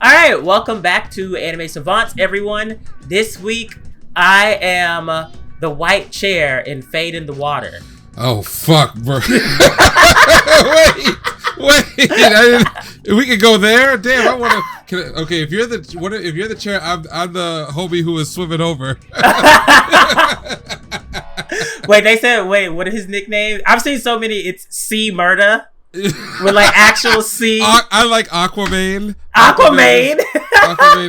Alright, welcome back to Anime Savants, everyone. This week, I am the white chair in Fade in the Water. Oh, fuck, bro. wait. We could go there? Damn, I want to... Okay, if you're the chair, I'm the homie who was swimming over. Wait, what is his nickname? I've seen so many, it's C Murda. With like actual C. I like Aquaman. Aquaman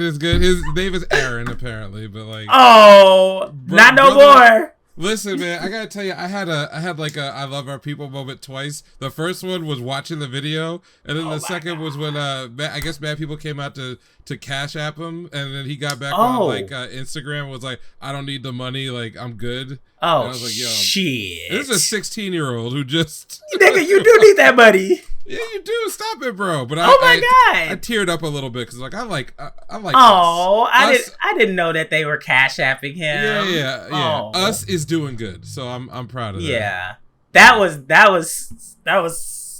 is good. His name is Aaron, apparently, but like. Oh, not no more. Listen, man, I gotta tell you, I had I love our people moment twice. The first one was watching the video, and then the second was when I guess mad people came out to cash app him, and then he got back on like Instagram, was like, I don't need the money, like I'm good. Oh, and I was like, yo, shit. This is a 16-year-old who just nigga, you do need that money. Yeah, you do. Stop it, bro. But God, I teared up a little bit because like I like. Oh, I didn't know that they were cash apping him. Yeah. Oh. Us is doing good, so I'm proud of that. Yeah, that was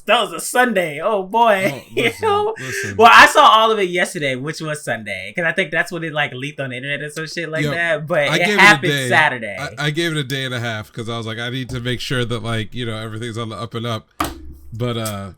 a Sunday. Oh boy. Listen. Well, I saw all of it yesterday, which was Sunday, because I think that's when it like leaked on the internet and some shit like that. But it happened Saturday. I gave it a day and a half because I was like, I need to make sure that like everything's on the up and up. But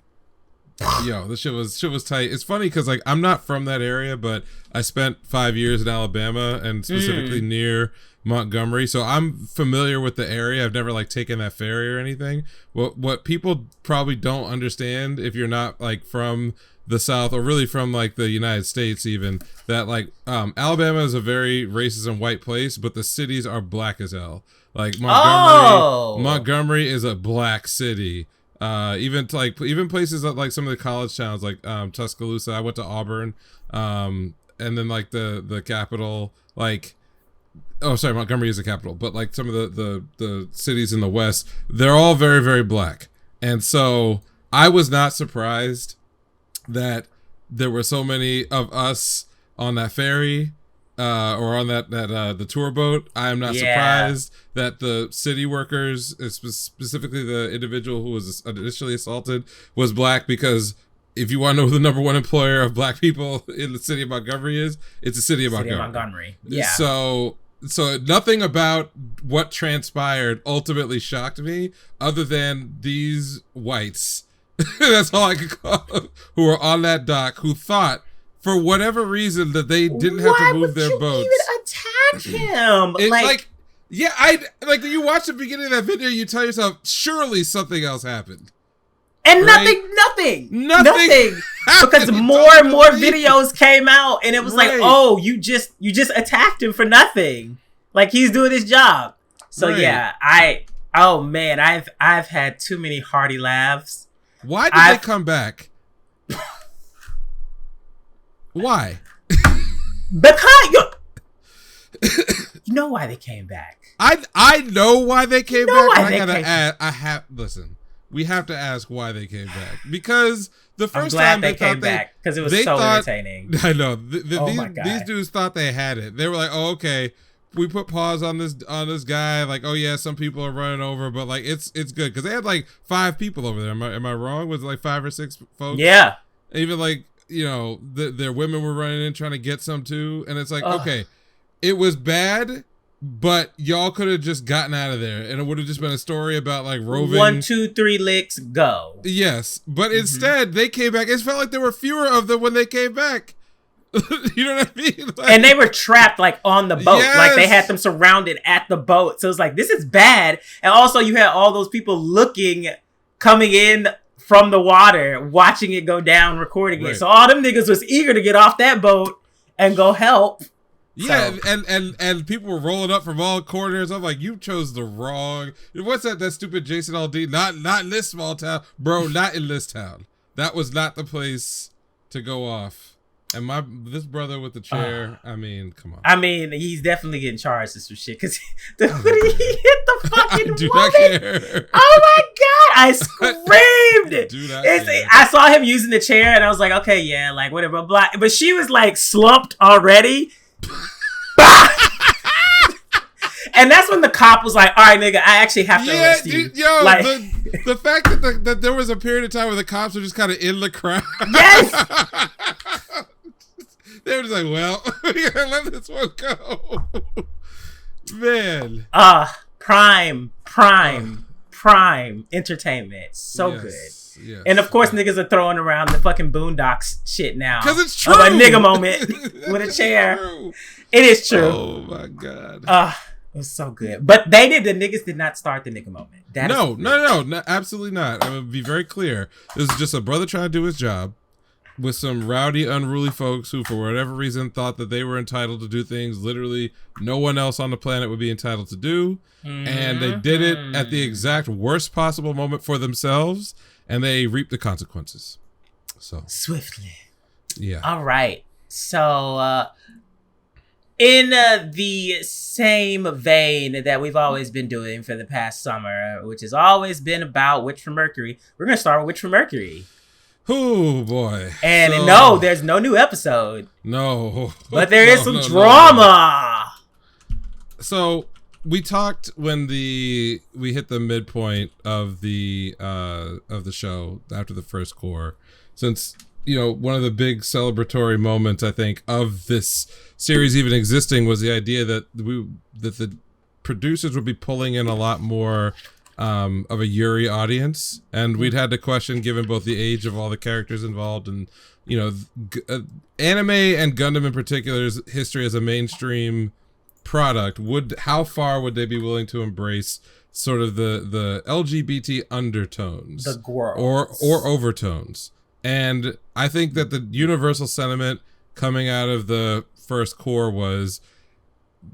this shit was tight. It's funny because like I'm not from that area, but I spent 5 years in Alabama and specifically near Montgomery, so I'm familiar with the area. I've never like taken that ferry or anything. What people probably don't understand if you're not like from the South or really from like the United States, even that like Alabama is a very racist and white place, but the cities are black as hell. Like Montgomery is a black city. Even places like some of the college towns like Tuscaloosa. I went to Auburn, and then like the capital, like Montgomery is the capital, but like some of the cities in the West, they're all very, very black. And so I was not surprised that there were so many of us on that ferry or on the tour boat. I am not surprised that the city workers, specifically the individual who was initially assaulted, was black, because if you want to know who the number one employer of black people in the city of Montgomery is, it's the city of Montgomery. Yeah. So nothing about what transpired ultimately shocked me, other than these whites. That's all I could call them, who were on that dock, who thought, for whatever reason, that they didn't have to move their boats. Why would you even attack him? You watch the beginning of that video, you tell yourself, surely something else happened. And right? nothing. Because more and more videos came out, and it was like, oh, you just attacked him for nothing. Like, he's doing his job. So yeah, I've had too many hearty laughs. Why did they come back? Why? Because you know why they came back. I know why they came back. Listen. We have to ask why they came back, because the first time they came back, because it was so entertaining. I know these dudes thought they had it. They were like, "Oh, okay, we put pause on this guy. Like, oh yeah, some people are running over, but like it's good because they had like 5 people over there. Am I wrong? Was it like 5 or 6 folks? Yeah. Even like their women were running in trying to get some too, and it's like okay, it was bad. But y'all could have just gotten out of there, and it would have just been a story about like roving. 1, 2, 3 licks, go. Yes, but instead they came back. It felt like there were fewer of them when they came back. You know what I mean? Like, and they were trapped like on the boat. Yes. Like they had them surrounded at the boat. So it's like, this is bad. And also you had all those people coming in from the water, watching it go down, recording it. So all them niggas was eager to get off that boat and go help. Yeah, so. and people were rolling up from all corners. I'm like, you chose the wrong. What's that stupid Jason Aldean? Not in this small town, bro. Not in this town. That was not the place to go off. And this brother with the chair. I mean, come on. I mean, he's definitely getting charged with some shit because he hit the fucking woman. Not care. Oh my god! I screamed. Do not care. I saw him using the chair, and I was like, okay, yeah, like whatever. Blah. But she was like slumped already. And that's when the cop was like, all right, nigga, I actually have to arrest you. Yo, like, the fact that there was a period of time where the cops were just kind of in the crowd. Yes. They were just like, well, we gotta let this one go. Man. Prime entertainment. So good. Yes. And of course, niggas are throwing around the fucking Boondocks shit now. Because it's true. A nigga moment with a chair. It is true. Oh my God. It was so good. But the niggas did not start the nigga moment. No, absolutely not. I'm going to be very clear. This is just a brother trying to do his job with some rowdy, unruly folks who, for whatever reason, thought that they were entitled to do things literally no one else on the planet would be entitled to do. Mm-hmm. And they did it at the exact worst possible moment for themselves, and they reaped the consequences. So swiftly. Yeah. All right. So, in the same vein that we've always been doing for the past summer, which has always been about Witch from Mercury, we're going to start with Witch from Mercury. Oh boy. And no, there's no new episode. No. But there is some drama. So we talked when we hit the midpoint of the show after the first core. Since, one of the big celebratory moments, I think, of this series even existing was the idea that the producers would be pulling in a lot more of a Yuri audience, and we'd had to question, given both the age of all the characters involved and anime and Gundam in particular's history as a mainstream product, how far would they be willing to embrace sort of the LGBT undertones, the growth, or overtones. And I think that the universal sentiment coming out of the first core was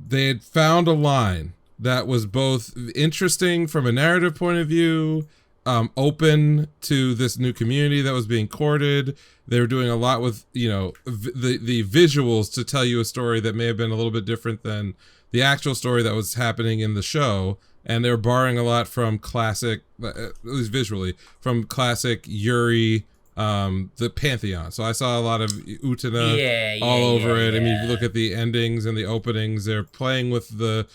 they had found a line that was both interesting from a narrative point of view, open to this new community that was being courted. They were doing a lot with, the visuals to tell you a story that may have been a little bit different than the actual story that was happening in the show. And they were borrowing a lot from classic, at least visually, from classic Yuri, the Pantheon. So I saw a lot of Utena all over it. Yeah. I mean, if you look at the endings and the openings, they're playing with the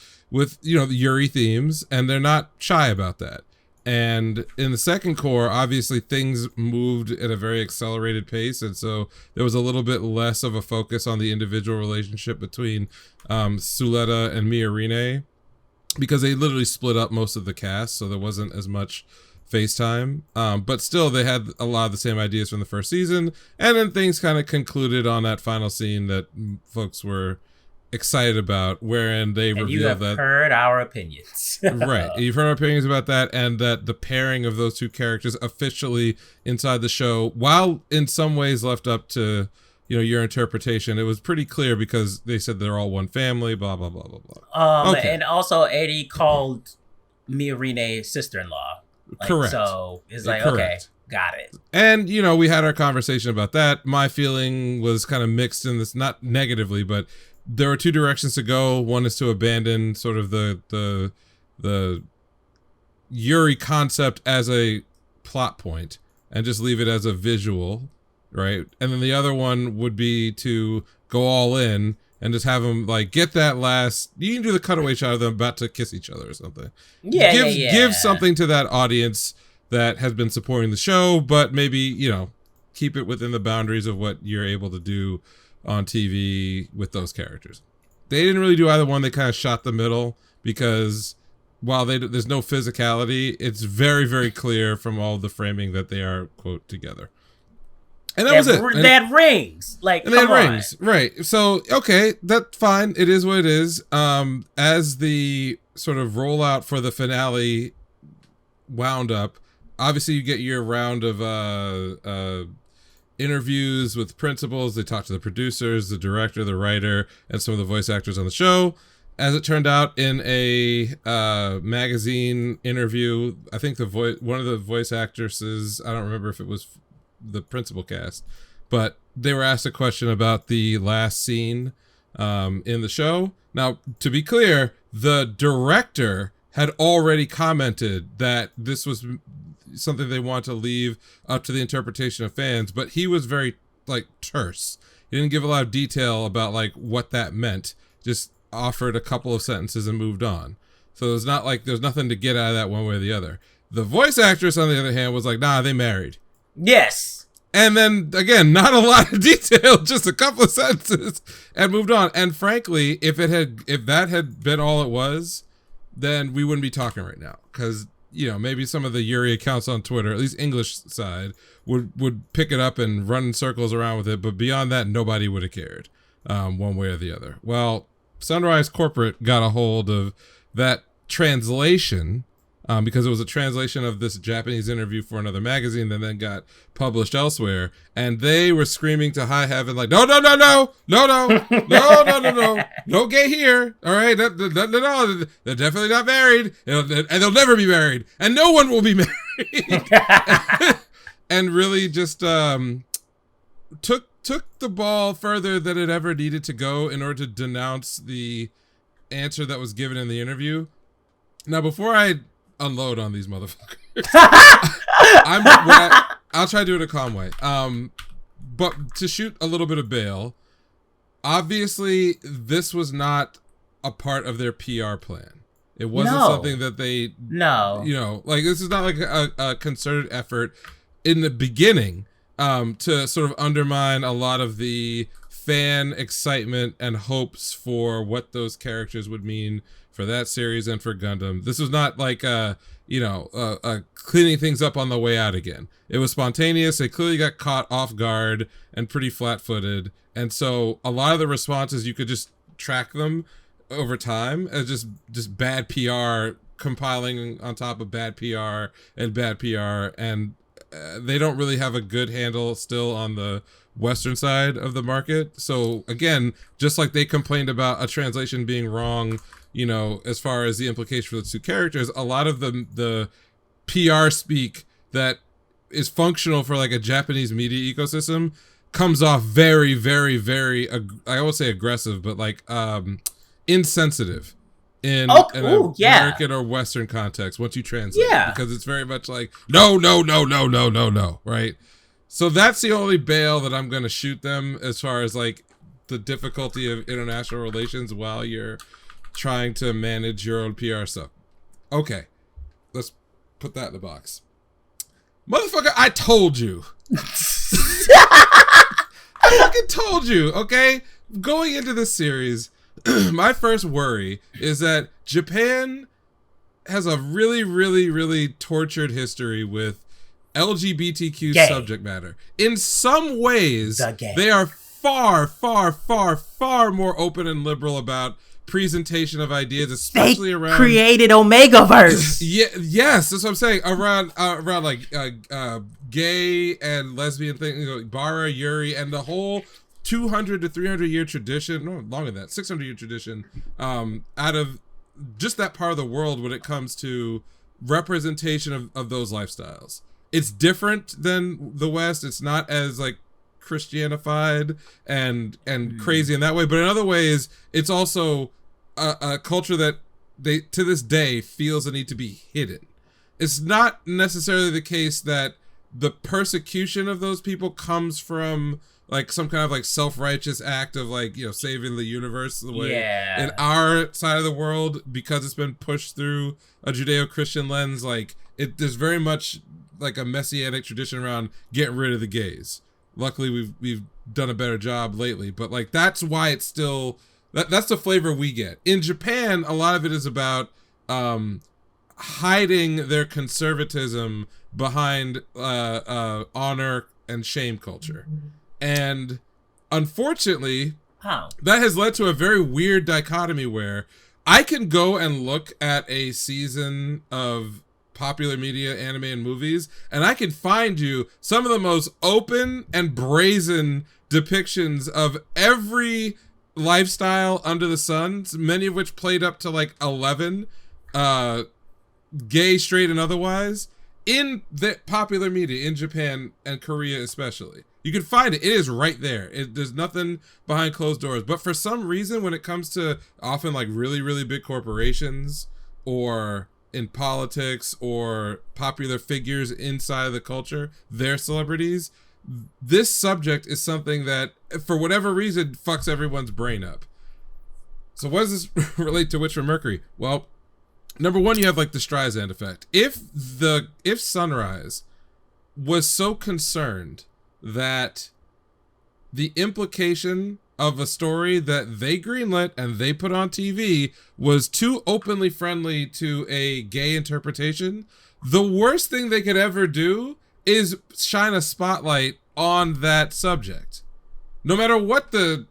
Yuri themes, and they're not shy about that. And in the second core, obviously things moved at a very accelerated pace, and so there was a little bit less of a focus on the individual relationship between Suletta and Miorine, because they literally split up most of the cast, so there wasn't as much FaceTime. But still, they had a lot of the same ideas from the first season, and then things kind of concluded on that final scene that folks were excited about, wherein they revealed that heard our opinions. Right, you've heard our opinions about that, and that the pairing of those two characters officially inside the show, while in some ways left up to your interpretation, it was pretty clear because they said they're all one family, blah blah blah blah blah. Okay. And also Eddie called Miorine sister-in-law. Correct. So it's like, correct. Okay, got it. And we had our conversation about that. My feeling was kind of mixed in this, not negatively, but there were two directions to go. One is to abandon sort of the Yuri concept as a plot point and just leave it as a visual, right? And then the other one would be to go all in and just have them get that last. You can do the cutaway shot of them about to kiss each other or something. Give something to that audience that has been supporting the show, but maybe keep it within the boundaries of what you're able to do on TV with those characters. They didn't really do either one. They kind of shot the middle, because while there's no physicality, it's very, very clear from all the framing that they are, quote, together. And that was it. They had rings. They had rings. Right. So, okay, that's fine. It is what it is. As the sort of rollout for the finale wound up, obviously you get your round of interviews with principals. They talk to the producers, the director, the writer, and some of the voice actors on the show. As it turned out, in a magazine interview, I think one of the voice actresses, I don't remember if it was the principal cast, but they were asked a question about the last scene in the show. Now, to be clear, the director had already commented that this was something they want to leave up to the interpretation of fans, but he was very terse. He didn't give a lot of detail about what that meant. Just offered a couple of sentences and moved on. So it's not like there's nothing to get out of that one way or the other. The voice actress, on the other hand, was like, nah, they married. Yes. And then again, not a lot of detail, just a couple of sentences, and moved on. And frankly, if that had been all it was, then we wouldn't be talking right now. Because, you know, maybe some of the Yuri accounts on Twitter, at least English side, would pick it up and run in circles around with it. But beyond that, nobody would have cared one way or the other. Well, Sunrise Corporate got a hold of that translation because it was a translation of this Japanese interview for another magazine that then got published elsewhere, and they were screaming to high heaven like, no, no gay here, all right, no, they're definitely not married, and they'll never be married, and no one will be married. And really just took the ball further than it ever needed to go in order to denounce the answer that was given in the interview. Now, before I unload on these motherfuckers, I'll try to do it a calm way. But to shoot a little bit of bail, obviously this was not a part of their PR plan. It wasn't something that they, you know, like this is not like a concerted effort in the beginning to sort of undermine a lot of the fan excitement and hopes for what those characters would mean for that series and for Gundam. This was not like cleaning things up on the way out again. It was spontaneous. They clearly got caught off guard and pretty flat-footed, and so a lot of the responses you could just track them over time as just bad PR compiling on top of bad PR and bad PR, and they don't really have a good handle still on the Western side of the market. So again, just like they complained about a translation being wrong, you know, as far as the implication for the two characters, a lot of the PR speak that is functional for like a Japanese media ecosystem comes off very, very, very, I won't say aggressive, but like insensitive in an American or Western context once you translate it, because it's very much like, no, right? So that's the only bail that I'm going to shoot them as far as like the difficulty of international relations while you're trying to manage your own PR stuff. Okay, let's put that in the box. Motherfucker, I told you. I fucking told you, okay? Going into this series, my first worry is that Japan has a really, really, really tortured history with LGBTQ subject matter. In some ways, they are far, far, far, far more open and liberal about presentation of ideas, especially around created Omegaverse. Yes, that's what I'm saying. Around like gay and lesbian thing, you know, Bara, Yuri, and the whole 200 to 300 year tradition, no, longer than that, 600 year tradition, out of just that part of the world when it comes to representation of those lifestyles. It's different than the West. It's not as like Christianified and crazy in that way, but in other ways, it's also a culture that they to this day feels the need to be hidden. It's not necessarily the case that the persecution of those people comes from like some kind of like self-righteous act of like, you know, saving the universe the way in our side of the world, because it's been pushed through a Judeo-Christian lens. Like there's very much like a messianic tradition around getting rid of the gays. Luckily we've done a better job lately, but like that's why it's still that's the flavor we get. In Japan, a lot of it is about hiding their conservatism behind honor and shame culture. And unfortunately, that has led to a very weird dichotomy where I can go and look at a season of popular media, anime, and movies, and I can find you some of the most open and brazen depictions of every lifestyle under the sun, many of which played up to like 11, gay, straight, and otherwise, in the popular media in Japan and Korea especially. You can find it. It is right there. There's nothing behind closed doors. But for some reason, when it comes to often like really, really big corporations or in politics or popular figures inside of the culture, their celebrities, this subject is something that, for whatever reason, fucks everyone's brain up. So what does this relate to Witch from Mercury? Well, number one, you have like the Streisand effect. If Sunrise was so concerned that the implication of a story that they greenlit and they put on TV was too openly friendly to a gay interpretation, the worst thing they could ever do is shine a spotlight on that subject. No matter what the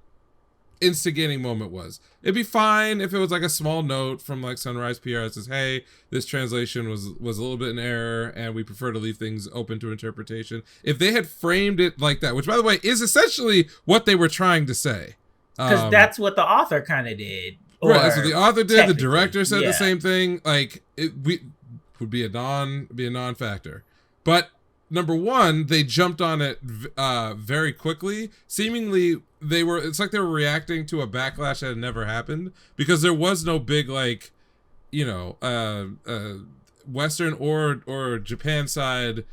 instigating moment was. It'd be fine if it was like a small note from like Sunrise PR that says, hey, this translation was a little bit in error and we prefer to leave things open to interpretation. If they had framed it like that, which by the way is essentially what they were trying to say. Because that's what the author kind of did. Right, that's what the author did. The director said the same thing. Like it would be a non-factor. But number one, they jumped on it very quickly. Seemingly, it's like they were reacting to a backlash that had never happened because there was no big like, Western or Japan side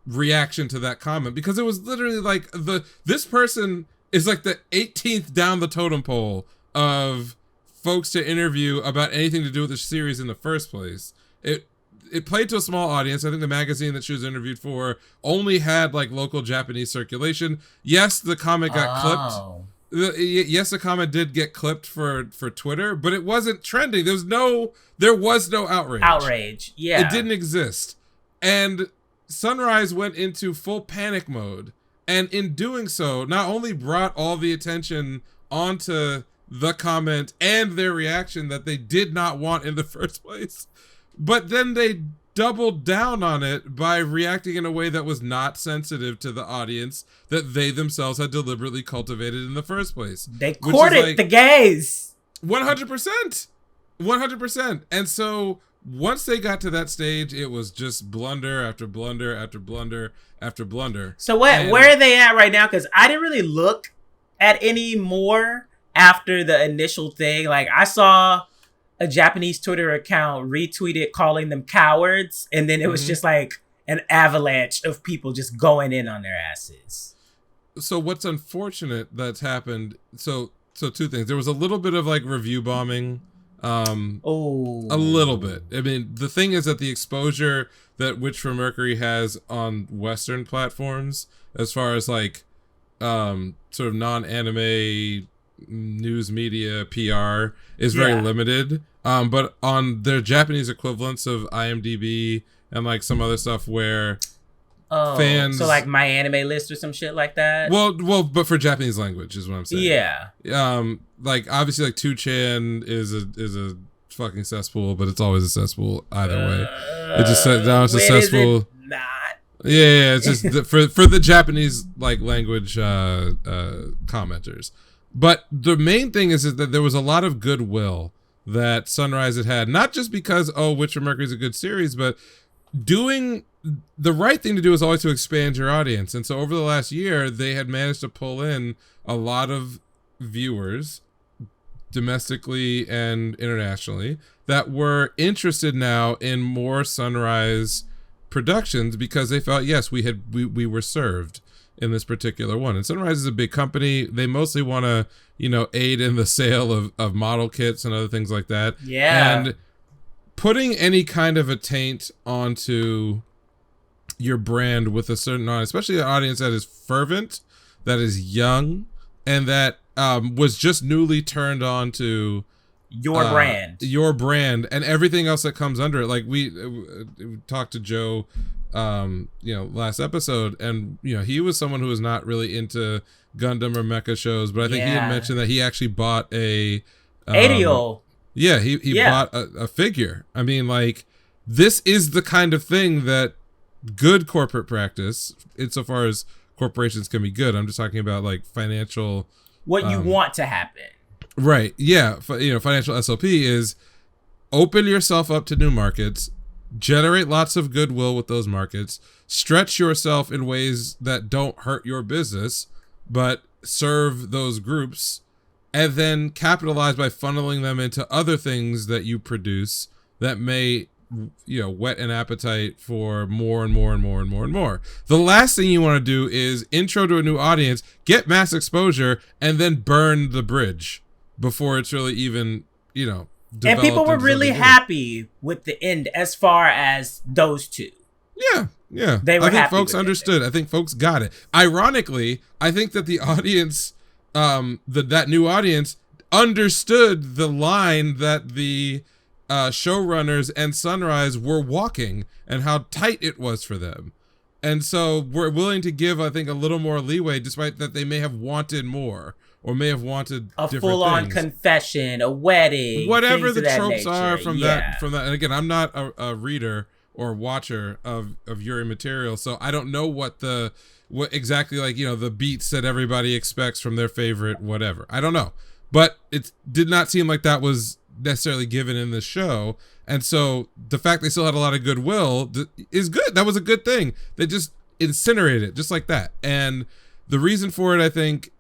reaction to that comment because it was literally like this person is like the 18th down the totem pole of folks to interview about anything to do with the series in the first place. It played to a small audience. I think the magazine that she was interviewed for only had like local Japanese circulation. Yes, the comment got clipped. Yes, the comment did get clipped for Twitter, but it wasn't trending. There was no outrage. Outrage, yeah. It didn't exist. And Sunrise went into full panic mode. And in doing so, not only brought all the attention onto the comment and their reaction that they did not want in the first place, but then they doubled down on it by reacting in a way that was not sensitive to the audience that they themselves had deliberately cultivated in the first place. They courted the gays. 100%. 100%. And so once they got to that stage, it was just blunder after blunder after blunder after blunder. So where are they at right now? Because I didn't really look at any more after the initial thing. Like I saw a Japanese Twitter account retweeted calling them cowards, and then it was just like an avalanche of people just going in on their asses. So what's unfortunate that's happened, so two things. There was a little bit of like review bombing. A little bit. I mean, the thing is that the exposure that Witch from Mercury has on Western platforms, as far as like sort of non-anime news media PR, is very limited. But on their Japanese equivalents of IMDb and like some other stuff where fans, so like My Anime List or some shit like that. Well, but for Japanese language is what I'm saying. Yeah. Like obviously like 2chan is a fucking cesspool, but it's always a cesspool either way. It just said now it's a cesspool. Is it not? Yeah, it's just for the Japanese like language commenters. But the main thing is that there was a lot of goodwill that Sunrise had, not just because Witch from Mercury is a good series, but doing the right thing to do is always to expand your audience. And so over the last year, they had managed to pull in a lot of viewers domestically and internationally that were interested now in more Sunrise productions because they felt, yes, we were served in this particular one. And Sunrise is a big company. They mostly want to, aid in the sale of model kits and other things like that. Yeah. And putting any kind of a taint onto your brand with a certain audience, especially an audience that is fervent, that is young, and that was just newly turned on to your brand and everything else that comes under it. Like we talked to Joe last episode, and he was someone who was not really into Gundam or mecha shows, but I think he had mentioned that he actually bought a Ariel. Yeah, he bought a figure. I mean, like, this is the kind of thing that good corporate practice, insofar as corporations can be good. I'm just talking about like financial, what you want to happen. Right. Yeah. Financial SOP is open yourself up to new markets, generate lots of goodwill with those markets, stretch yourself in ways that don't hurt your business, but serve those groups, and then capitalize by funneling them into other things that you produce that may, whet an appetite for more and more and more and more and more. The last thing you want to do is intro to a new audience, get mass exposure, and then burn the bridge before it's really even, and people were really happy with the end as far as those two. Yeah. They were I think happy folks with understood. I think folks got it. Ironically, I think that the audience, that new audience, understood the line that the showrunners and Sunrise were walking and how tight it was for them. And so we're willing to give, I think, a little more leeway, despite that they may have wanted more or may have wanted a different full-on things. Confession, a wedding, whatever the that tropes nature. are from that. And again, I'm not a reader or watcher of Yuri material, so I don't know what exactly, like, you know, the beats that everybody expects from their favorite whatever. I don't know, but it did not seem like that was necessarily given in the show, and so the fact they still had a lot of goodwill is good. That was a good thing. They just incinerated it just like that, and the reason for it, I think,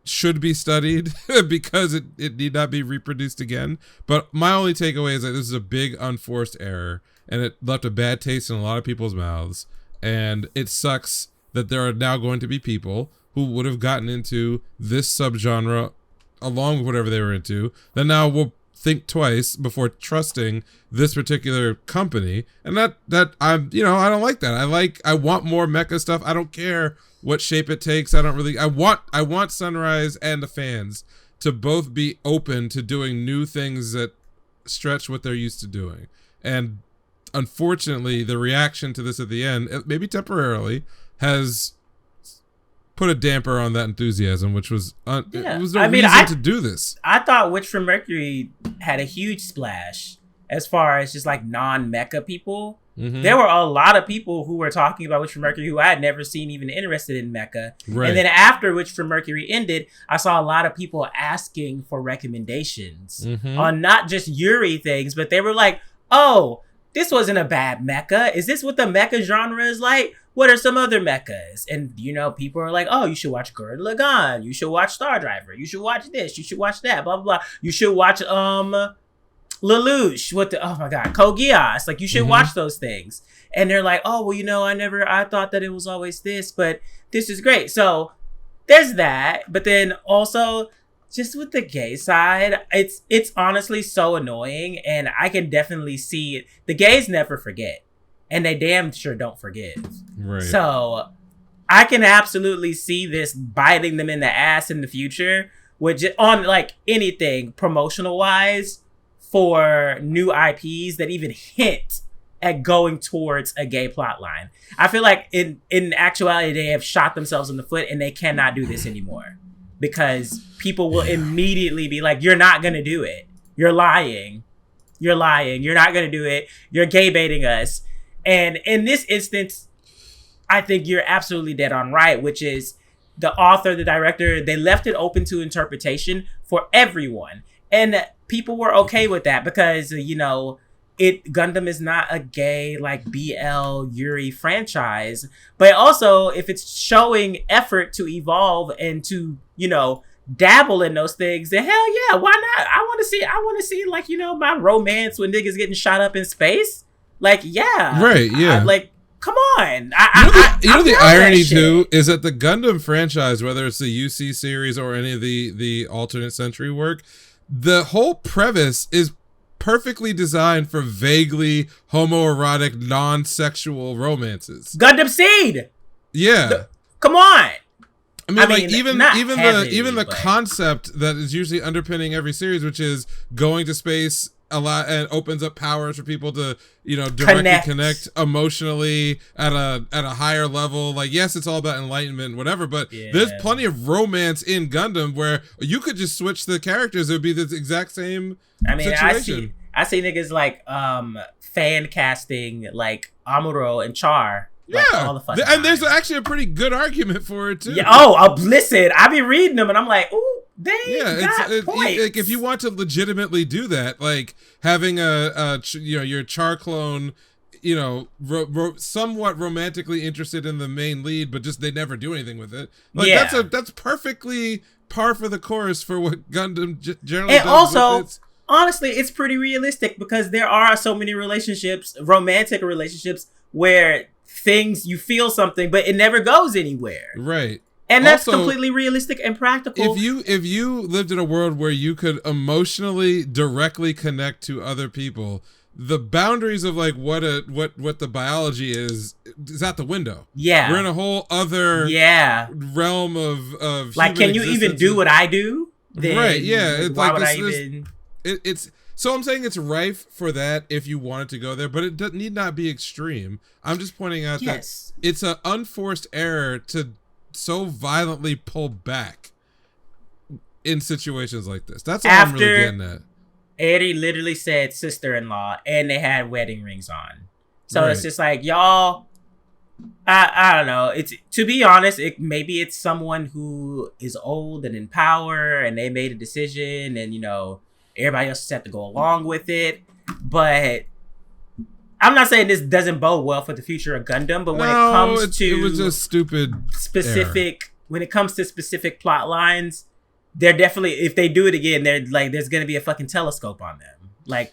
should be studied because it need not be reproduced again. But my only takeaway is that this is a big unforced error, and it left a bad taste in a lot of people's mouths, and it sucks that there are now going to be people who would have gotten into this subgenre along with whatever they were into that now will think twice before trusting this particular company. And that I'm, you know, I don't like that. I want more mecha stuff. I don't care what shape it takes. I want Sunrise and the fans to both be open to doing new things that stretch what they're used to doing. And unfortunately, the reaction to this at the end, maybe temporarily, has put a damper on that enthusiasm, which was it was no reason to do this. I thought Witch from Mercury had a huge splash as far as just like non-mecha people. Mm-hmm. There were a lot of people who were talking about Witch from Mercury who I had never seen even interested in mecha. Right. And then after Witch from Mercury ended, I saw a lot of people asking for recommendations on not just Yuri things, but they were like, oh, this wasn't a bad mecha. Is this what the mecha genre is like? What are some other mechas? And, you know, people are like, oh, you should watch Gurren Lagann. You should watch Star Driver. You should watch this. You should watch that. Blah, blah, blah. You should watch Lelouch. Oh, my God. Code Geass. Like, you should watch those things. And they're like, oh, well, you know, I thought that it was always this, but this is great. So there's that. But then also, just with the gay side, it's honestly so annoying. And I can definitely see it. The gays never forget. And they damn sure don't forgive. Right. So I can absolutely see this biting them in the ass in the future, which on like anything promotional wise for new IPs that even hint at going towards a gay plot line. I feel like in actuality, they have shot themselves in the foot and they cannot do this anymore because people will immediately be like, you're not going to do it. You're lying. You're lying. You're not going to do it. You're gay baiting us. And in this instance, I think you're absolutely dead on right, which is the author, the director, they left it open to interpretation for everyone. And people were okay with that because, you know, Gundam is not a gay, like, BL Yuri franchise. But also, if it's showing effort to evolve and to, you know, dabble in those things, then hell yeah, why not? I want to see, like, you know, my romance when niggas getting shot up in space. Like, yeah. Right, yeah. Like, come on. The irony, too, is that the Gundam franchise, whether it's the UC series or any of the alternate century work, the whole premise is perfectly designed for vaguely homoerotic, non-sexual romances. Gundam Seed! Yeah. Come on! I mean, like, even the concept that is usually underpinning every series, which is going to space a lot and opens up powers for people to, you know, directly connect emotionally at a higher level. Like, yes, it's all about enlightenment and whatever, but there's plenty of romance in Gundam where you could just switch the characters. It would be the exact same situation. I see niggas like fan casting like Amuro and Char. Like, all the and there's actually a pretty good argument for it too. Yeah, listen, I be reading them and I'm like, ooh, they got points. Like, if you want to legitimately do that, like having your Char clone, you know, somewhat romantically interested in the main lead, but just they never do anything with it. Like that's perfectly par for the course for what Gundam generally does. And also, honestly, it's pretty realistic because there are so many relationships, romantic relationships, where you feel something, but it never goes anywhere. Right. And that's also completely realistic and practical. If you lived in a world where you could emotionally directly connect to other people, the boundaries of like what the biology is out the window. Yeah, we're in a whole other realm of like, can you even do what I do? Then, right? Yeah, it's why like would this, I even? It's so I'm saying it's rife for that if you wanted to go there, but it need not be extreme. I'm just pointing out that it's an unforced error to so violently pull back in situations like this. That's all I'm really getting at. Eddie literally said sister-in-law, and they had wedding rings on. So it's just like, y'all, I don't know. It's, to be honest, maybe it's someone who is old and in power, and they made a decision, and, you know, everybody else just have to go along with it. But I'm not saying this doesn't bode well for the future of Gundam, but when it comes to... it was just stupid specific error. When it comes to specific plot lines, they're definitely, if they do it again, they're like, there's gonna be a fucking telescope on them. Like,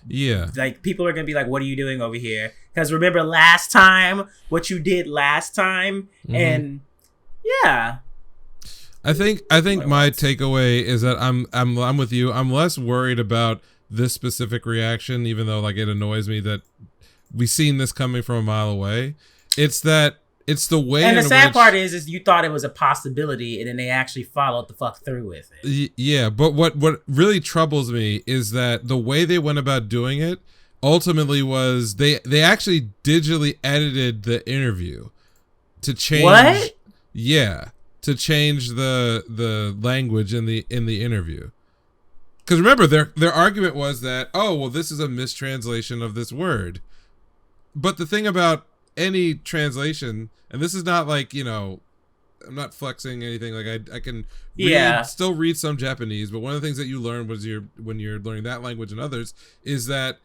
like people are gonna be like, "What are you doing over here?" Because remember last time, what you did last time, and I think my takeaway is that I'm with you. I'm less worried about this specific reaction, even though like it annoys me that we seen this coming from a mile away. It's the way. And the sad part is you thought it was a possibility, and then they actually followed the fuck through with it. Yeah, but what really troubles me is that the way they went about doing it ultimately was they actually digitally edited the interview to change. What? Yeah, to change the language in the interview. Because remember, their argument was that, oh well, this is a mistranslation of this word. But the thing about any translation, and this is not like, you know, I'm not flexing anything, like I can still read some Japanese, but one of the things that you learn when you're learning that language and others is that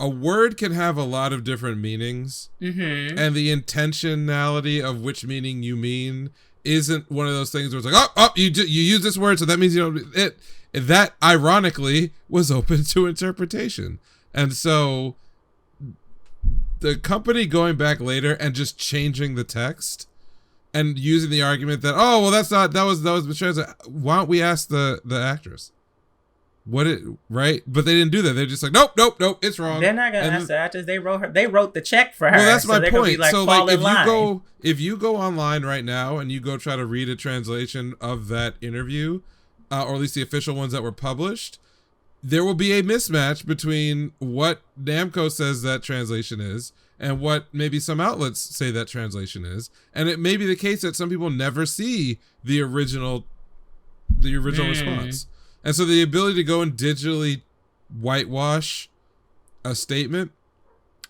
a word can have a lot of different meanings, and the intentionality of which meaning you mean isn't one of those things where it's like, you use this word, so that means you don't. That ironically was open to interpretation, and so the company going back later and just changing the text and using the argument that, oh well, that was mistranslated. Why don't we ask the actress? Right? But they didn't do that. They're just like, nope, it's wrong. They're not gonna ask the actress. They wrote the check for her. Well, that's my point. Like, so like if you go online right now and you go try to read a translation of that interview, or at least the official ones that were published, there will be a mismatch between what Namco says that translation is and what maybe some outlets say that translation is. And it may be the case that some people never see the original response. And so the ability to go and digitally whitewash a statement,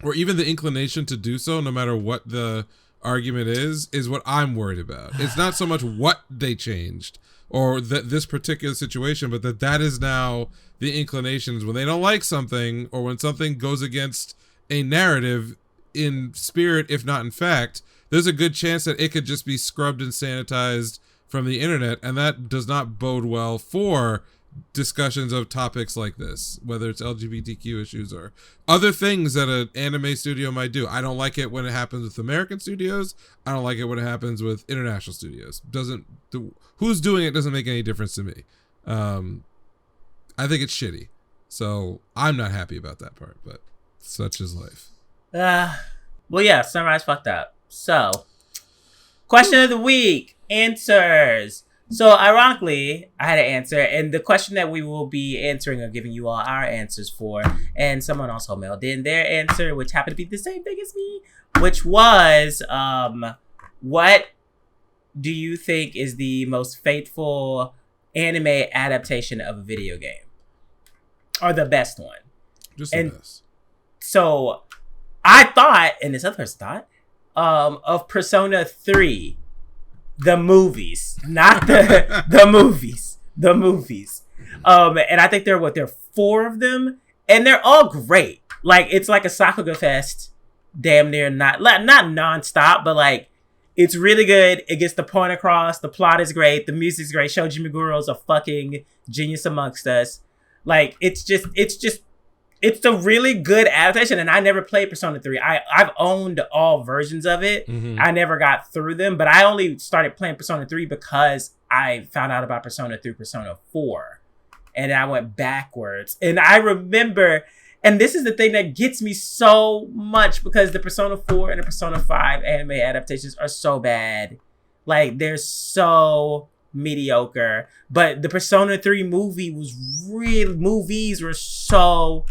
or even the inclination to do so, no matter what the argument is what I'm worried about. It's not so much what they changed or this particular situation, but that is now the inclinations when they don't like something, or when something goes against a narrative in spirit, if not in fact, there's a good chance that it could just be scrubbed and sanitized from the internet, and that does not bode well for discussions of topics like this, whether it's LGBTQ issues or other things that an anime studio might do. I don't like it when it happens with American studios. I don't like it when it happens with international studios. Who's doing it doesn't make any difference to me. I think it's shitty. So I'm not happy about that part, but such is life. Well, yeah, Sunrise fucked up. So, question of the week, answers. So, ironically, I had an answer, and the question that we will be answering or giving you all our answers for, and someone also mailed in their answer, which happened to be the same thing as me, which was, what do you think is the most faithful anime adaptation of a video game? Or the best one? Just the best. So, I thought, and this other person thought, of Persona 3. The movies, not the movies. And I think there are 4 of them, and they're all great. Like, it's like a Sakuga fest, damn near not nonstop, but like, it's really good. It gets the point across. The plot is great. The music's great. Shoji Meguro's a fucking genius amongst us. Like, it's a really good adaptation, and I never played Persona 3. I've owned all versions of it. I never got through them, but I only started playing Persona 3 because I found out about Persona through Persona 4. And I went backwards. And I remember And this is the thing that gets me so much, because the Persona 4 and the Persona 5 anime adaptations are so bad. Like, they're so mediocre. But the Persona 3 movies were so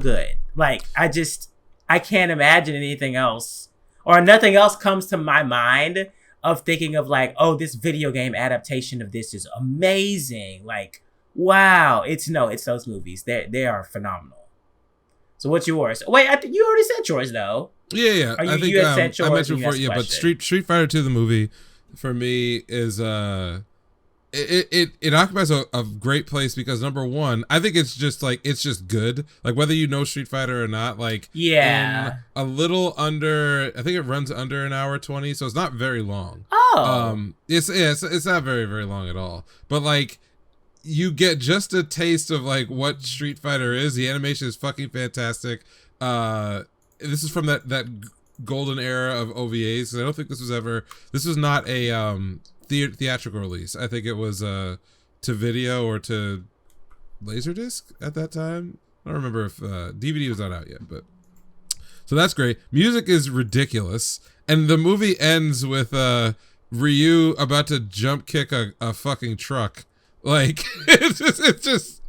good. Like, I can't imagine anything else. Or nothing else comes to my mind of thinking of like, oh, this video game adaptation of this is amazing. Like, wow. It's those movies. They are phenomenal. So what's yours? Wait, I think you already said yours though. Yeah. I think you had said yours. I mentioned before, yeah, but Street Fighter 2 the movie for me is it occupies a great place because number one, I think it's just good. Like whether you know Street Fighter or not, like in a little under, I think it runs under an hour 20, so it's not very long. Oh, it's not very, very long at all. But like, you get just a taste of like what Street Fighter is. The animation is fucking fantastic. This is from that golden era of OVAs. I don't think this was not a theatrical release. I think it was to video or to Laserdisc at that time. I don't remember if DVD was not out yet, but so that's great. Music is ridiculous, and the movie ends with Ryu about to jump kick a fucking truck. Like it's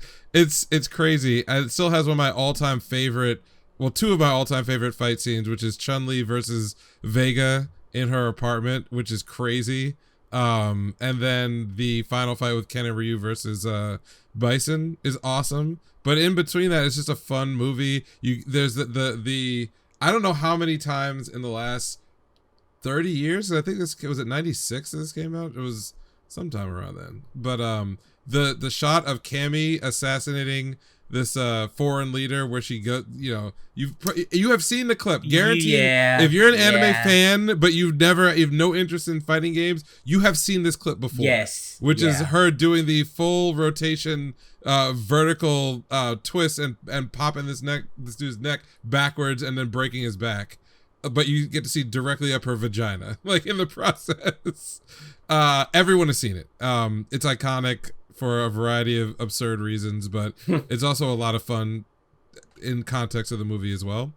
crazy. It still has one of my all-time favorite, well, two of my all-time favorite fight scenes, which is Chun-Li versus Vega in her apartment, which is crazy. And then the final fight with Ken and Ryu versus Bison is awesome. But in between that, it's just a fun movie. There's the I don't know how many times in the last 30 years. I think this was at 96 that this came out. It was sometime around then. But the shot of Cammy assassinating this foreign leader where she go, you have seen the clip, guaranteed. If you're an anime fan but you've no interest in fighting games, you have seen this clip before. Yes, which is her doing the full rotation vertical twist and popping this dude's neck backwards and then breaking his back, but you get to see directly up her vagina like in the process. Everyone has seen it. It's iconic for a variety of absurd reasons, but it's also a lot of fun in context of the movie as well.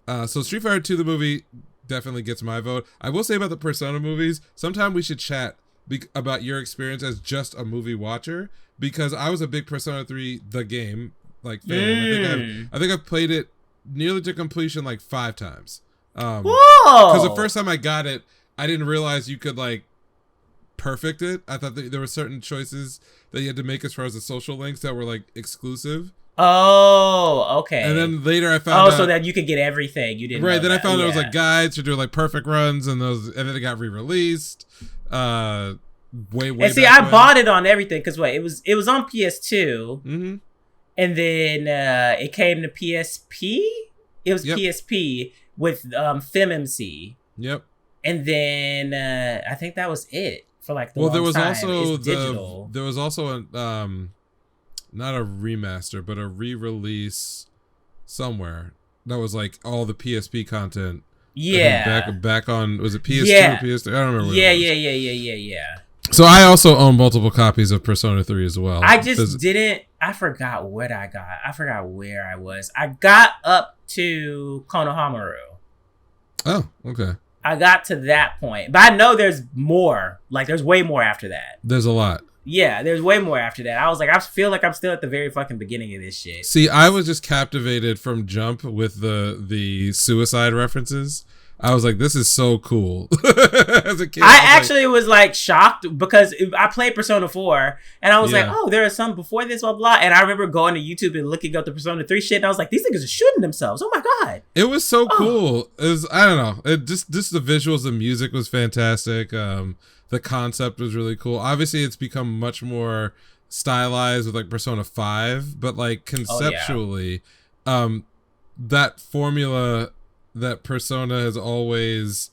So Street Fighter 2, the movie, definitely gets my vote. I will say about the Persona movies, sometime we should chat about your experience as just a movie watcher, because I was a big Persona 3, the game, like fan. I think I've played it nearly to completion like 5 times. Because the first time I got it, I didn't realize you could like perfect it. I thought that there were certain choices that you had to make as far as the social links that were like exclusive. Oh, okay. And then later I found out, so that you could get everything. You didn't. Right. Then I found there was like guides for doing like perfect runs, and then it got re-released. Way. And see, I bought it on everything because it was on PS2, and then it came to PSP. It was PSP with FemMC. Yep. And then I think that was it for like the there was time. Also digital. There was also a not a remaster, but a re-release somewhere that was like all the PSP content. Yeah. Back on, was it PS2 or PS3? I don't remember. Yeah. So I also own multiple copies of Persona 3 as well. I just didn't. I forgot what I got. I forgot where I was. I got up to Konohamaru. Oh, okay. I got to that point, but I know there's more. Like, there's way more after that. There's a lot. Yeah, there's way more after that. I was like, I feel like I'm still at the very fucking beginning of this shit. See, I was just captivated from jump with the suicide references. I was like, this is so cool. As a kid, I actually was shocked because I played Persona 4 and I was like, oh, there are some before this, blah, blah. And I remember going to YouTube and looking up the Persona 3 shit. And I was like, these niggas are shooting themselves. Oh my God. It was so cool. It was, I don't know. It just the visuals, the music was fantastic. The concept was really cool. Obviously, it's become much more stylized with like Persona 5, but like conceptually, that formula that Persona has always,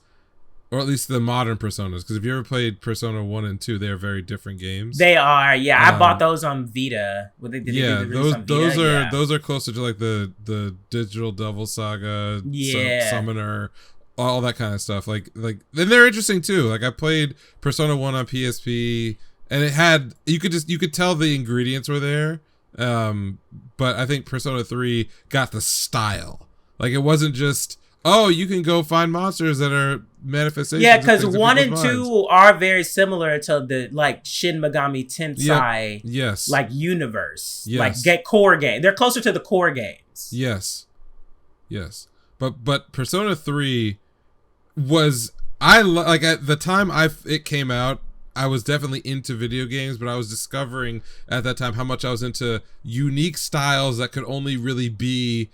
or at least the modern Personas, because if you ever played Persona 1 and 2, they are very different games. They are, yeah. I bought those on Vita. Those are closer to like the Digital Devil Saga, Summoner, all that kind of stuff. Like then they're interesting too. Like I played Persona 1 on PSP, and it had you could tell the ingredients were there. But I think Persona 3 got the style. Like, it wasn't just, oh, you can go find monsters that are manifestations. Yeah, because 1 and 2 are very similar to the like Shin Megami Tensei yes. like universe. Yes. Like get core game. They're closer to the core games. Yes. But Persona 3 was like at the time it came out, I was definitely into video games, but I was discovering at that time how much I was into unique styles that could only really be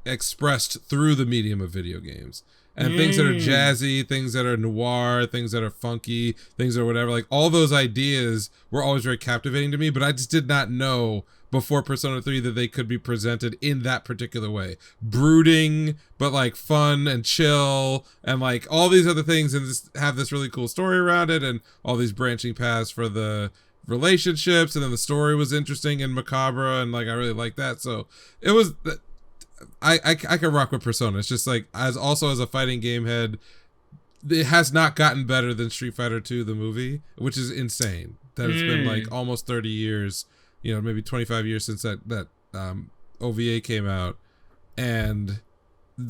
expressed through the medium of video games. And things that are jazzy, things that are noir, things that are funky, things that are whatever, like all those ideas were always very captivating to me, but I just did not know before Persona 3 that they could be presented in that particular way. Brooding, but like fun and chill, and like all these other things, and just have this really cool story around it, and all these branching paths for the relationships, and then the story was interesting and macabre, and like I really liked that. So it was, I can rock with Persona. It's just like, as a fighting game head, it has not gotten better than Street Fighter 2 the movie, which is insane that it's been like almost 30 years, you know, maybe 25 years since that OVA came out, and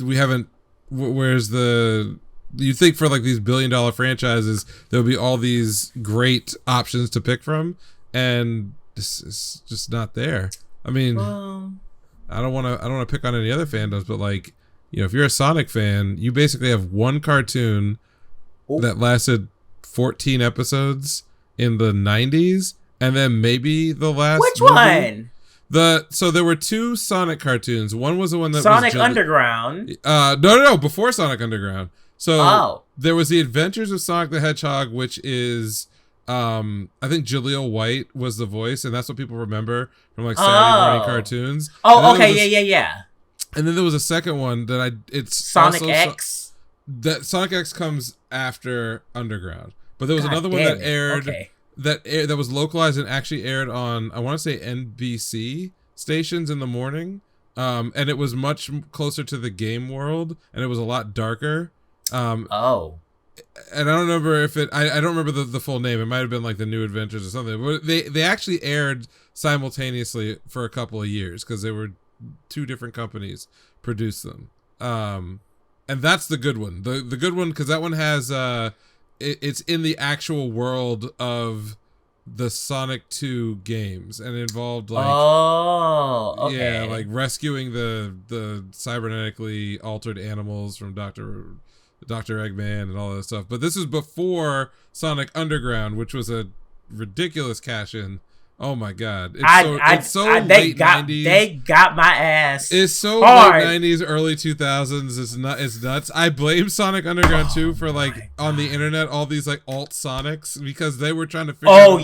we haven't. Where's the? You think for like these billion-dollar franchises, there'll be all these great options to pick from, and it's just not there. I mean, I don't want to pick on any other fandoms, but like, you know, if you're a Sonic fan, you basically have one cartoon that lasted 14 episodes in the 90s. And then maybe the last Which movie, one? So there were 2 Sonic cartoons. One was the one that Sonic Underground. No, before Sonic Underground. So there was The Adventures of Sonic the Hedgehog, which is I think Jaleel White was the voice, and that's what people remember from like Saturday morning cartoons. Oh, okay, yeah. And then there was a second one that it's Sonic X. That Sonic X comes after Underground, but there was another one that aired. Okay. That was localized and actually aired on, I want to say, NBC stations in the morning, and it was much closer to the game world, and it was a lot darker. And I don't remember if it. I don't remember the full name. It might have been like The New Adventures or something. But they actually aired simultaneously for a couple of years because they were 2 different companies produced them. And that's the good one. The good one, because that one has it's in the actual world of the Sonic 2 games, and it involved like like rescuing the cybernetically altered animals from Dr. Eggman and all that stuff. But this is before Sonic Underground, which was a ridiculous cash-in. Oh my god. It's so late 90s. They got my ass. It's so hard. Late 90s, early 2000s. It's nuts. I blame Sonic Underground 2 for like on the internet all these like alt Sonics because they were trying to figure out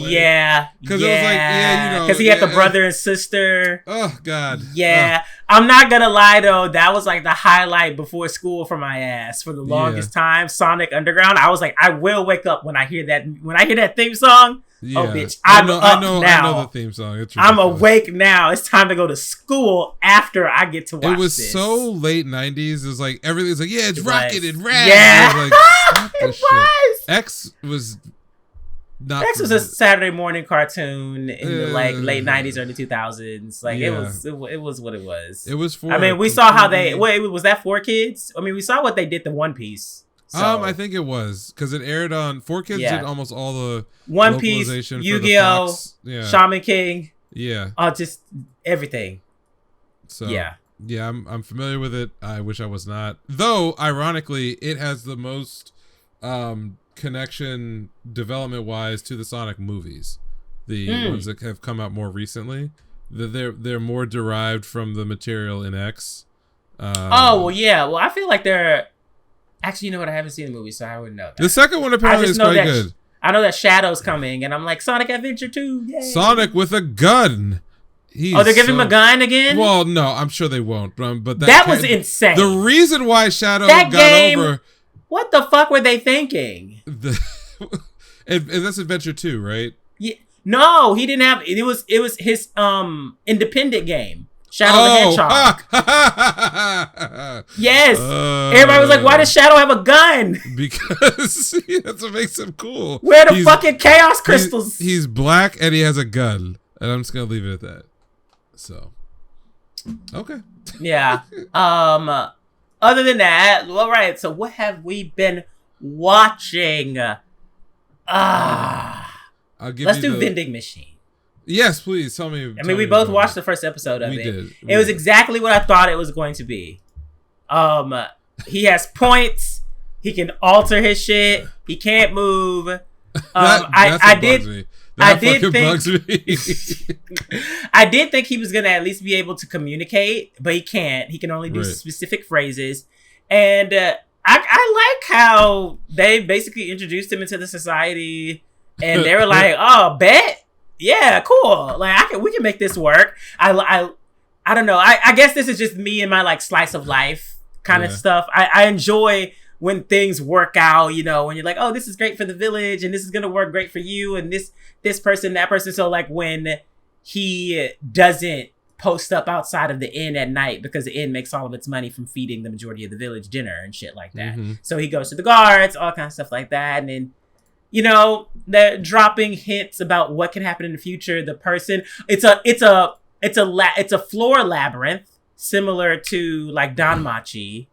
because it was like because he had the brother and sister. Oh god. Yeah. I'm not gonna lie though, that was like the highlight before school for my ass for the longest time. Sonic Underground. I was like, I will wake up when I hear that theme song. Yeah. Oh, bitch! I know the theme song. I'm awake now. It's time to go to school after I get to watch this. It was so late 90s. It was like everything's like, yeah, it's rocking and rad. Yeah, I was like, it was. X was not. X was a Saturday morning cartoon in the like late 90s, early 2000s. Like it was what it was. It was for. I mean, we saw how they. Wait, was that for kids? I mean, we saw what they did to One Piece. So. I think it was because it aired on 4Kids. Did almost all the One Piece, Yu-Gi-Oh, Shaman King, just everything. So I'm familiar with it. I wish I was not. Though ironically, it has the most connection development wise to the Sonic movies, the ones that have come out more recently. They're more derived from the material in X. Well, I feel like they're. Actually, you know what? I haven't seen the movie, so I wouldn't know that. The second one apparently is quite good. I know that Shadow's coming, and I'm like, Sonic Adventure 2, yay. Sonic with a gun. They're giving him a gun again? Well, no, I'm sure they won't. But that was insane. The reason why Shadow got over... What the fuck were they thinking? And that's Adventure 2, right? Yeah. No, he didn't have... It was his independent game. Shadow the Hedgehog. Yes. Everybody was like, why does Shadow have a gun? Because that's what makes him cool. Where are the fucking chaos crystals? He's black and he has a gun. And I'm just gonna leave it at that. So, okay. Yeah. Other than that, all right. So what have we been watching? Let's do vending machine. Yes, please tell me. I mean, we both watched the first episode of it. Did. It was exactly what I thought it was going to be. He has points. He can alter his shit. He can't move. I did think he was gonna at least be able to communicate, but he can't. He can only do specific phrases. And I like how they basically introduced him into the society, and they were like, "Oh, bet, yeah, cool. Like we can make this work." I don't know. I guess this is just me and my like slice of life kind of stuff. I enjoy when things work out, you know, when you're like, oh, this is great for the village and this is going to work great for you and this person, that person. So like when he doesn't post up outside of the inn at night because the inn makes all of its money from feeding the majority of the village dinner and shit like that. Mm-hmm. So he goes to the guards, all kinds of stuff like that. And then, you know, they're dropping hints about what can happen in the future. The person, it's a floor labyrinth similar to like Danmachi.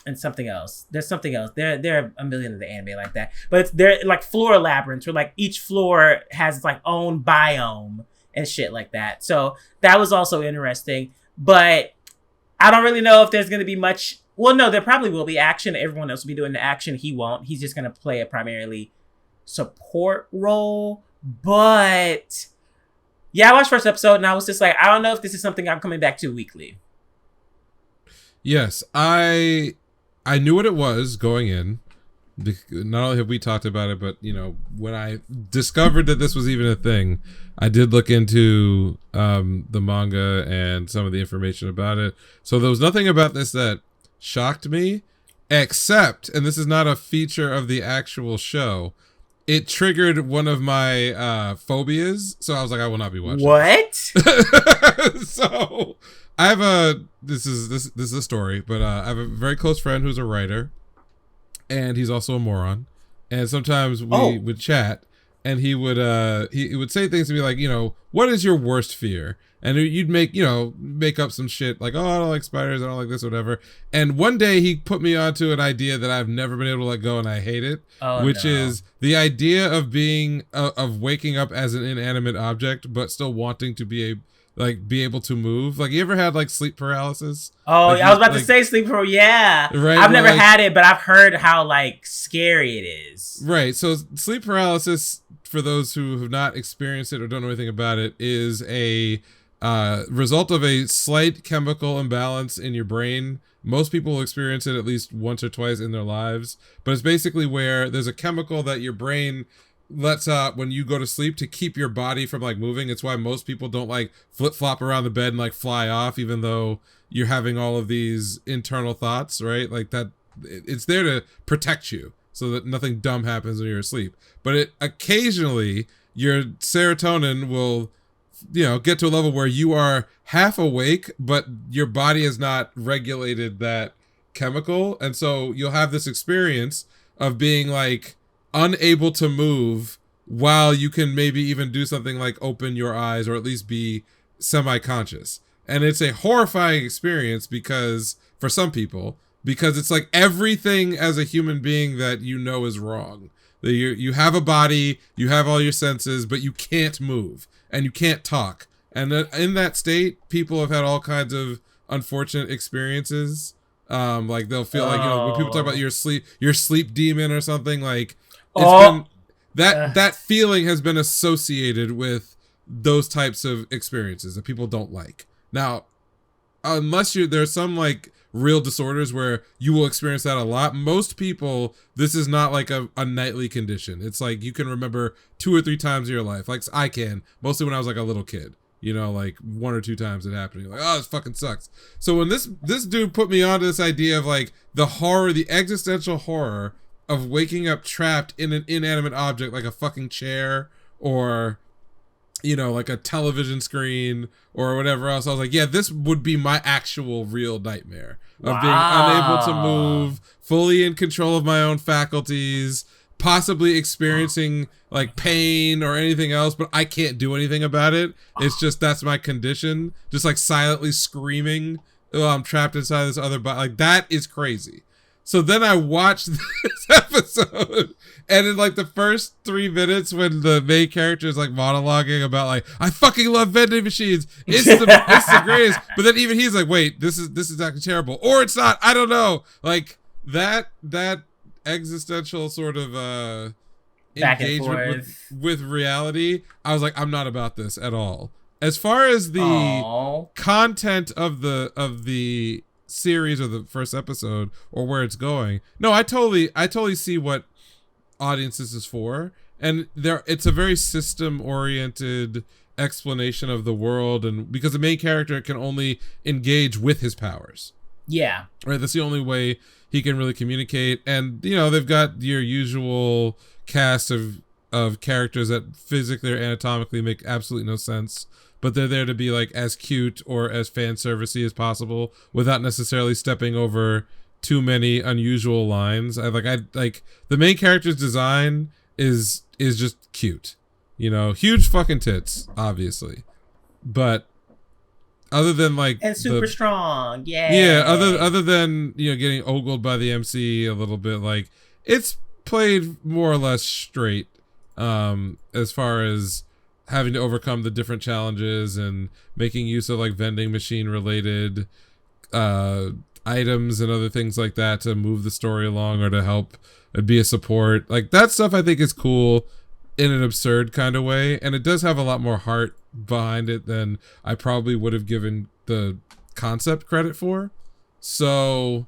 And something else. There's something else. There are a million of the anime like that. But they're like floor labyrinths where like each floor has its like own biome and shit like that. So that was also interesting. But I don't really know if there's going to be much. Well, no, there probably will be action. Everyone else will be doing the action. He won't. He's just going to play a primarily support role. But yeah, I watched first episode and I was just like, I don't know if this is something I'm coming back to weekly. Yes, I knew what it was going in. Not only have we talked about it, but, you know, when I discovered that this was even a thing, I did look into the manga and some of the information about it. So there was nothing about this that shocked me, except, and this is not a feature of the actual show, it triggered one of my phobias. So I was like, I will not be watching. What? So I have this is a story, but I have a very close friend who's a writer, and he's also a moron. And sometimes we would chat, and he would say things to me like, you know, what is your worst fear? And you'd make up some shit like, oh, I don't like spiders, I don't like this, whatever. And one day he put me onto an idea that I've never been able to let go, and I hate it, which is the idea of being of waking up as an inanimate object, but still wanting to be able to move. Like, you ever had like sleep paralysis? Oh, like, I was about to say sleep paralysis. Yeah, right. I've never had it, but I've heard how like scary it is. Right. So sleep paralysis, for those who have not experienced it or don't know anything about it, is a result of a slight chemical imbalance in your brain. Most people will experience it at least once or twice in their lives, but it's basically where there's a chemical that your brain lets out when you go to sleep to keep your body from like moving. It's why most people don't like flip-flop around the bed and like fly off, even though you're having all of these internal thoughts, right? Like that, it's there to protect you so that nothing dumb happens when you're asleep. But occasionally your serotonin will, you know, get to a level where you are half awake, but your body has not regulated that chemical. And so you'll have this experience of being like unable to move while you can maybe even do something like open your eyes or at least be semi-conscious. And it's a horrifying experience because for some people, because it's like everything as a human being that you know is wrong. You have a body, you have all your senses, but you can't move and you can't talk. And in that state, people have had all kinds of unfortunate experiences. Like they'll feel like, you know, when people talk about your sleep demon or something, like that feeling has been associated with those types of experiences that people don't like. Now, unless there's some like real disorders where you will experience that a lot, most people, this is not like a nightly condition. It's like you can remember 2 or 3 times in your life. Like I can, mostly when I was like a little kid, you know, like 1 or 2 times it happened. You're like, oh, this fucking sucks. So when this dude put me onto this idea of like the horror, the existential horror of waking up trapped in an inanimate object like a fucking chair or, you know, like a television screen or whatever else, I was like, yeah, this would be my actual real nightmare of being unable to move, fully in control of my own faculties, possibly experiencing like pain or anything else, but I can't do anything about it. It's just that's my condition. Just like silently screaming, "Oh, I'm trapped inside this other body." Like that is crazy. So then I watched this episode, and in like the first 3 minutes, when the main character is like monologuing about like, "I fucking love vending machines. It's the greatest." But then even he's like, "Wait, this is actually terrible, or it's not. I don't know." Like that existential sort of engagement with reality. I was like, I'm not about this at all. As far as the content of the series or the first episode or where it's going, no, I totally see what audience this is for, and it's a very system oriented explanation of the world, and because the main character can only engage with his powers, right, that's the only way he can really communicate. And you know, they've got your usual cast of characters that physically or anatomically make absolutely no sense, but they're there to be like as cute or as fan servicey as possible without necessarily stepping over too many unusual lines. I like the main character's design is just cute, you know, huge fucking tits, obviously, but other than like and super strong, other than, you know, getting ogled by the MC a little bit, like it's played more or less straight, as far as having to overcome the different challenges and making use of like vending machine related items and other things like that to move the story along or to help be a support. Like that stuff I think is cool in an absurd kind of way, and it does have a lot more heart behind it than I probably would have given the concept credit for. So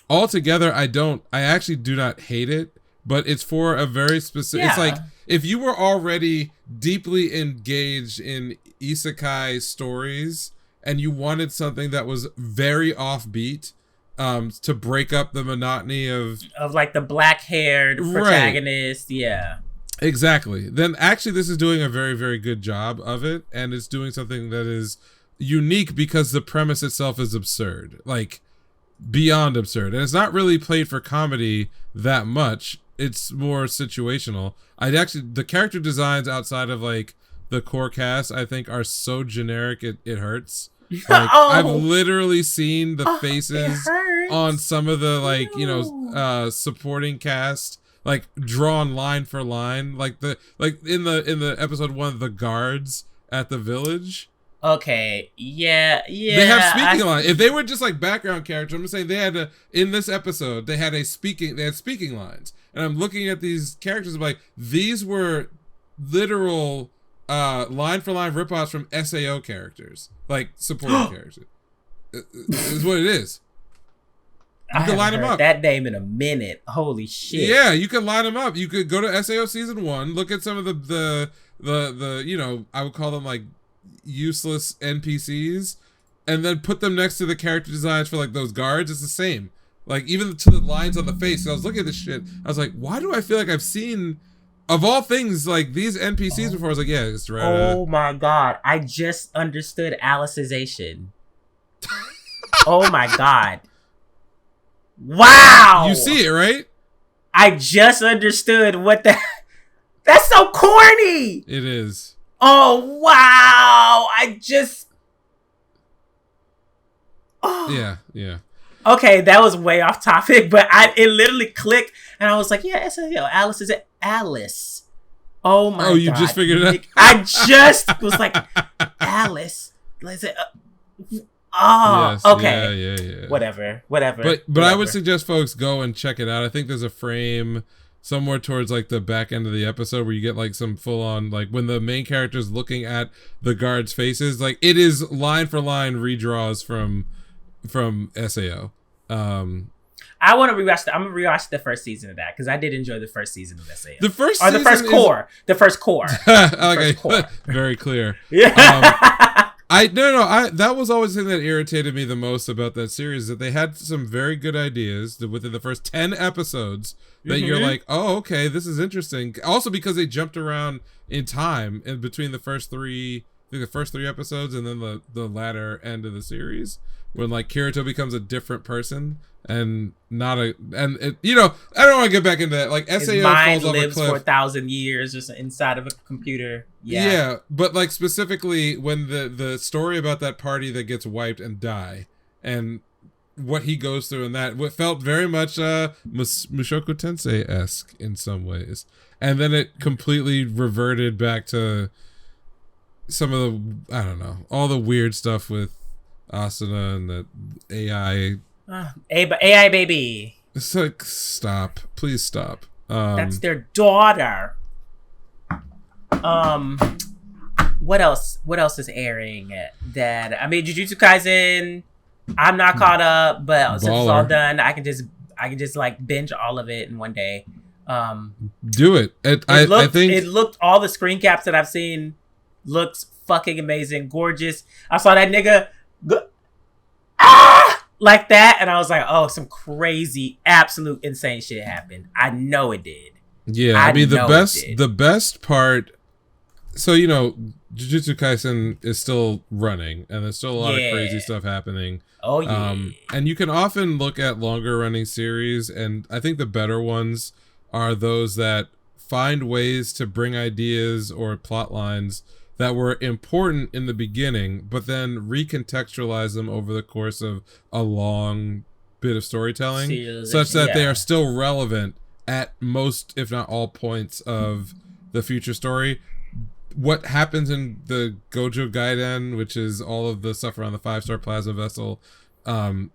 altogether, I actually do not hate it, but it's for a very specific, it's like if you were already deeply engaged in isekai stories and you wanted something that was very offbeat, to break up the monotony of like the black-haired protagonist, exactly, then actually this is doing a very, very good job of it, and it's doing something that is unique because the premise itself is absurd, like beyond absurd, and it's not really played for comedy that much. It's more situational. The character designs outside of like the core cast, I think, are so generic it hurts. Like, I've literally seen the faces on some of the like, you know, supporting cast, like drawn line for line, like in the episode 1, the guards at the village. Okay, yeah. They have speaking lines. If they were just like background characters, I'm just saying they had to, in this episode, they had speaking lines. And I'm looking at these characters, I'm like, these were literal line for line ripoffs from SAO characters, like supporting characters. Is what it is. You can line them up. That name in a minute. Holy shit. Yeah, you can line them up. You could go to SAO season 1, look at some of the you know, I would call them like useless NPCs, and then put them next to the character designs for like those guards. It's the same. Like even to the lines on the face. So I was looking at this shit, I was like, why do I feel like I've seen, of all things, like these NPCs before? I was like, yeah, it's right. Oh my god, I just understood Alicization. Oh my god. Wow. You see it, right? I just understood what that's so corny. It is. Oh wow. Yeah. Okay, that was way off topic, but it literally clicked, and I was like, yeah, Alice is Alice. Oh my god. Oh, you just figured it out? I just was like, Alice. Let's say, yes, okay. Yeah. Whatever. But I would suggest folks go and check it out. I think there's a frame somewhere towards like the back end of the episode where you get like some full on, like when the main character is looking at the guards' faces, like it is line for line redraws from SAO. I want to rewatch I'm gonna rewatch the first season of that because I did enjoy the first season of SAO. The first core. Very clear. Yeah. That was always the thing that irritated me the most about that series, that they had some very good ideas within the first 10 episodes that you're like, oh, okay, this is interesting. Also because they jumped around in time in between the first 3 think the first 3 episodes, and then the latter end of the series, when like Kirito becomes a different person and not a, and it, you know, I don't want to get back into that. Like His SAO mind falls off a lives cliff for 1,000 years just inside of a computer. Yeah, but like specifically when the story about that party that gets wiped and die, and what he goes through in that, what felt very much Mushoku Tensei-esque in some ways, and then it completely reverted back to some of the, I don't know, all the weird stuff with Asuna and the AI. AI baby. It's like, stop, please stop. That's their daughter. What else is airing that, I mean, Jujutsu Kaisen, I'm not caught up, but since it's all done, I can just like binge all of it in one day. Do it. I think it looked, all the screen caps that I've seen looks fucking amazing, gorgeous. I saw that nigga like that, and I was like, oh, some crazy, absolute insane shit happened. I know it did. Yeah, I mean the best part. So, you know, Jujutsu Kaisen is still running, and there's still a lot of crazy stuff happening. Oh yeah. And you can often look at longer running series, and I think the better ones are those that find ways to bring ideas or plot lines that were important in the beginning, but then recontextualize them over the course of a long bit of storytelling, such that they are still relevant at most, if not all, points of the future story. What happens in the Gojo Gaiden, which is all of the stuff around the 5-star plasma vessel, Gojo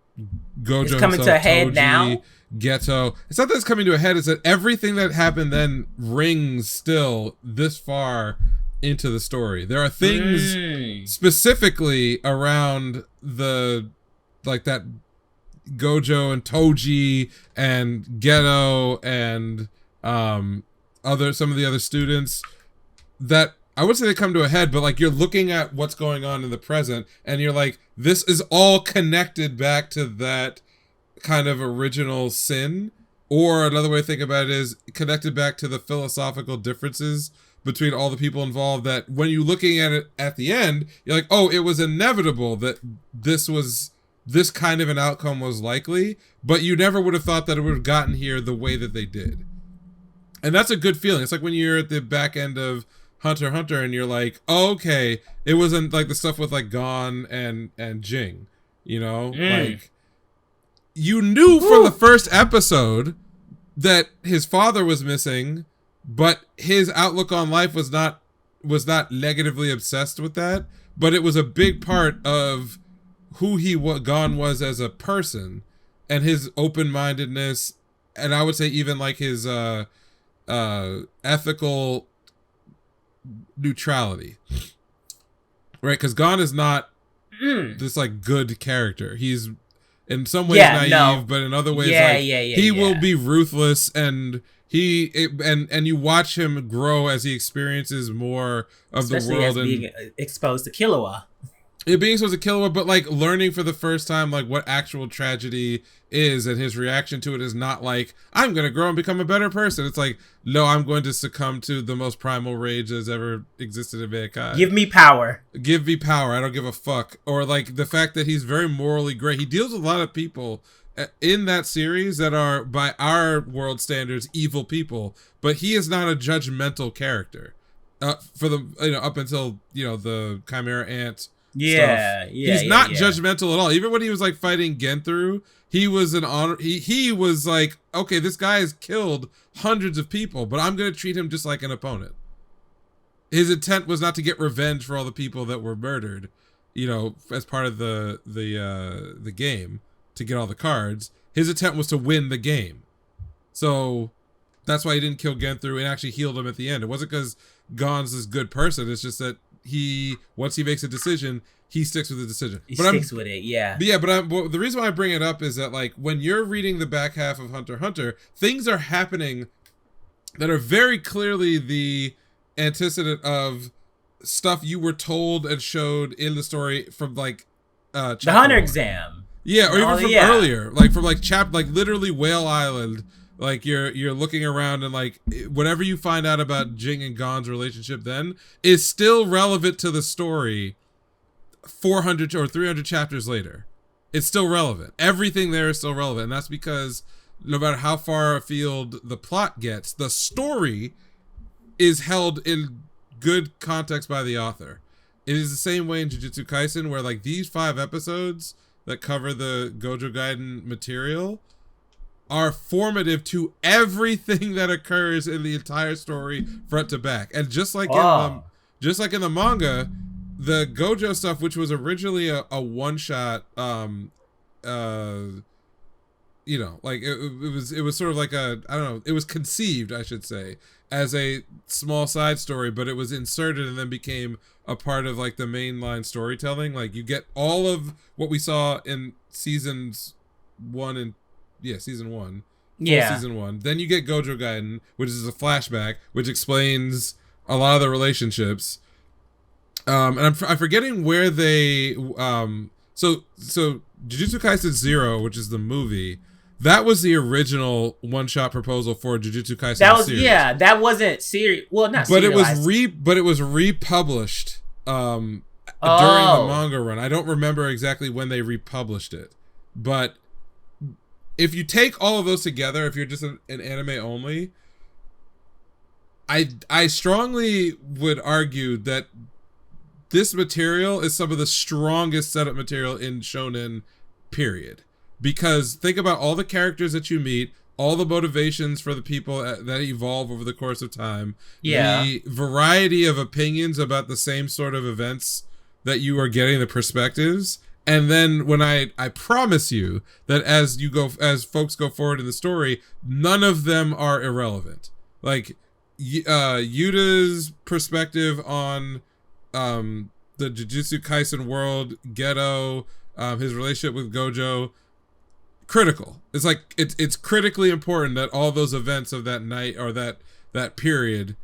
it's coming to a head Toji, now. Geto. It's not that it's coming to a head, it's that everything that happened then rings still this far into the story. There are things specifically around the, like that Gojo and Toji and Geto and some of the other students that I would say they come to a head, but like you're looking at what's going on in the present and you're like, this is all connected back to that kind of original sin. Or another way to think about it is connected back to the philosophical differences between all the people involved, that when you're looking at it at the end, you're like, oh, it was inevitable that this kind of an outcome was likely, but you never would have thought that it would have gotten here the way that they did. And that's a good feeling. It's like when you're at the back end of Hunter x Hunter and you're like, oh, okay, it wasn't like the stuff with like Gon and Jing, you know? Like, you knew from the first episode that his father was missing, but his outlook on life was not negatively obsessed with that, but it was a big part of who Gon was as a person, and his open-mindedness, and I would say even like his ethical neutrality, right? Because Gon is not this like good character. He's in some ways naive, but in other ways he will be ruthless, and and you watch him grow as he experiences more of especially the world, as being exposed to Killua. Being supposed to kill him, but like learning for the first time like what actual tragedy is, and his reaction to it is not like, I'm gonna grow and become a better person. It's like, no, I'm going to succumb to the most primal rage that's ever existed in mankind. Give me power. Give me power. I don't give a fuck. Or like the fact that he's very morally gray. He deals with a lot of people in that series that are, by our world standards, evil people, but he is not a judgmental character. For the, you know, up until, you know, the Chimera Ant. He's not judgmental at all. Even when he was like fighting Genthru, he was an honor. He was like, okay, this guy has killed hundreds of people, but I'm gonna treat him just like an opponent. His intent was not to get revenge for all the people that were murdered, you know, as part of the game, to get all the cards. His intent was to win the game. So that's why he didn't kill Genthru and actually healed him at the end. It wasn't because Gon's this good person. It's just that once he makes a decision, he sticks with the decision. He sticks with it, yeah. But the reason why I bring it up is that like when you're reading the back half of Hunter x Hunter, things are happening that are very clearly the antecedent of stuff you were told and showed in the story from like the Hunter exam. Yeah, or even from earlier, like from like literally Whale Island. Like you're looking around and like whatever you find out about Jing and Gon's relationship then is still relevant to the story 400 or 300 chapters later. It's still relevant. Everything there is still relevant. And that's because no matter how far afield the plot gets, the story is held in good context by the author. It is the same way in Jujutsu Kaisen, where like these 5 episodes that cover the Gojo Gaiden material are formative to everything that occurs in the entire story front to back. And just like in the manga, the Gojo stuff, which was originally a one-shot, you know, like it was sort of like a, I don't know, it was conceived, I should say, as a small side story, but it was inserted and then became a part of like the mainline storytelling. Like you get all of what we saw in seasons 1 and season 1. Season 1. Then you get Gojo Gaiden, which is a flashback, which explains a lot of the relationships. And I'm forgetting where they so Jujutsu Kaisen 0, which is the movie, that was the original one-shot proposal for Jujutsu Kaisen. That was series. That wasn't serious. Well, not but serialized. it was republished during the manga run. I don't remember exactly when they republished it, but if you take all of those together, if you're just an anime only, I strongly would argue that this material is some of the strongest setup material in shonen, period. Because think about all the characters that you meet, all the motivations for the people that evolve over the course of time, the variety of opinions about the same sort of events that you are getting, the perspectives. And then when I promise you that as folks go forward in the story, none of them are irrelevant. Like Yuta's perspective on the Jujutsu Kaisen world, Geto, his relationship with Gojo, critical. It's like it's critically important that all those events of that night or that period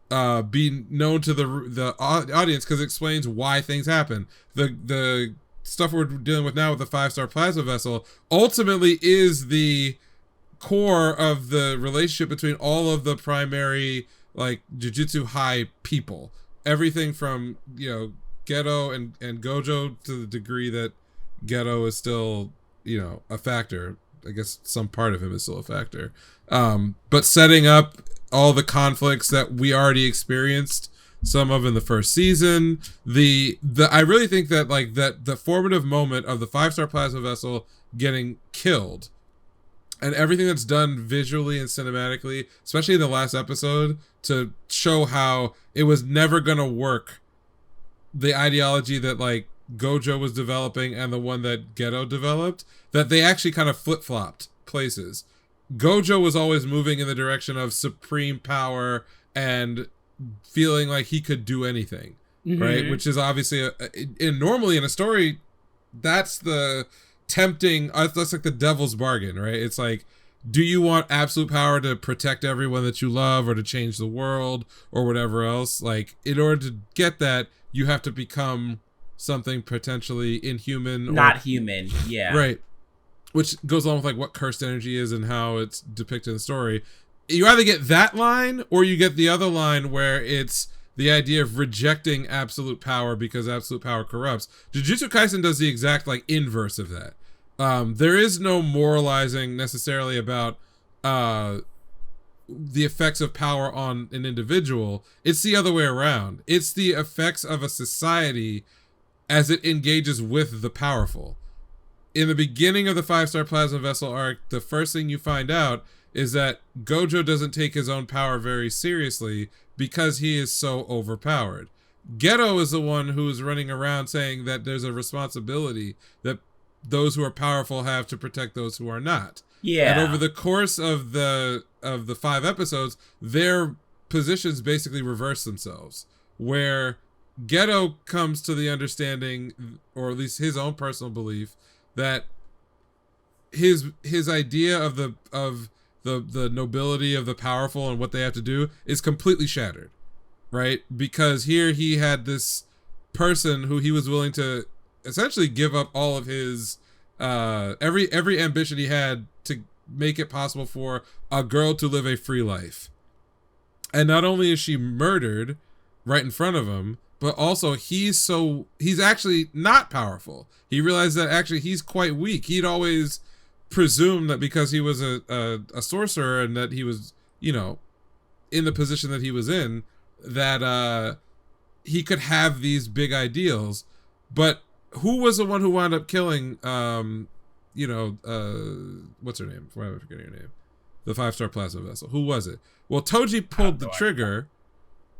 be known to the audience, because it explains why things happen. The stuff we're dealing with now with the 5-star plasma vessel ultimately is the core of the relationship between all of the primary like Jujutsu high people. Everything from, you know, Geto and Gojo, to the degree that Geto is still, you know, a factor. I guess some part of him is still a factor. But setting up all the conflicts that we already experienced, some of in the first season, I really think that like that the formative moment of the 5-star plasma vessel getting killed and everything that's done visually and cinematically, especially in the last episode, to show how it was never gonna work, the ideology that like Gojo was developing and the one that Geto developed, that they actually kind of flip-flopped places. Gojo was always moving in the direction of supreme power and feeling like he could do anything, right? Which is obviously normally in a story, that's the tempting, that's like the devil's bargain, right? It's like, do you want absolute power to protect everyone that you love or to change the world or whatever else? Like, in order to get that, you have to become something potentially inhuman, not human, right? Which goes along with like what cursed energy is and how it's depicted in the story. You either get that line or you get the other line where it's the idea of rejecting absolute power because absolute power corrupts. Jujutsu Kaisen does the exact like inverse of that. There is no moralizing necessarily about the effects of power on an individual. It's the other way around. It's the effects of a society as it engages with the powerful. In the beginning of the 5-star plasma vessel arc, the first thing you find out is that Gojo doesn't take his own power very seriously because he is so overpowered. Geto is the one who is running around saying that there's a responsibility that those who are powerful have to protect those who are not. Yeah. And over the course of the 5 episodes, their positions basically reverse themselves, where Geto comes to the understanding, or at least his own personal belief, that his idea of the nobility of the powerful and what they have to do is completely shattered, right? Because here he had this person who he was willing to essentially give up all of his every ambition he had to make it possible for a girl to live a free life. And not only is she murdered right in front of him, but also he's actually not powerful. He realized that actually he's quite weak. He'd always presumed that because he was a sorcerer and that he was, you know, in the position that he was in, that he could have these big ideals. But who was the one who wound up killing, you know, what's her name? Why am I forgetting her name? The 5-star plasma vessel. Who was it? Well, Toji pulled the trigger,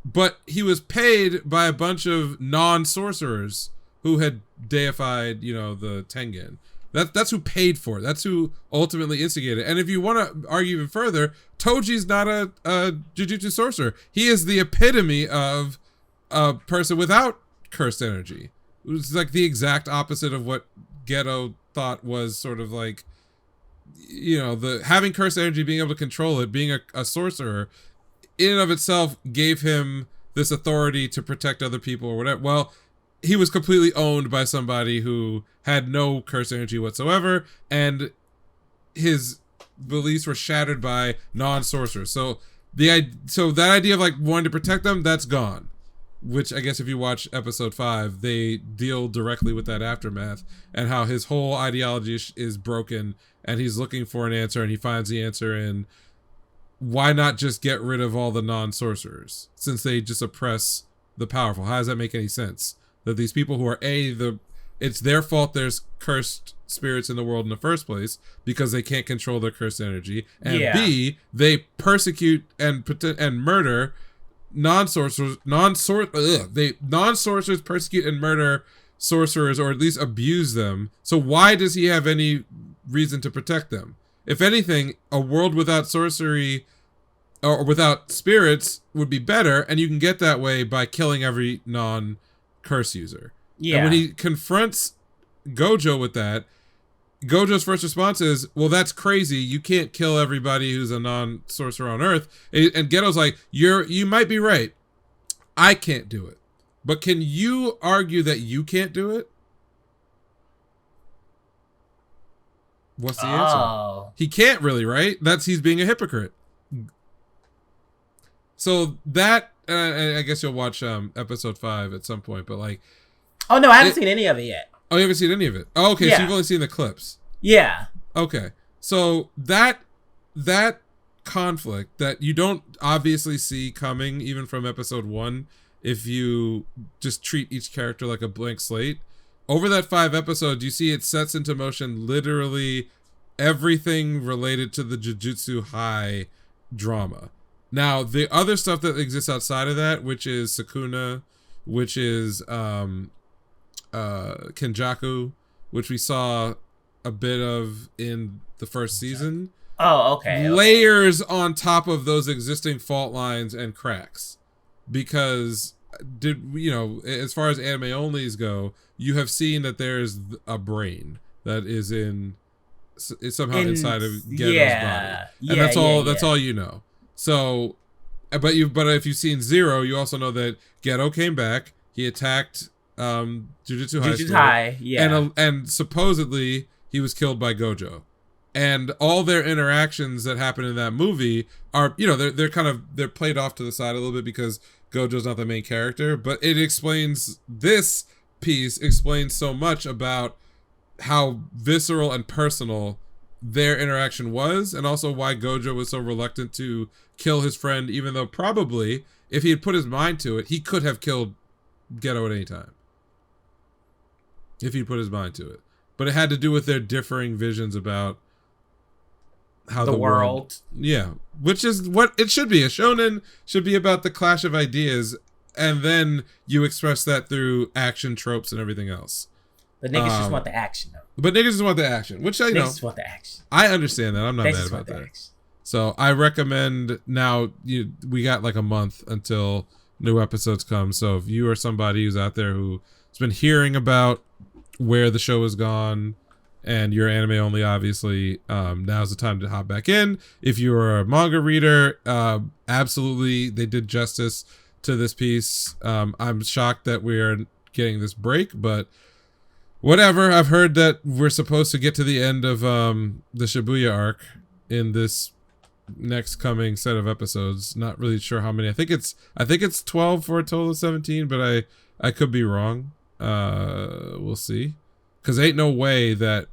but he was paid by a bunch of non-sorcerers who had deified, you know, the Tengen. That's who paid for it. That's who ultimately instigated it. And if you want to argue even further, Toji's not a Jujutsu sorcerer. He is the epitome of a person without cursed energy. It's like the exact opposite of what Geto thought was sort of like, you know, the having cursed energy, being able to control it, being a sorcerer, in and of itself gave him this authority to protect other people or whatever. Well, he was completely owned by somebody who had no cursed energy whatsoever, and his beliefs were shattered by non-sorcerers. So that idea of like wanting to protect them, that's gone. Which I guess if you watch episode 5, they deal directly with that aftermath and how his whole ideology is broken, and he's looking for an answer, and he finds the answer in why not just get rid of all the non-sorcerers since they just oppress the powerful. How does that make any sense? That these people who are it's their fault there's cursed spirits in the world in the first place because they can't control their cursed energy, and B, they persecute and murder non-sorcerers. Non-sorcerers persecute and murder sorcerers, or at least abuse them. So why does he have any reason to protect them? If anything, a world without sorcery or without spirits would be better, and you can get that way by killing every non-curse user. Yeah. And when he confronts Gojo with that, Gojo's first response is, well, that's crazy. You can't kill everybody who's a non-sorcerer on Earth. And Geto's like, you might be right. I can't do it. But can you argue that you can't do it? What's the answer? He can't really, right? He's being a hypocrite. So that, I guess you'll watch episode 5 at some point, but like... Oh, no, I haven't seen any of it yet. Oh, you haven't seen any of it? Oh, okay, yeah. So you've only seen the clips. Yeah. Okay. So that conflict that you don't obviously see coming even from episode 1, if you just treat each character like a blank slate, over that 5 episodes, you see it sets into motion literally everything related to the Jujutsu High drama. Now, the other stuff that exists outside of that, which is Sukuna, which is Kenjaku, which we saw a bit of in the first season. Oh, okay. Layers on top of those existing fault lines and cracks. Because, as far as anime onlys go, you have seen that there's a brain that is somehow inside of Geto's body. And that's all you know. So, but if you've seen Zero, you also know that Geto came back, he attacked Jujutsu High, and supposedly he was killed by Gojo. And all their interactions that happen in that movie are, they're played off to the side a little bit because Gojo's not the main character, but this piece explains so much about how visceral and personal their interaction was, and also why Gojo was so reluctant to kill his friend, even though probably if he had put his mind to it, he could have killed Geto at any time. If he put his mind to it. But it had to do with their differing visions about how the world. Yeah. Which is what it should be. A shonen should be about the clash of ideas, and then you express that through action tropes and everything else. But niggas just want the action, though. But niggas just want the action, which I know. Niggas just want the action. I understand that. I'm not mad about that. Action. So I recommend now. We got like a month until new episodes come. So if you are somebody who's out there who's been hearing about where the show has gone, and you're anime only, obviously, now's the time to hop back in. If you're a manga reader, absolutely, they did justice to this piece. I'm shocked that we're getting this break, but whatever. I've heard that we're supposed to get to the end of the Shibuya arc, in this next coming set of episodes. Not really sure how many. I think it's 12 for a total of 17, but I could be wrong. We'll see. Because ain't no way that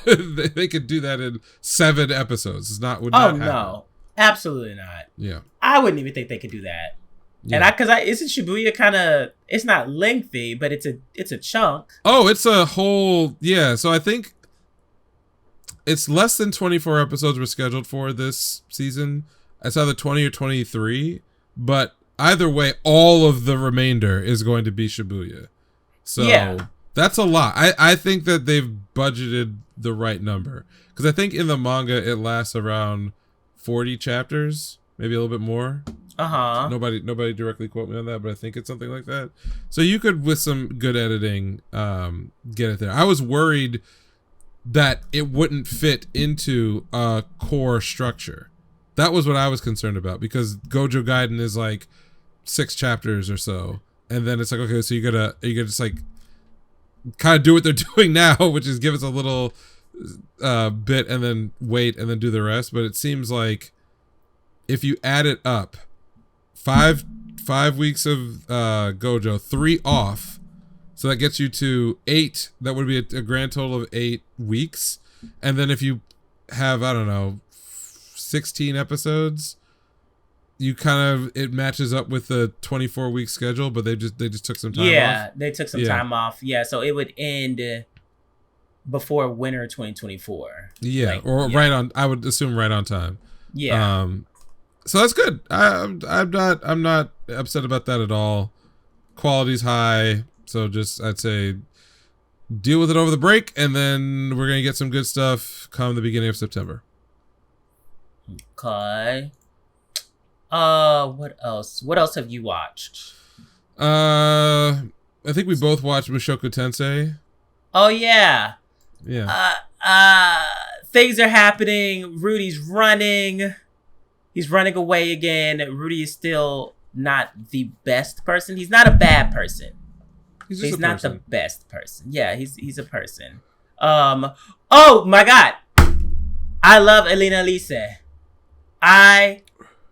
they could do that in 7 episodes. Would not happen. No, absolutely not. Yeah, I wouldn't even think they could do that. Yeah. And isn't Shibuya kind of, it's not lengthy, but it's a chunk. Oh, it's a whole, yeah. So I think it's less than 24 episodes were scheduled for this season. It's either 20 or 23, but either way, all of the remainder is going to be Shibuya. So yeah. That's a lot. I think that they've budgeted the right number, because I think in the manga it lasts around 40 chapters, maybe a little bit more. Nobody directly quote me on that, but I think it's something like that. So you could, with some good editing, get it there. I was worried that it wouldn't fit into a core structure. That was what I was concerned about, because Gojo Gaiden is like 6 chapters or so, and then it's like, okay, so you gotta just like kind of do what they're doing now, which is give us a little bit and then wait and then do the rest. But it seems like if you add it up, 5 weeks of Gojo, 3 off, so that gets you to 8. That would be a grand total of 8 weeks. And then if you have, I don't know, 16 episodes, you it matches up with the 24-week schedule, but they just took some time off. Yeah, they took some time off. Yeah, so it would end before winter 2024. Yeah, right on. I would assume right on time. Yeah. So that's good. I'm not upset about that at all. Quality's high, so just I'd say deal with it over the break, and then we're gonna get some good stuff come the beginning of September. Okay. What else? What else have you watched? I think we both watched Mushoku Tensei. Oh yeah. Yeah. Things are happening. Rudy's running. He's running away again. Rudy is still not the best person. He's not a bad person. He's not the best person. Yeah, he's a person. Oh my god. I love Elena Lise. I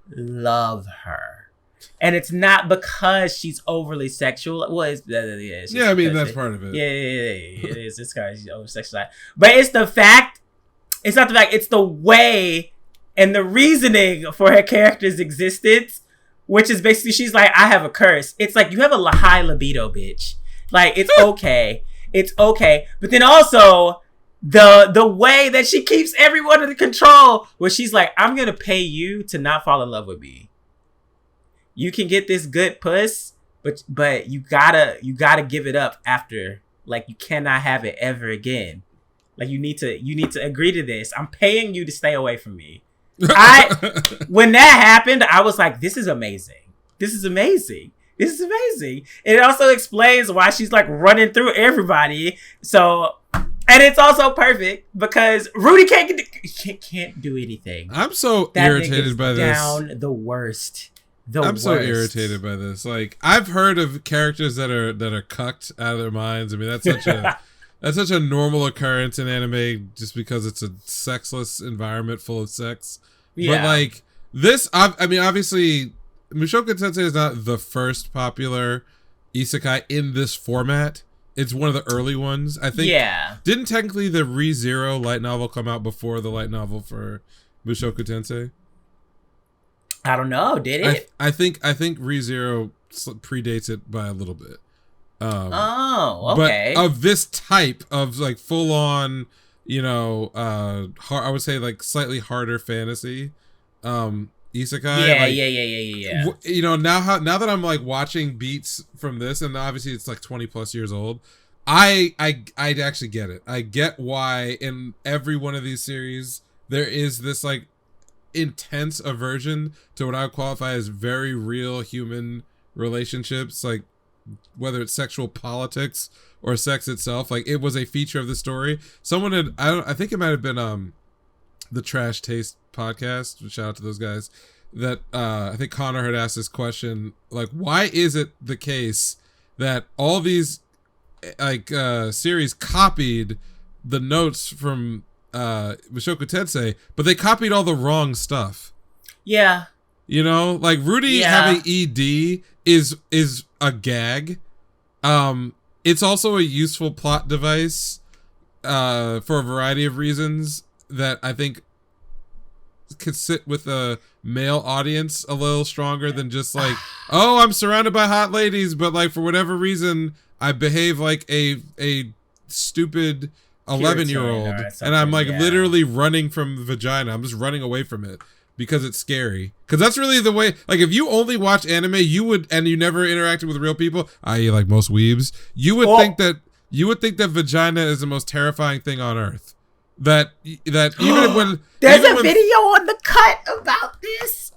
love her. And it's not because she's overly sexual. Well, yeah, I mean, that's part of it. Yeah, it is. It's because she's over sexualized. But it's the fact, it's not the fact, it's the way and the reasoning for her character's existence, which is basically, she's like, I have a curse. It's like, you have a high libido, bitch. Like, it's okay. It's okay. But then also, the way that she keeps everyone under control, where she's like, I'm going to pay you to not fall in love with me. You can get this good puss, but you gotta give it up after. Like, you cannot have it ever again. Like, you need to agree to this. I'm paying you to stay away from me. When that happened, I was like, this is amazing. This is amazing. This is amazing. And it also explains why she's like running through everybody. So, and it's also perfect because Rudy can't do anything. I'm so irritated by this. Down the worst. So irritated by this. Like, I've heard of characters that are cucked out of their minds. I mean, that's such a normal occurrence in anime, just because it's a sexless environment full of sex. Yeah. But like this, I mean, obviously, Mushoku Tensei is not the first popular isekai in this format. It's one of the early ones, I think. Yeah. Didn't technically the Re:Zero light novel come out before the light novel for Mushoku Tensei? I don't know. Did it? I think Re:Zero predates it by a little bit. Okay. But of this type of like full on, you know, I would say like slightly harder fantasy, isekai. Yeah. You know, now that I'm like watching beats from this, and obviously it's like 20 plus years old, I actually get it. I get why in every one of these series there is this like intense aversion to what I would qualify as very real human relationships, like whether it's sexual politics or sex itself. Like, it was a feature of the story. Someone had, I think it might have been the Trash Taste podcast, shout out to those guys, that I think Connor had asked this question, like, why is it the case that all these like series copied the notes from Mushoku Tensei, but they copied all the wrong stuff. Yeah. You know, like Rudy having ED is a gag. It's also a useful plot device for a variety of reasons that I think could sit with a male audience a little stronger than just like, oh, I'm surrounded by hot ladies, but like for whatever reason I behave like a stupid 11-year-old and I'm like literally running from the vagina. I'm just running away from it because it's scary. Because that's really the way, like if you only watch anime, you would, and you never interacted with real people, i.e. like most weebs, you would think that vagina is the most terrifying thing on earth. That even when there's a video on the cut about this.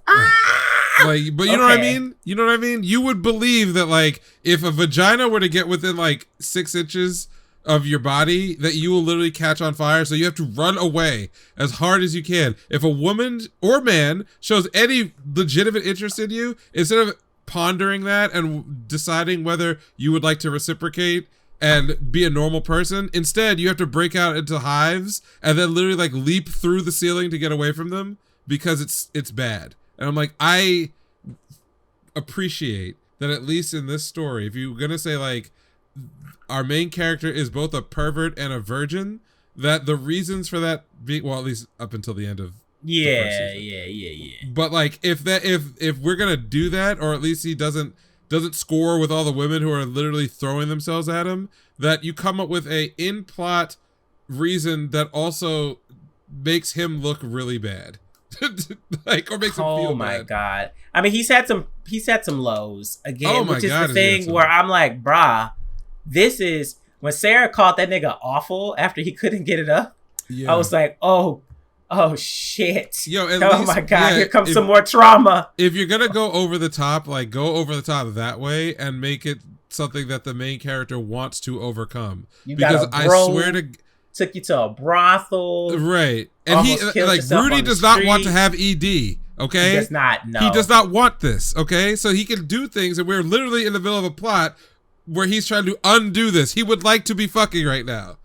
Like, but you know what I mean? You know what I mean? You would believe that like if a vagina were to get within like 6 inches of your body, that you will literally catch on fire, so you have to run away as hard as you can. If a woman or man shows any legitimate interest in you, instead of pondering that and deciding whether you would like to reciprocate and be a normal person, instead you have to break out into hives and then literally like leap through the ceiling to get away from them because it's bad. And I'm like, I appreciate that at least in this story, if you're gonna say like our main character is both a pervert and a virgin, that the reasons for that being, well, at least up until the end of the first season. But like if we're gonna do that, or at least he doesn't score with all the women who are literally throwing themselves at him, that you come up with a in-plot reason that also makes him look really bad. Like, or makes him feel bad. Oh my god. I mean, he's had some lows again, which is the thing where I'm like, brah, this is when Sarah called that nigga awful after he couldn't get it up. Yeah. I was like, oh shit. Yo, oh my god, here comes some more trauma. If you're gonna go over the top, like go over the top that way and make it something that the main character wants to overcome. Because I swear to, took you to a brothel, right? And he like Rudy does not want to have ED. Okay, he does not. No, he does not want this. Okay, so he can do things, and we're literally in the middle of a plot where he's trying to undo this. He would like to be fucking right now.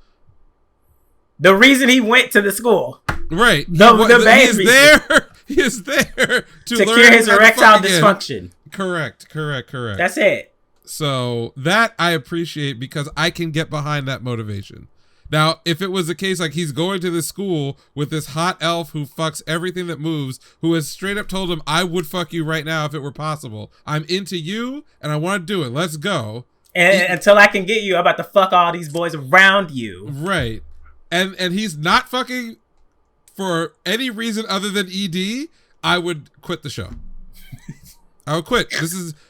The reason he went to the school. Right. He is there to cure his erectile dysfunction. Correct. That's it. So that I appreciate because I can get behind that motivation. Now, if it was the case like he's going to this school with this hot elf who fucks everything that moves, who has straight up told him, I would fuck you right now if it were possible. I'm into you and I want to do it. Let's go. And until I can get you, I'm about to fuck all these boys around you. Right. And he's not fucking for any reason other than ED, I would quit the show. I would quit.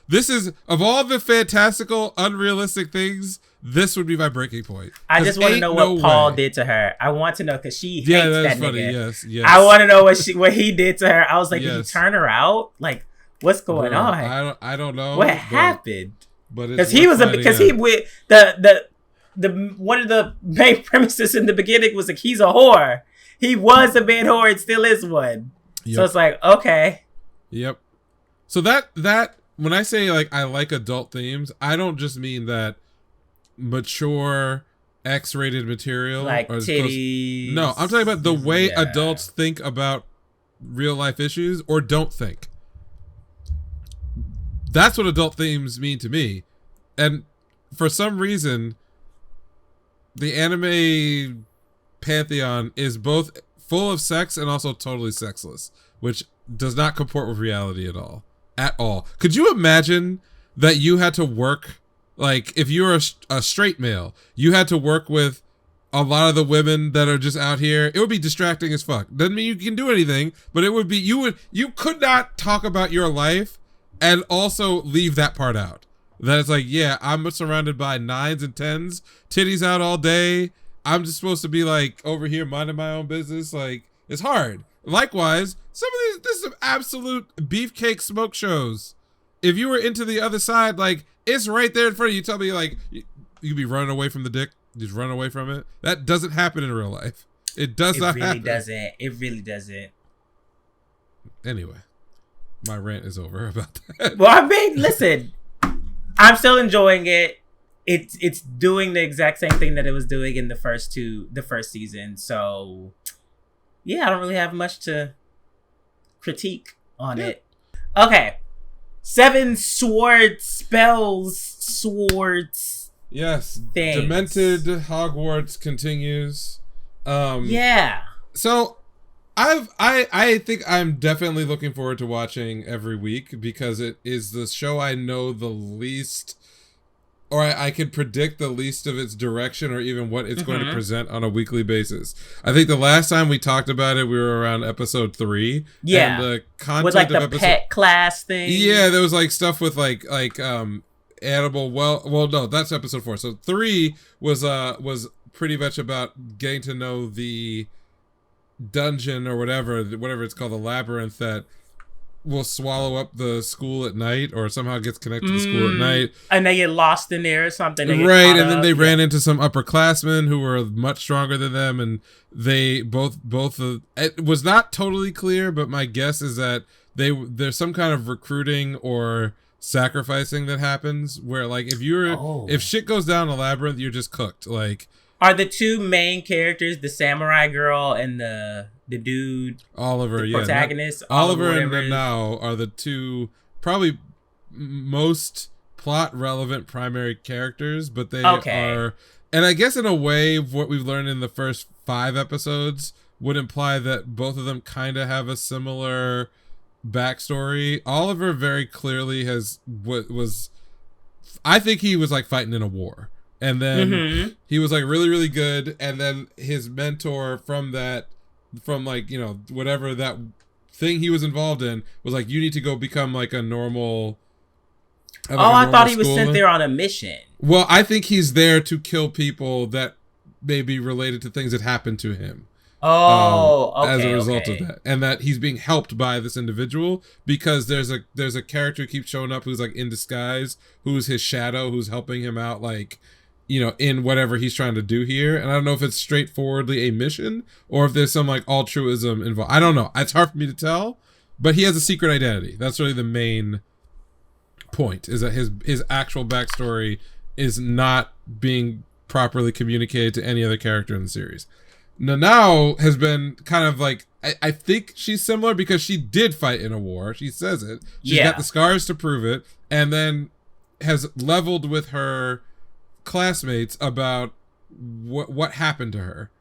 This is of all the fantastical, unrealistic things, this would be my breaking point. I just want to know what Paul did to her. I want to know because she hates that funny. nigga. Yes. I want to know what he did to her. I was like, did he turn her out? Like, what's going on? I don't know what happened. But because he was he with the one of the main premises in the beginning was like he's a whore. He was a bad whore and still is one. Yep. So it's like, okay. Yep. So that when I say like I like adult themes, I don't just mean that mature X-rated material like titties. No, I'm talking about the way adults think about real life issues or don't think. That's what adult themes mean to me. And for some reason, the anime pantheon is both full of sex and also totally sexless, which does not comport with reality at all. At all. Could you imagine that you had to work, like, if you were a straight male, you had to work with a lot of the women that are just out here? It would be distracting as fuck. Doesn't mean you can do anything, but it would be, you could not talk about your life and also leave that part out. That it's like, yeah, I'm surrounded by 9s and 10s, titties out all day. I'm just supposed to be like over here minding my own business. Like, it's hard. Likewise, some of this is some absolute beefcake smoke shows. If you were into the other side, like, it's right there in front of you. Tell me, like, you'd be running away from the dick, just run away from it. That doesn't happen in real life. It does not happen. It really doesn't. Anyway, my rant is over about that. Well, I mean, listen, I'm still enjoying it. It's doing the exact same thing that it was doing in the first season. So Yeah, I don't really have much to critique on it. Okay. 7 sword spells, swords. Yes. Things. Demented Hogwarts continues. Yeah. So I think I'm definitely looking forward to watching every week because it is the show I know the least, or I could predict the least of its direction or even what it's going to present on a weekly basis. I think the last time we talked about it, we were around episode 3. Yeah. And the content with like the of episode, pet class thing. Yeah, there was like stuff with like animal. Well, no, that's episode 4. So 3 was pretty much about getting to know the dungeon or whatever it's called, the labyrinth that will swallow up the school at night or somehow gets connected to the school at night. And they get lost in there or something. Right, and then they ran into some upperclassmen who were much stronger than them, and they both it was not totally clear, but my guess is that there's some kind of recruiting or sacrificing that happens where like if shit goes down a labyrinth, you're just cooked. Like, are the 2 main characters the samurai girl and the dude Oliver, the protagonist? Oliver and Nanao are the 2 probably most plot relevant primary characters, but they are, and I guess in a way what we've learned in the first 5 episodes would imply that both of them kind of have a similar backstory. Oliver very clearly I think he was like fighting in a war. And then he was like really, really good. And then his mentor from like, you know, whatever that thing he was involved in was like, you need to go become like a normal. I thought he was sent there on a mission. Well, I think he's there to kill people that may be related to things that happened to him. As a result of that, and that he's being helped by this individual because there's a character who keeps showing up who's like in disguise, who's his shadow, who's helping him out, like, you know, in whatever he's trying to do here. And I don't know if it's straightforwardly a mission or if there's some like altruism involved. I don't know. It's hard for me to tell, but he has a secret identity. That's really the main point, is that his actual backstory is not being properly communicated to any other character in the series. Nanao has been kind of like, I think she's similar because she did fight in a war. She says it. She's got the scars to prove it, and then has leveled with her classmates about what happened to her.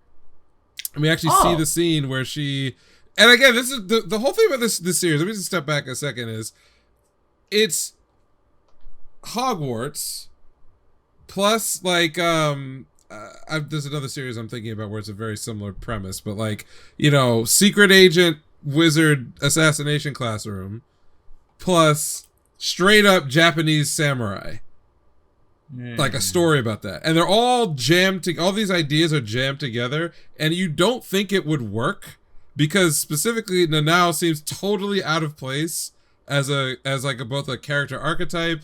And we actually see the scene where she, and again, this is the whole thing about this series. Let me just step back a second. It's Hogwarts plus like there's another series I'm thinking about where it's a very similar premise, but like, you know, secret agent wizard assassination classroom plus straight up Japanese samurai. Like a story about that, and they're all jammed all these ideas are jammed together, and you don't think it would work because specifically Nanao seems totally out of place as both a character archetype,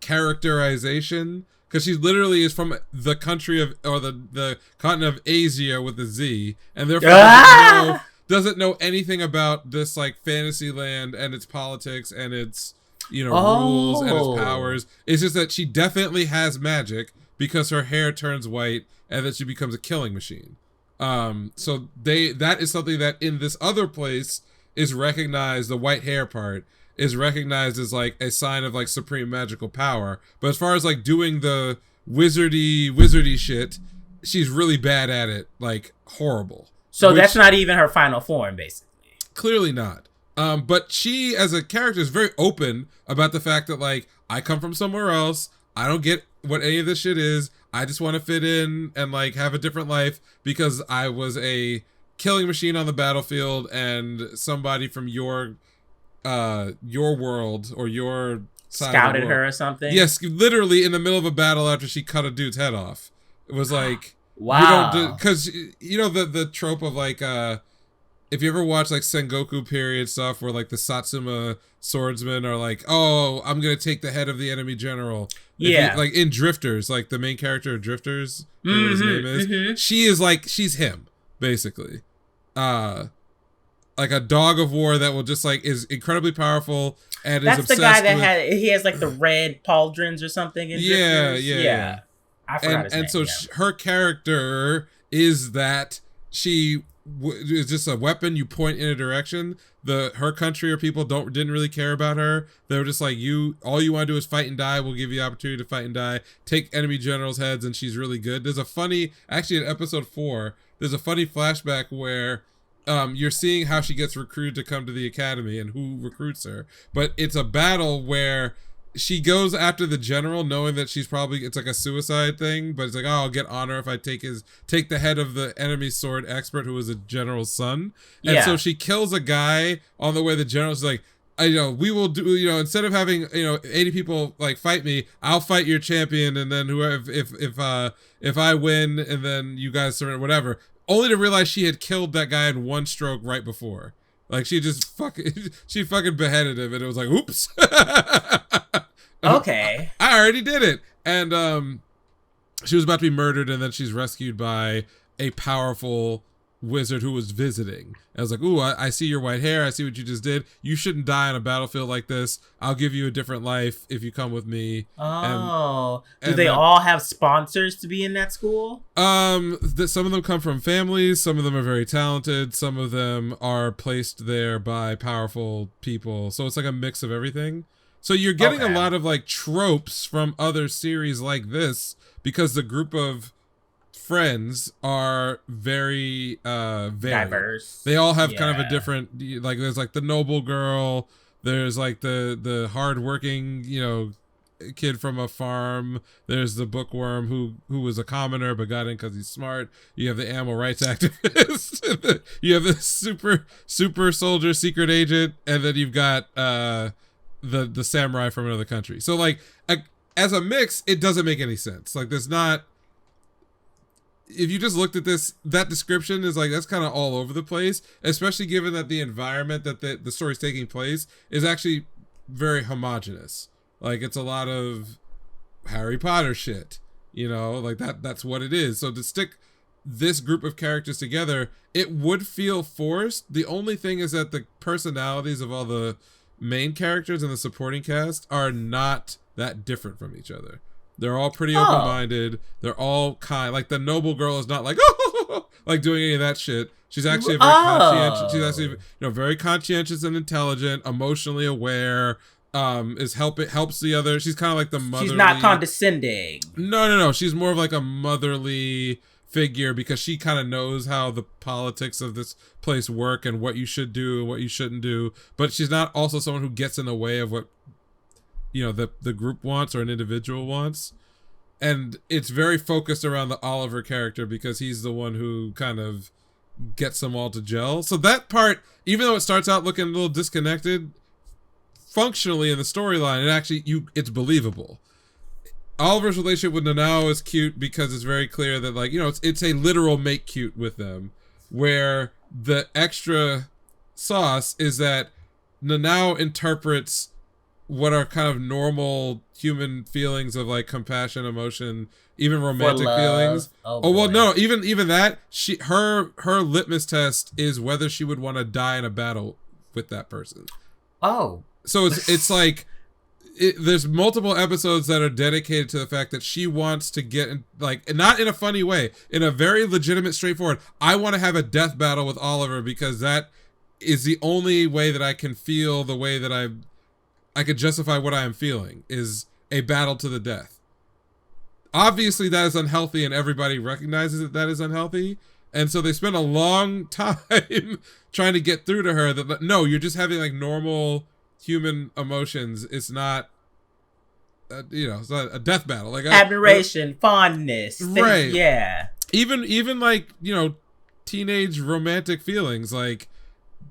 characterization, because she literally is from the country of, or the continent of Asia with a Z, and therefore doesn't know anything about this like fantasy land and its politics and its, you know, rules and its powers. It's just that she definitely has magic because her hair turns white and that she becomes a killing machine. So that is something that in this other place is recognized, the white hair part is recognized as like a sign of like supreme magical power. But as far as like doing the wizardy shit, she's really bad at it, like horrible. So that's not even her final form, basically. Clearly not. But she, as a character, is very open about the fact that, like, I come from somewhere else. I don't get what any of this shit is. I just want to fit in and, like, have a different life because I was a killing machine on the battlefield and somebody from your world or your side scouted her or something. Yes, literally in the middle of a battle after she cut a dude's head off. It was like, wow. Because, you know, the trope of, like, if you ever watch like Sengoku period stuff where like the Satsuma swordsmen are like, oh, I'm gonna take the head of the enemy general. Like in Drifters, like the main character of Drifters, whatever his name is, she is like, she's him, basically. Like a dog of war that will just like is incredibly powerful and that's is obsessed the guy that with, he has like the red pauldrons or something in Drifters. Yeah. I forgot his name, so her character is that she is just a weapon you point in a direction. Her country or people didn't really care about her. They were just like, all you want to do is fight and die. We'll give you the opportunity to fight and die. Take enemy generals' heads, and she's really good. There's a funny, actually in episode 4, there's a funny flashback where you're seeing how she gets recruited to come to the academy and who recruits her. But it's a battle where she goes after the general knowing that it's like a suicide thing, but it's like, oh, I'll get honor if I take the head of the enemy sword expert who is a general's son. And so she kills a guy on the way. The general's like, we will do, instead of having, 80 people like fight me, I'll fight your champion. And then whoever, if I win and then you guys surrender, whatever, only to realize she had killed that guy in one stroke right before. Like she fucking beheaded him, and it was like, oops. Okay. I already did it. And she was about to be murdered, and then she's rescued by a powerful wizard who was visiting. I was like, ooh, I see your white hair. I see what you just did. You shouldn't die on a battlefield like this. I'll give you a different life if you come with me. Oh. Do they all have sponsors to be in that school? Some of them come from families. Some of them are very talented. Some of them are placed there by powerful people. So it's like a mix of everything. So you're getting a lot of like tropes from other series like this because the group of friends are very diverse. They all have kind of a different, like there's like the noble girl, there's like the hardworking, kid from a farm, there's the bookworm who was a commoner but got in because he's smart, you have the animal rights activist, you have the super soldier secret agent, and then you've got the samurai from another country. So like as a mix, it doesn't make any sense. Like there's not, if you just looked at this, that description is like, that's kind of all over the place, especially given that the environment that the story's taking place is actually very homogenous. Like it's a lot of Harry Potter shit, like that's what it is. So to stick this group of characters together, it would feel forced. The only thing is that the personalities of all the main characters and the supporting cast are not that different from each other. They're all pretty open-minded. They're all kind. Like the noble girl is not like like doing any of that shit. She's actually very conscientious. She's actually very conscientious and intelligent, emotionally aware. Helps the other. She's kind of like the motherly. She's not condescending. No. She's more of like a motherly figure because she kind of knows how the politics of this place work and what you should do and what you shouldn't do. But she's not also someone who gets in the way of what the group wants or an individual wants. And it's very focused around the Oliver character because he's the one who kind of gets them all to gel. So that part, even though it starts out looking a little disconnected, functionally in the storyline, it's believable. Oliver's relationship with Nanao is cute because it's very clear that like, it's a literal make cute with them, where the extra sauce is that Nanao interprets what are kind of normal human feelings of like compassion, emotion, even romantic feelings. No, even that, her litmus test is whether she would want to die in a battle with that person. Oh. So it's like there's multiple episodes that are dedicated to the fact that she wants to get in, like, not in a funny way, in a very legitimate, straightforward, I want to have a death battle with Oliver because that is the only way that I can feel the way that I could justify what I am feeling, is a battle to the death. Obviously that is unhealthy and everybody recognizes that is unhealthy. And so they spend a long time trying to get through to her that, no, you're just having like normal human emotions. It's not, it's not a death battle. Like admiration, fondness. Right. Yeah. Even like, teenage romantic feelings, like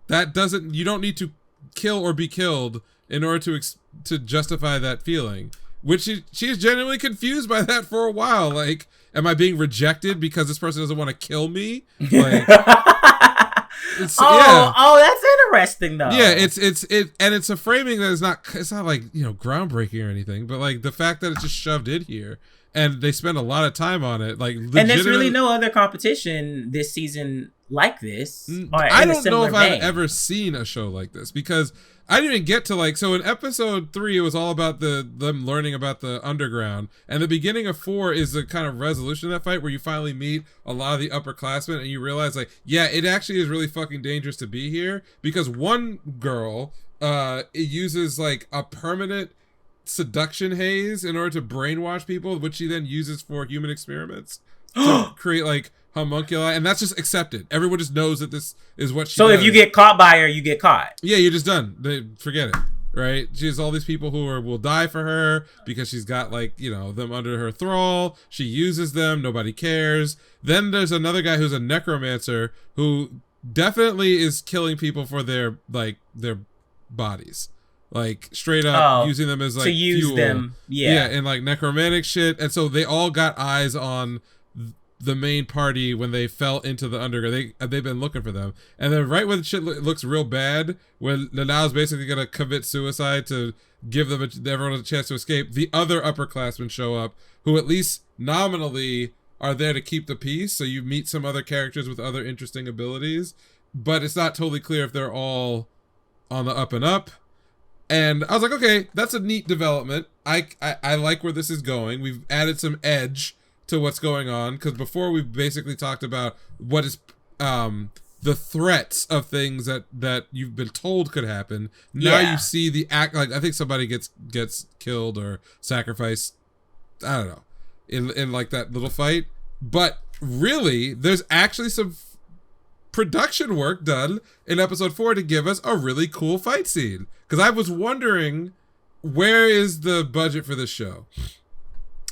that doesn't, you don't need to kill or be killed in order to justify that feeling, which she is genuinely confused by that for a while. Like, am I being rejected because this person doesn't want to kill me? Like, that's interesting though. Yeah, it's a framing that is not, it's not like, groundbreaking or anything, but like the fact that it's just shoved in here and they spend a lot of time on it. Like, and there's really no other competition this season like this. I don't know if I've ever seen a show like this, because I didn't even get to, like, so in episode 3 it was all about them learning about the underground, and the beginning of 4 is the kind of resolution of that fight where you finally meet a lot of the upperclassmen and you realize, like, yeah, it actually is really fucking dangerous to be here, because one girl it uses like a permanent seduction haze in order to brainwash people, which she then uses for human experiments to create like homunculi, and that's just accepted. Everyone just knows that this is what she does. If you get caught by her, you get caught. Yeah, you're just done. They forget it, right? She has all these people who will die for her because she's got, like, you know, them under her thrall. She uses them. Nobody cares. Then there's another guy who's a necromancer who definitely is killing people for their bodies. Like, straight up using them as, like, to use fuel. them. Yeah, and like necromantic shit. And so they all got eyes on the main party when they fell into the underground. They've been looking for them. And then right when shit looks real bad, when Nanao's basically gonna commit suicide to give them everyone a chance to escape, the other upperclassmen show up, who at least nominally are there to keep the peace. So you meet some other characters with other interesting abilities, but it's not totally clear if they're all on the up and up. And I was like, okay, that's a neat development. I like where this is going. We've added some edge to what's going on, because before we've basically talked about what is the threats of things that you've been told could happen. Now you see the act. Like, I think somebody gets killed or sacrificed, I don't know, in like that little fight. But really, there's actually some production work done in episode 4 to give us a really cool fight scene, because I was wondering, where is the budget for this show?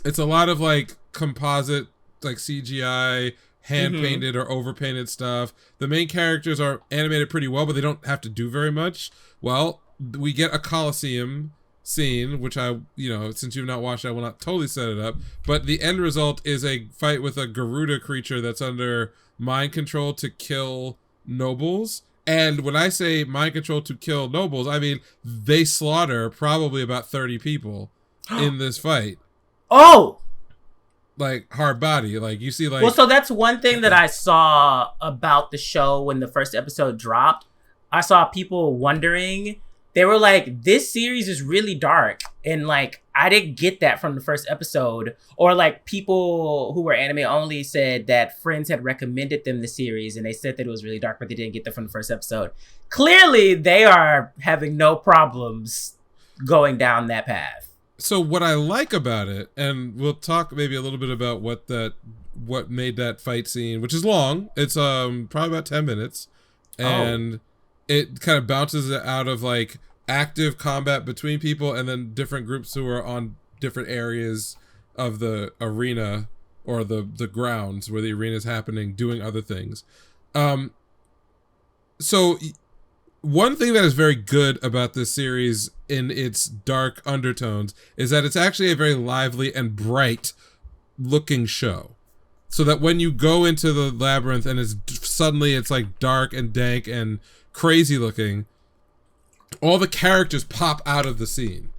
It's a lot of like composite, like CGI, hand painted or over painted stuff. The main characters are animated pretty well, but they don't have to do very much. Well, we get a Coliseum scene, which since you've not watched, I will not totally set it up, but the end result is a fight with a Garuda creature that's under mind control to kill nobles. And when I say mind control to kill nobles, I mean they slaughter probably about 30 people in this fight. Oh, like hard body. Like, you see, like, well, so that's one thing that I saw about the show when the first episode dropped. I saw people wondering. They were like, this series is really dark, and like I didn't get that from the first episode. Or like, people who were anime only said that friends had recommended them the series and they said that it was really dark, but they didn't get that from the first episode. Clearly they are having no problems going down that path. So what I like about it, and we'll talk maybe a little bit about what made that fight scene, which is long. It's probably about 10 minutes, and it kind of bounces out of like active combat between people and then different groups who are on different areas of the arena or the grounds where the arena is happening, doing other things. So one thing that is very good about this series in its dark undertones is that it's actually a very lively and bright looking show. So that when you go into the labyrinth and it's like dark and dank and crazy looking, all the characters pop out of the scene.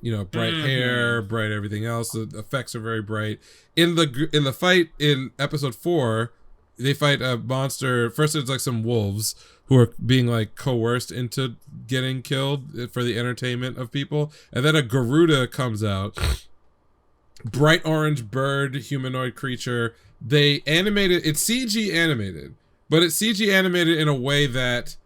You know, bright hair, bright everything else. The effects are very bright. In the fight in episode 4, they fight a monster. First, there's like some wolves who are being like coerced into getting killed for the entertainment of people, and then a Garuda comes out. Bright orange bird, humanoid creature. They animated. It's CG animated, but it's CG animated in a way that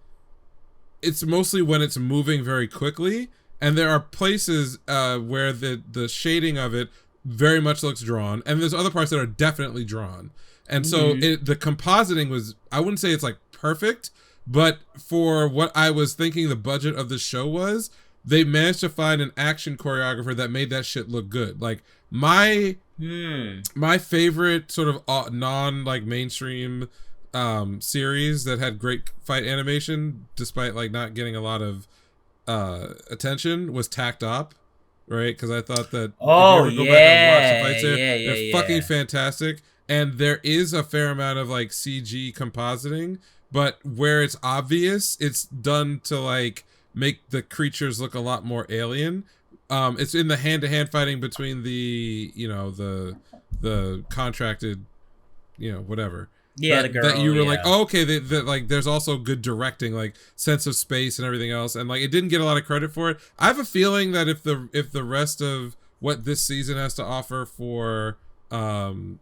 it's mostly when it's moving very quickly, and there are places where the shading of it very much looks drawn, and there's other parts that are definitely drawn. And so the compositing was, I wouldn't say it's like perfect, but for what I was thinking the budget of the show was, they managed to find an action choreographer that made that shit look good. Like, my favorite sort of non like mainstream series that had great fight animation despite like not getting a lot of attention was Tacked Op, right? Because I thought that if you ever go back and watch the fights they're fucking fantastic, and there is a fair amount of like CG compositing, but where it's obvious, it's done to like make the creatures look a lot more alien. It's in the hand-to-hand fighting between the, you know, the contracted, you know, whatever. Yeah, the girl. That you were like, oh, okay, that like there's also good directing, like sense of space and everything else, and like it didn't get a lot of credit for it. I have a feeling that if the rest of what this season has to offer for Seven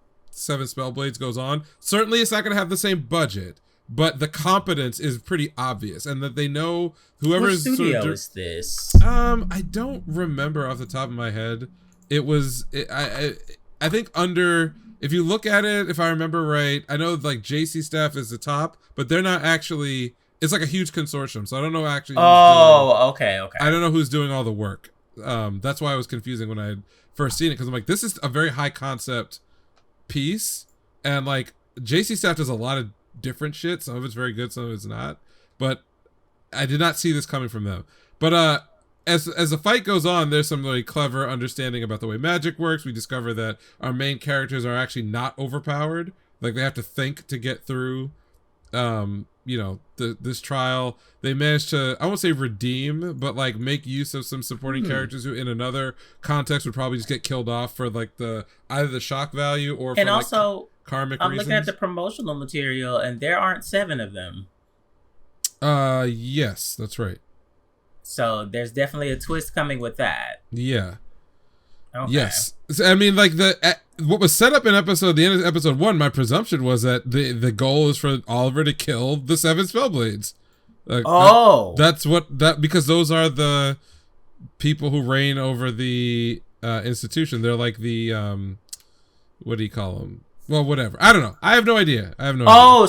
Spellblades goes on, certainly it's not going to have the same budget, but the competence is pretty obvious, and that they know whoever's what studio is this? I don't remember off the top of my head. It was I think under. If you look at it, if I remember right, I know like JC Staff is the top, but they're not actually. It's like a huge consortium, so I don't know actually. Okay. I don't know who's doing all the work. That's why it was confusing when I had first seen it, because I'm like, this is a very high concept piece, and like JC Staff does a lot of different shit. Some of it's very good, some of it's not. But I did not see this coming from them. But as the fight goes on, there's some really clever understanding about the way magic works. We discover that our main characters are actually not overpowered. Like, they have to think to get through, you know, this trial. They managed to, I won't say redeem, but like make use of some supporting characters who in another context would probably just get killed off for like either the shock value or and for also, like karmic I'm reasons. looking at the promotional material, and there aren't 7 of them. Yes, that's right. So there's definitely a twist coming with that. Yeah. Okay. Yes. I mean, like what was set up in the end of episode 1, my presumption was that the goal is for Oliver to kill the 7 Spellblades. Like, because those are the people who reign over the institution. They're like the what do you call them? Well, whatever. I don't know. I have no idea. Oh,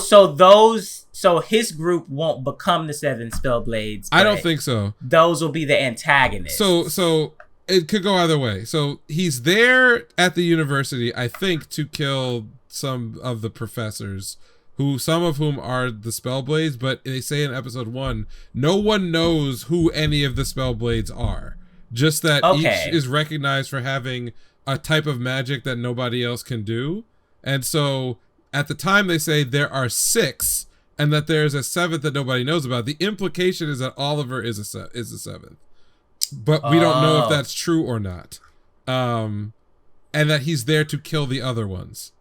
so his group won't become the 7 Spellblades. I don't think so. Those will be the antagonists. So it could go either way. So he's there at the university, I think, to kill some of the professors, some of whom are the Spellblades, but they say in episode 1, no one knows who any of the Spellblades are. Just that each is recognized for having a type of magic that nobody else can do. And so at the time they say there are 6 and that there's a 7th that nobody knows about. The implication is that Oliver is the 7th. But we don't know if that's true or not. And that he's there to kill the other ones.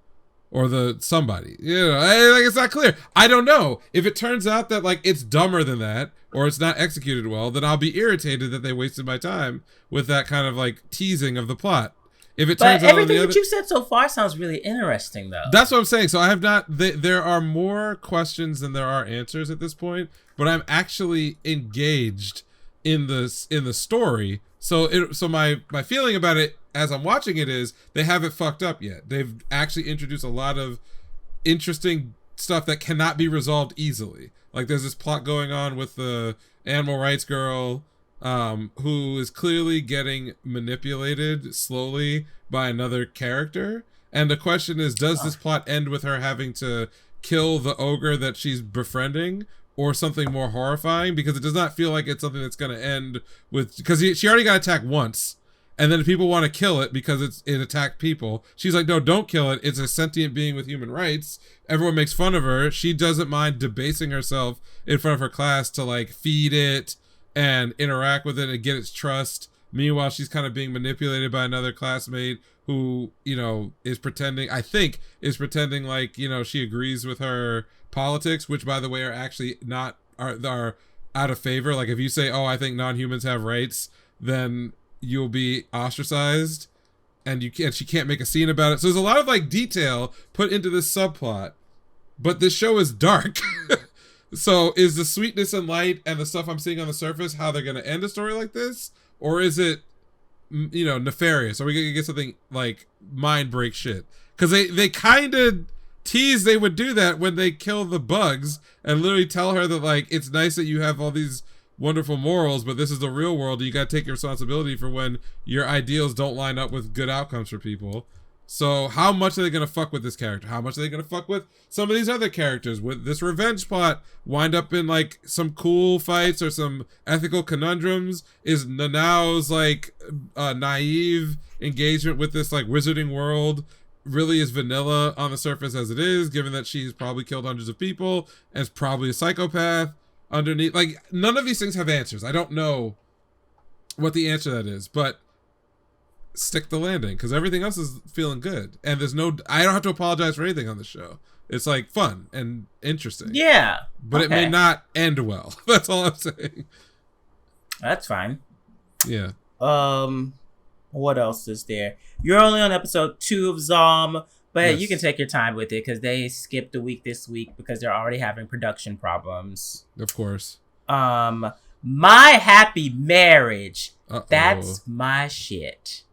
Or somebody. You know, like, it's not clear. I don't know. If it turns out that like it's dumber than that, or it's not executed well, then I'll be irritated that they wasted my time with that kind of like teasing of the plot. If it turns out everything that you've said so far sounds really interesting, though. That's what I'm saying. So I have not. There are more questions than there are answers at this point, but I'm actually engaged in the story. So my feeling about it as I'm watching it is they haven't fucked up yet. They've actually introduced a lot of interesting stuff that cannot be resolved easily. Like there's this plot going on with the animal rights girl. Who is clearly getting manipulated slowly by another character. And the question is, does this plot end with her having to kill the ogre that she's befriending, or something more horrifying? Because it does not feel like it's something that's going to end with, because she already got attacked once, and then people want to kill it because it attacked people. She's like, no, don't kill it. It's a sentient being with human rights. Everyone makes fun of her. She doesn't mind debasing herself in front of her class to like feed it and interact with it and get its trust. Meanwhile, she's kind of being manipulated by another classmate who, you know, is pretending like, you know, she agrees with her politics, which by the way are actually are out of favor. Like if you say, oh, I think non-humans have rights, then you'll be ostracized, and she can't make a scene about it. So there's a lot of like detail put into this subplot, but this show is dark. So is the sweetness and light and the stuff I'm seeing on the surface how they're going to end a story like this? Or is it, you know, nefarious? Are we going to get something like mind break shit? Because they kind of tease they would do that when they kill the bugs and literally tell her that like, it's nice that you have all these wonderful morals, but this is the real world. And you got to take your responsibility for when your ideals don't line up with good outcomes for people. So how much are they going to fuck with this character? How much are they going to fuck with some of these other characters? With this revenge plot wind up in like some cool fights or some ethical conundrums? Is Nanao's like naive engagement with this like wizarding world really as vanilla on the surface as it is, given that she's probably killed hundreds of people and is probably a psychopath underneath? Like none of these things have answers. I don't know what the answer to that is, but stick the landing, because everything else is feeling good, and I don't have to apologize for anything on the show. It's like fun and interesting. Yeah, but it may not end well. That's all I'm saying. That's fine. Yeah. What else is there? You're only on episode 2 of Zom, but Yes. you can take your time with it because they skipped a week this week because they're already having production problems. Of course. My Happy Marriage. Uh-oh. That's my shit.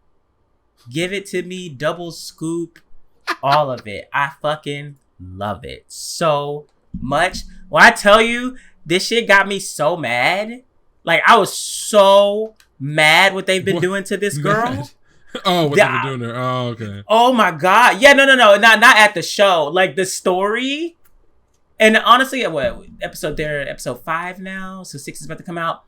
Give it to me, double scoop, all of it. I fucking love it so much. When I tell you, this shit got me so mad. Like, I was so mad what they've been doing to this girl. Mad? Oh, what they've been doing there. Oh, okay. Oh my god. Yeah, no. Not at the show. Like, the story. And honestly, what episode? They're episode 5 now, so 6 is about to come out.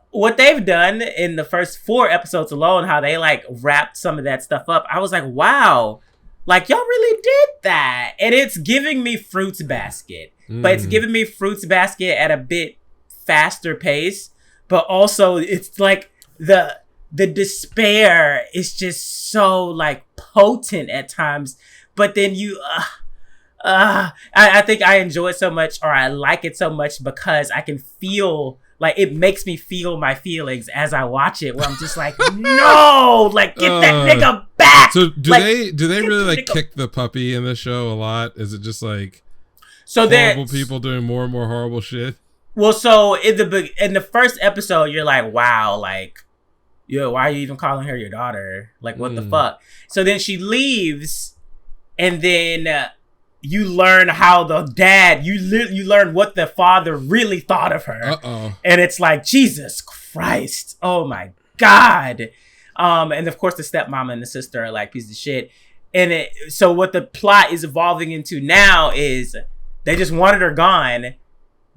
What they've done in the first 4 episodes alone, how they like wrapped some of that stuff up, I was like, wow, like y'all really did that. And it's giving me Fruits Basket, but it's giving me Fruits Basket at a bit faster pace. But also, it's like the despair is just so like potent at times. But then I think I enjoy it so much, or I like it so much because I can feel like it makes me feel my feelings as I watch it. Where I'm just like, no, like get that nigga back. So do they really like kick the puppy in the show a lot? Is it just like horrible people doing more and more horrible shit? Well, so in the first episode, you're like, wow, like, yo, why are you even calling her your daughter? Like, what the fuck? So then she leaves, and then you learn how the dad, you learn what the father really thought of her. And it's like, Jesus Christ. Oh my God. And of course the stepmama and the sister are like pieces of shit. And so what the plot is evolving into now is they just wanted her gone,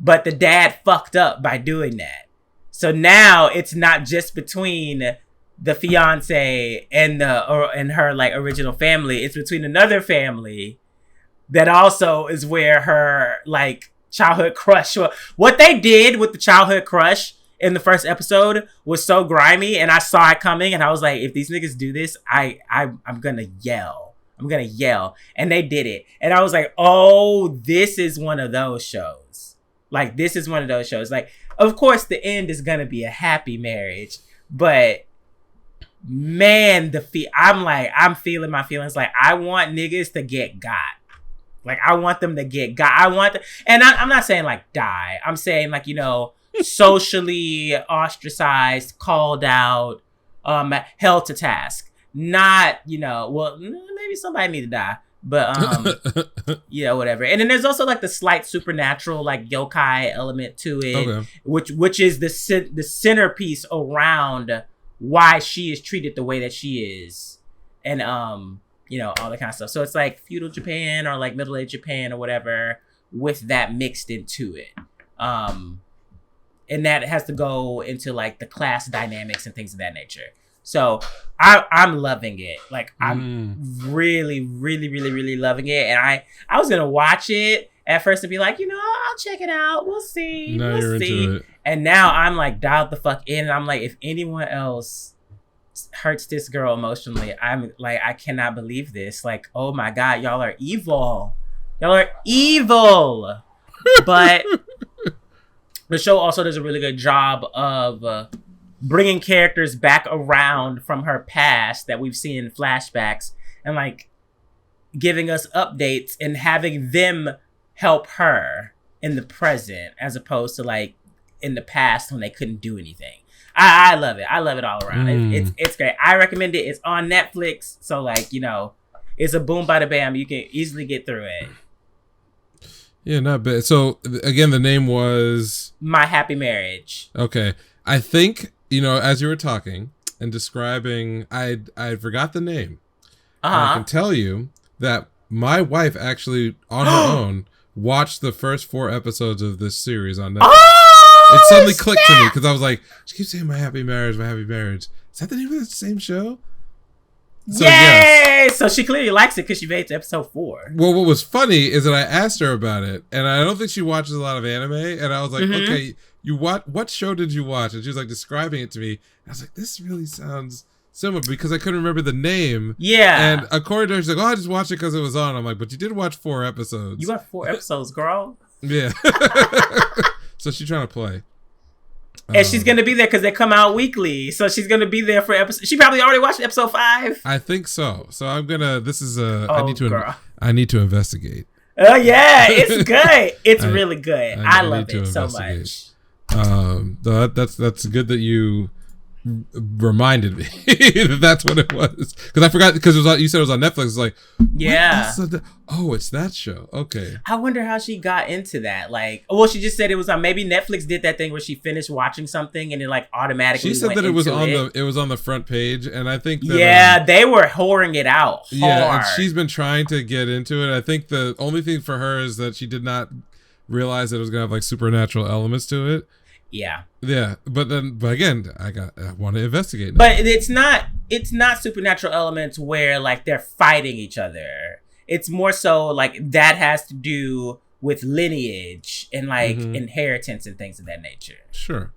but the dad fucked up by doing that. So now it's not just between the fiance and her like original family. It's between another family that also is where her like childhood crush. What they did with the childhood crush in the first episode was so grimy, and I saw it coming, and I was like, if these niggas do this, I'm gonna yell. I'm gonna yell. And they did it. And I was like, oh, this is one of those shows. Like, this is one of those shows. Like, of course, the end is gonna be a happy marriage, but man, I'm feeling my feelings. Like, I want niggas to get got. Like, I want them to get got. And I'm not saying like die. I'm saying like, you know, socially ostracized, called out, held to task. Not, you know, well, maybe somebody need to die, but you know, whatever. And then there's also like the slight supernatural like yokai element to it, which is the centerpiece around why she is treated the way that she is, and you know, all that kind of stuff. So it's like feudal Japan or like middle-aged Japan or whatever with that mixed into it. And that has to go into like the class dynamics and things of that nature. So I'm loving it. Like, I'm really, really, really, really loving it. And I was going to watch it at first and be like, you know, I'll check it out. We'll see. Now we'll you're see. into it. And now I'm like dialed the fuck in. And I'm like, if anyone else hurts this girl emotionally, I'm like, I cannot believe this. Like, oh my God, y'all are evil. Y'all are evil. But the show also does a really good job of bringing characters back around from her past that we've seen in flashbacks, and like giving us updates and having them help her in the present, as opposed to like in the past when they couldn't do anything. I love it. I love it all around. It's great. I recommend it. It's on Netflix. So like, you know, it's a boom bada bam. You can easily get through it. Yeah, not bad. So again, the name was My Happy Marriage. Okay. I think, you know, as you were talking and describing, I forgot the name. I can tell you that my wife actually on her own watched the first 4 episodes of this series on Netflix. It suddenly clicked to me because I was like, she keeps saying My Happy Marriage, My Happy Marriage. Is that the name of the same show? So, yay! Yes. So she clearly likes it because she made it to episode 4. Well, what was funny is that I asked her about it, and I don't think she watches a lot of anime, and I was like, okay, what show did you watch? And she was like describing it to me. I was like, this really sounds similar because I couldn't remember the name. Yeah. And according to her, she's like, "Oh, I just watched it because it was on." I'm like, "But you did watch 4 episodes." You got 4 episodes, girl. Yeah. So she's trying to play. And she's gonna be there because they come out weekly. So she's gonna be there for episode. She probably already watched episode 5. I think so. So I'm gonna. This is a. Oh, I need to investigate. Oh yeah, it's good. It's really good. I love it so much. That's good that you reminded me that that's what it was, because I forgot, because it was on, you said it was on Netflix. It's like, yeah. Oh, it's that show. Okay. I wonder how she got into that. Like, well, she just said it was on. Maybe Netflix did that thing where she finished watching something and it like automatically. She said that it was on the front page, and I think that, they were whoring it out. Hard. Yeah, and she's been trying to get into it. I think the only thing for her is that she did not realize that it was gonna have like supernatural elements to it. Yeah. Yeah, but again, I want to investigate now. But it's not supernatural elements where like they're fighting each other. It's more so like that has to do with lineage and like inheritance and things of that nature. Sure.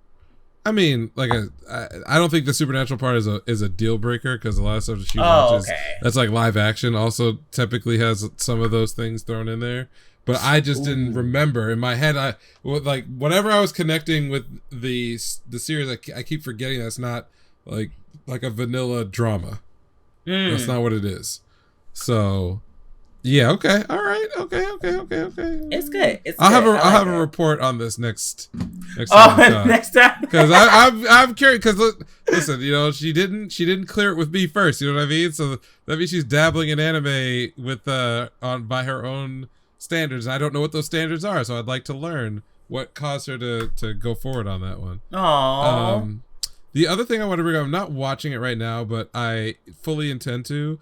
I mean, like I don't think the supernatural part is a deal breaker, because a lot of stuff that she watches that's like live action also typically has some of those things thrown in there. But I just didn't remember in my head. Like whenever I was connecting with the series, I keep forgetting that's not like a vanilla drama. That's not what it is. So, yeah, okay, all right, okay. It's good. I'll have a report on this next next time. Because I'm curious. Because listen, you know, she didn't clear it with me first. You know what I mean? So that means she's dabbling in anime with by her own standards. I don't know what those standards are, so I'd like to learn what caused her to go forward on that one. Aww. The other thing I want to bring up, I'm not watching it right now, but I fully intend to,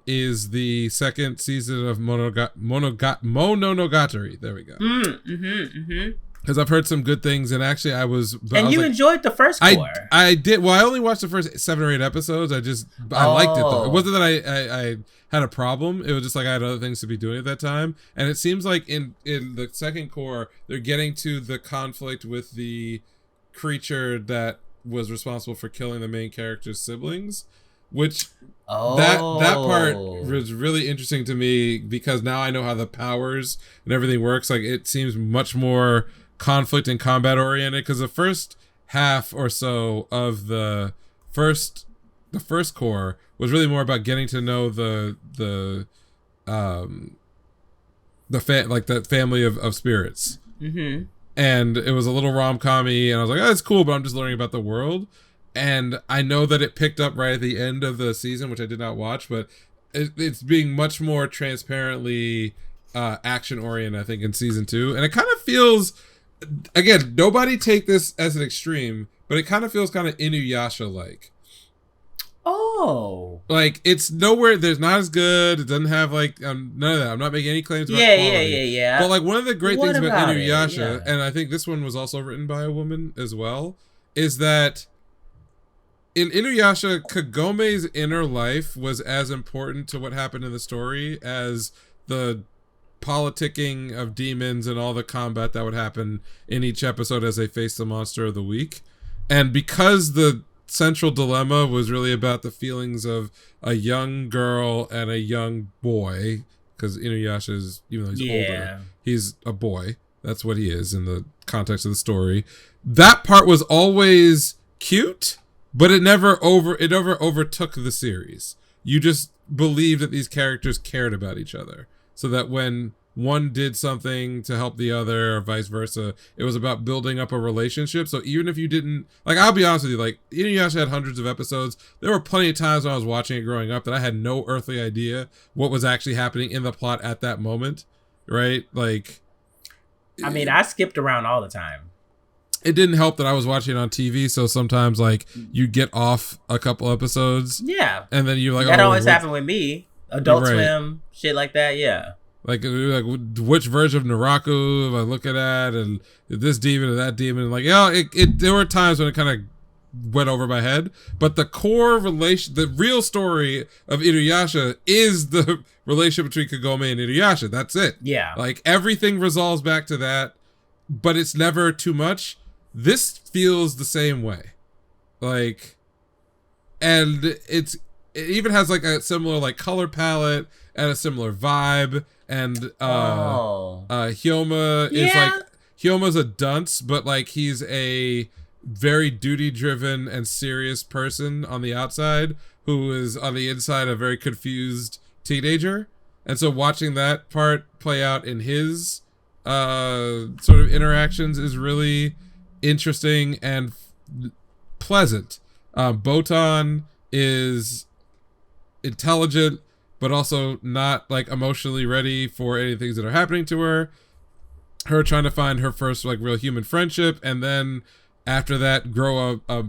is the second season of Mononogatari. There we go. Because I've heard some good things, and actually I was enjoyed the first core. I did. Well, I only watched the first 7 or 8 episodes. I liked it though. It wasn't that I had a problem. It was just like I had other things to be doing at that time. And it seems like in the second core, they're getting to the conflict with the creature that was responsible for killing the main character's siblings, which that part was really interesting to me, because now I know how the powers and everything works. Like, it seems much more conflict and combat oriented, because the first half or so of the first core was really more about getting to know the family of spirits. And it was a little rom-com-y, and I was like, oh, it's cool, but I'm just learning about the world. And I know that it picked up right at the end of the season, which I did not watch, but it's being much more transparently action-oriented, I think, in season 2. And it kind of feels, again, nobody take this as an extreme, but it kind of feels kind of Inuyasha-like. Oh. Like, it's nowhere, there's not as good, it doesn't have, like, none of that. I'm not making any claims about quality. Yeah. But, like, one of the great things about Inuyasha, and I think this one was also written by a woman as well, is that in Inuyasha, Kagome's inner life was as important to what happened in the story as the politicking of demons and all the combat that would happen in each episode as they faced the monster of the week. And because the central dilemma was really about the feelings of a young girl and a young boy, because Inuyasha is, even though he's older, he's a boy. That's what he is in the context of the story. That part was always cute, but it never overtook the series. You just believed that these characters cared about each other, so that when one did something to help the other or vice versa, it was about building up a relationship. So even if you didn't, like, I'll be honest with you, like, Inuyasha had hundreds of episodes. There were plenty of times when I was watching it growing up that I had no earthly idea what was actually happening in the plot at that moment, right? Like, I mean, I skipped around all the time. It didn't help that I was watching it on TV, so sometimes, like, you get off a couple episodes. Yeah. And then you're like, that always happened with me. Adult Swim, shit like that, yeah. Like, which version of Naraku am I looking at, and this demon and that demon, and like, there were times when it kind of went over my head, but the core relation, the real story of Inuyasha is the relationship between Kagome and Inuyasha. That's it. Yeah. Like, everything resolves back to that, but it's never too much. This feels the same way. Like, and it even has like a similar like color palette and a similar vibe. And Hyoma is like, Hyoma's a dunce, but like he's a very duty driven and serious person on the outside who is on the inside a very confused teenager. And so watching that part play out in his sort of interactions is really interesting and pleasant. Botan is intelligent, but also not like emotionally ready for any things that are happening to her. Her trying to find her first like real human friendship, and then after that grow a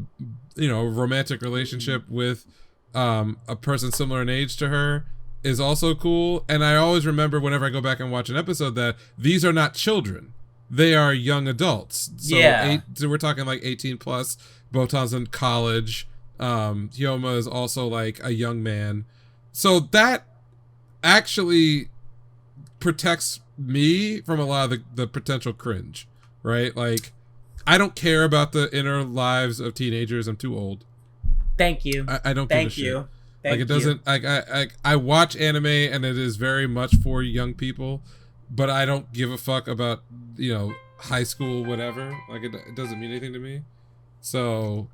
romantic relationship with a person similar in age to her is also cool. And I always remember whenever I go back and watch an episode that these are not children. They are young adults. So, so we're talking like 18 plus. Botan's in college. Hyoma is also like a young man. So that actually protects me from a lot of the potential cringe, right? Like, I don't care about the inner lives of teenagers. I'm too old. Thank you. I don't give a shit. Like, it doesn't, I watch anime and it is very much for young people, but I don't give a fuck about, high school, whatever. Like, it doesn't mean anything to me. So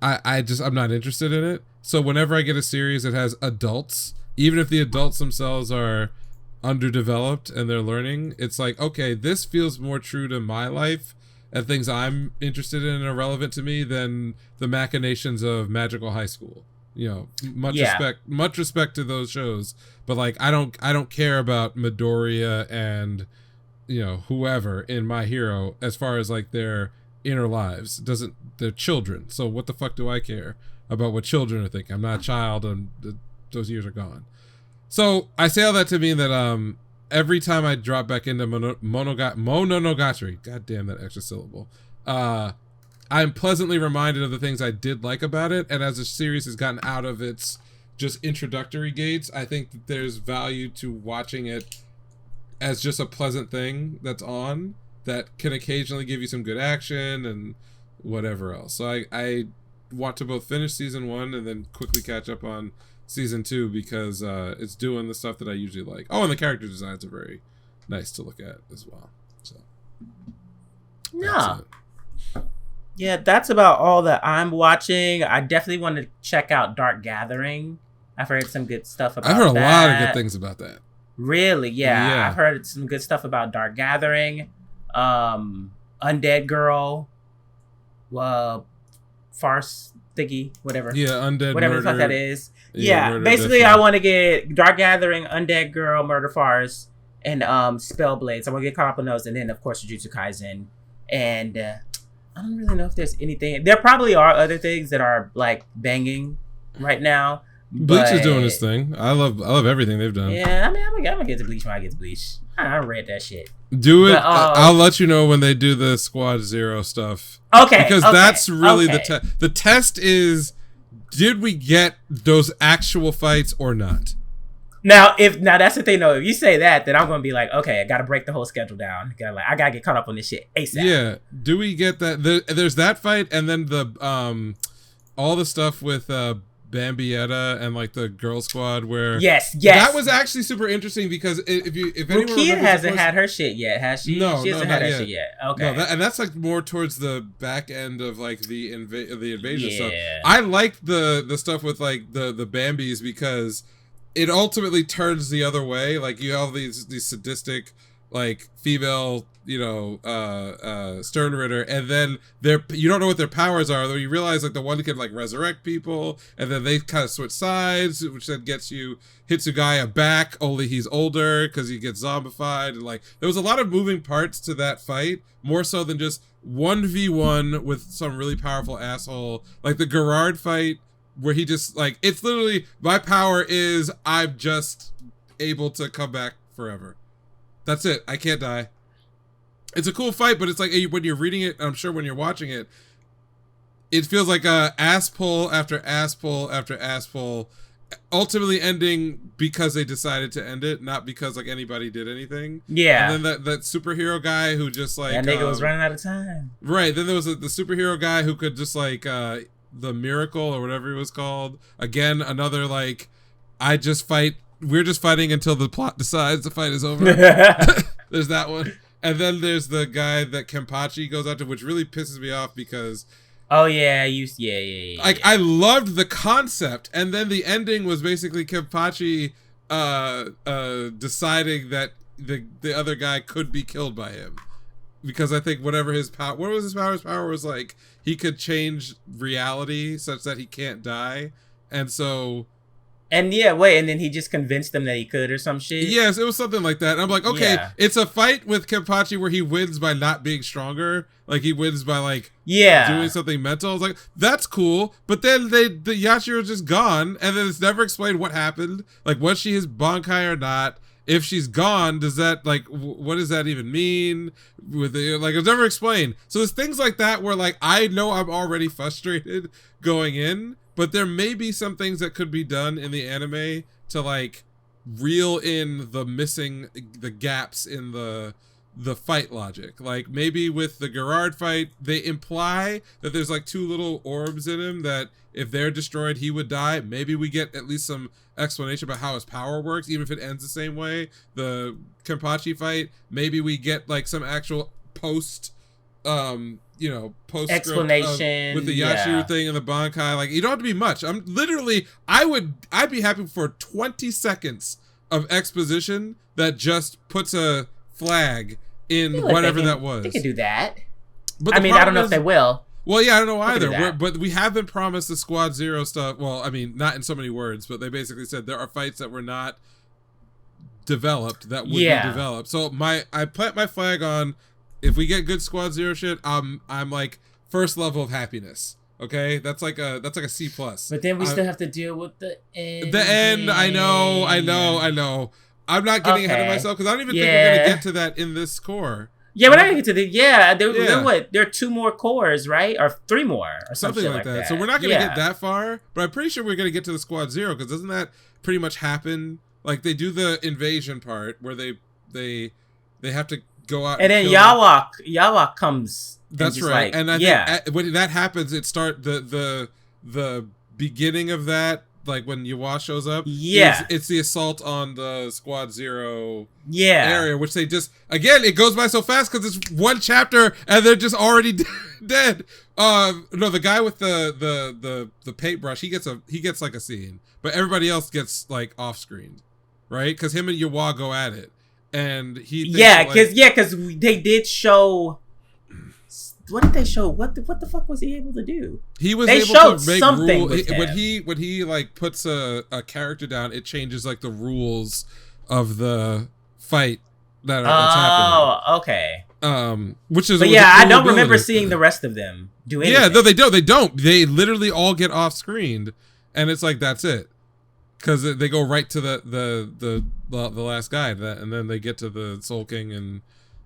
I'm not interested in it. So whenever I get a series that has adults, even if the adults themselves are underdeveloped and they're learning, it's like, okay, this feels more true to my life and things I'm interested in and are relevant to me than the machinations of magical high school. Much respect to those shows, but like I don't care about Midoriya and whoever in My Hero as far as like their inner lives. They're children, so what the fuck do I care about what children are thinking? I'm not a child, and those years are gone. So I say all that to mean that every time I drop back into Mononogatari, god damn that extra syllable, I'm pleasantly reminded of the things I did like about it, and as the series has gotten out of its just introductory gates, I think that there's value to watching it as just a pleasant thing that's on, that can occasionally give you some good action and whatever else. So I want to both finish season 1 and then quickly catch up on season 2 because it's doing the stuff that I usually like. Oh, and the character designs are very nice to look at as well. So yeah, that's about all that I'm watching. I definitely want to check out Dark Gathering. I've heard some good stuff about that. I've heard a lot of good things about that. Really? Yeah. I've heard some good stuff about Dark Gathering. Undead Girl. Farce thingy, whatever. Yeah, Undead whatever murder. The fuck that is. Yeah, basically I want to get Dark Gathering, Undead Girl, Murder Farce, and Spellblades. I want to get caught up on those, and then of course Jujutsu Kaisen. And I don't really know if there's anything. There probably are other things that are like banging right now. Bleach is doing his thing. I love everything they've done. Yeah, I mean, I'm gonna get to Bleach when I get to Bleach. I read that shit. Do it. But, I'll let you know when they do the Squad Zero stuff. Okay. Because that's really the test. The test is, did we get those actual fights or not? Now that's the thing though. If you say that, then I'm gonna be like, okay, I gotta break the whole schedule down. I gotta get caught up on this shit ASAP. Yeah. Do we get that? There's that fight, and then the all the stuff with Bambietta and like the girl squad where yes that was actually super interesting because if anyone Rukia hasn't had her shit yet, has she? No, she hasn't had her shit yet. Okay, no, and that's like more towards the back end of like the invasion stuff. Yeah. I like the stuff with like the Bambis because it ultimately turns the other way. Like you have these sadistic like female Sternritter, and then you don't know what their powers are, though you realize like the one can like resurrect people, and then they kind of switch sides, which then gets you Hitsugaya back, only he's older because he gets zombified, and like there was a lot of moving parts to that fight, more so than just 1v1 with some really powerful asshole. Like the Gerard fight where he just like, it's literally, my power is I'm just able to come back forever. That's it. I can't die. It's a cool fight, but it's like when you're reading it, I'm sure when you're watching it, it feels like a ass pull after ass pull after ass pull, ultimately ending because they decided to end it, not because like anybody did anything. Yeah. And then that superhero guy who just like that nigga was running out of time. Right. Then there was the superhero guy who could just like miracle or whatever it was called. Again, another like, we're just fighting until the plot decides the fight is over. There's that one. And then there's the guy that Kenpachi goes after, which really pisses me off because yeah. Like I loved the concept, and then the ending was basically Kenpachi deciding that the other guy could be killed by him. Because I think whatever his power, what was his power? His power was like he could change reality such that he can't die, and so. And and then he just convinced them that he could or some shit. Yes, it was something like that. And I'm like, okay, it's a fight with Kenpachi where he wins by not being stronger. Like he wins by like doing something mental. I was like, that's cool. But then the Yashiro's just gone, and then it's never explained what happened. Like, was she his Bankai or not? If she's gone, does that like what does that even mean? With like it's never explained. So there's things like that where like I know I'm already frustrated going in. But there may be some things that could be done in the anime to like reel in the gaps in the fight logic. Like maybe with the Gerard fight, they imply that there's like 2 little orbs in him that if they're destroyed, he would die. Maybe we get at least some explanation about how his power works, even if it ends the same way. The Kenpachi fight, maybe we get like some actual post explanation with the Yashiro thing and the Bankai. Like you don't have to be much. I'd be happy for 20 seconds of exposition that just puts a flag in whatever that was. They could do that. But I don't know if they will. Well, yeah, I don't know either. But we have been promised the Squad Zero stuff. Well, I mean, not in so many words, but they basically said there are fights that were not developed that would be developed. So I plant my flag on. If we get good Squad Zero shit, I'm like first level of happiness. Okay, that's like a C+. But then we still have to deal with the end. The end, I know. I'm not getting ahead of myself because I don't even think we're gonna get to that in this core. Yeah, we're not gonna get to the there are 2 more cores, right? Or 3 more, or something like that. So we're not gonna get that far, but I'm pretty sure we're gonna get to the Squad Zero because doesn't that pretty much happen? Like they do the invasion part where they have to go out, and then Yawak comes. That's right, and I think when that happens, it start the beginning of that, like when Yawa shows up. Yeah, it's the assault on the Squad Zero area, which they just it goes by so fast because it's 1 chapter and they're just already dead. No, the guy with the paintbrush, he gets like a scene, but everybody else gets like off screen, right? Because him and Yawa go at it. And he because they did show. What did they show? What the fuck was he able to do? He was able to make something when he like puts a character down. It changes like the rules of the fight that's happening. Oh, okay. Which is but I don't remember seeing the rest of them do anything. Yeah, no, they don't. They literally all get off screened, and it's like that's it. Because they go right to the last guy, and then they get to the Soul King and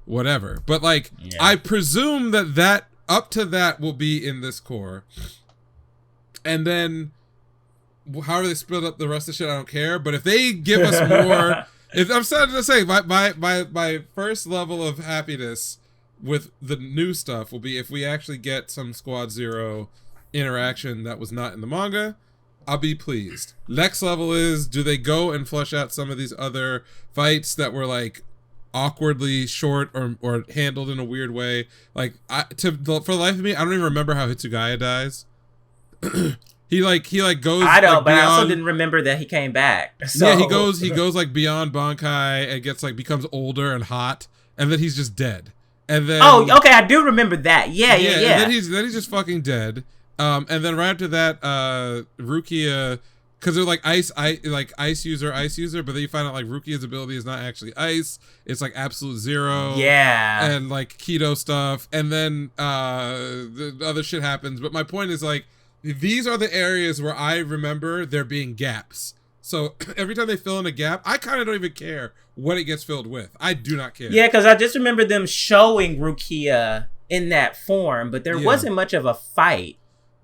whatever. But like, I presume that up to that will be in this core, and then however they split up the rest of the shit, I don't care. But if they give us more, if I'm starting to say my first level of happiness with the new stuff will be if we actually get some Squad Zero interaction that was not in the manga. I'll be pleased. Next level is, do they go and flesh out some of these other fights that were like awkwardly short or handled in a weird way? Like for the life of me, I don't even remember how Hitsugaya dies. he goes. I don't, like, but I also didn't remember that he came back. So. Yeah, he goes like beyond Bankai and gets like becomes older and hot, and then he's just dead. And then I do remember that. Yeah. And then he's just fucking dead. And then right after that, Rukia, because they're like ice user, but then you find out like Rukia's ability is not actually ice; it's like absolute zero. Yeah, and like keto stuff, and then the other shit happens. But my point is like these are the areas where I remember there being gaps. So every time they fill in a gap, I kind of don't even care what it gets filled with. I do not care. Yeah, because I just remember them showing Rukia in that form, but there wasn't much of a fight.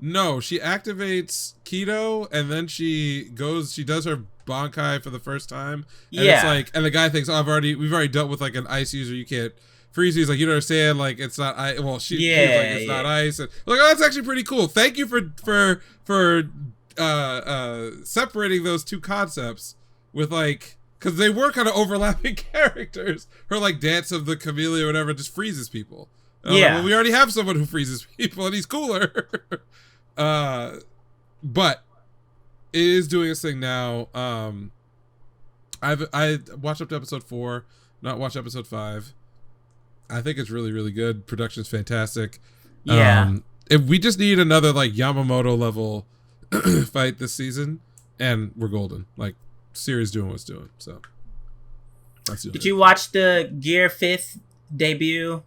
No, she activates keto and then she does her Bankai for the first time. And it's like, and the guy thinks, we've already dealt with like an ice user. You can't Freezy's like, you don't understand, like it's not ice. Well, she's like, it's not ice. And like, oh, that's actually pretty cool. Thank you for separating those two concepts with like, because they were kind of overlapping characters. Her like dance of the chameleon or whatever just freezes people. Like, well, we already have someone who freezes people and he's cooler. But it is doing its thing now. I watched up to episode 4, not watched episode 5. I think it's really, really good. Production's fantastic. If we just need another like Yamamoto level fight this season, and we're golden. Like, series doing what's doing. So, did you watch the Gear 5th debut?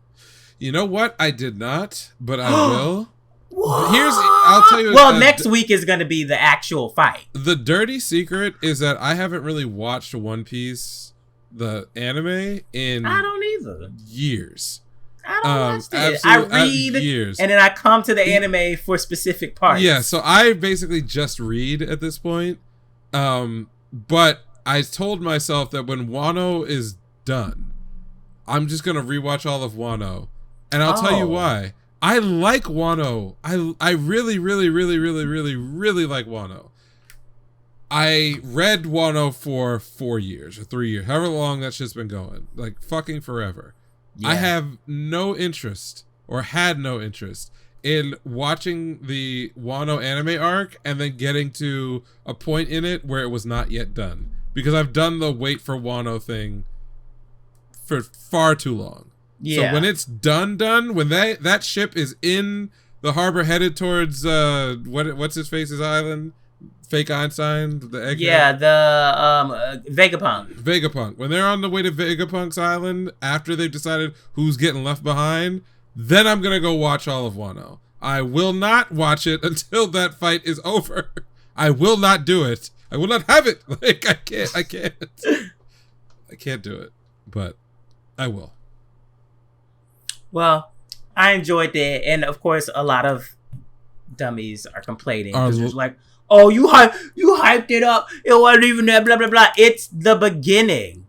You know what? I did not, but I will. What? I'll tell you. Well, next week is going to be the actual fight. The dirty secret is that I haven't really watched One Piece, the anime, in I don't either. Years. I don't watch it. I read years. And then I come to the anime for specific parts. Yeah, so I basically just read at this point. But I told myself that when Wano is done, I'm just going to rewatch all of Wano. And I'll tell you why. I like Wano. I really, really, really, really, really, really like Wano. I read Wano for 4 years or 3 years, however long that shit's been going. Like, fucking forever. Yeah. I have no interest, or had no interest, in watching the Wano anime arc and then getting to a point in it where it was not yet done. Because I've done the wait for Wano thing for far too long. Yeah. So when it's done, when that ship is in the harbor headed towards what's his face's island, Fake Einstein, the egg. Yeah, the Vegapunk. Vegapunk. When they're on the way to Vegapunk's island, after they've decided who's getting left behind, then I'm gonna go watch all of Wano. I will not watch it until that fight is over. I will not do it. I will not have it. Like I can't. I can't do it. But I will. Well, I enjoyed it, and of course, a lot of dummies are complaining. It's like, oh, you hyped it up. It wasn't even that. Blah blah blah. It's the beginning.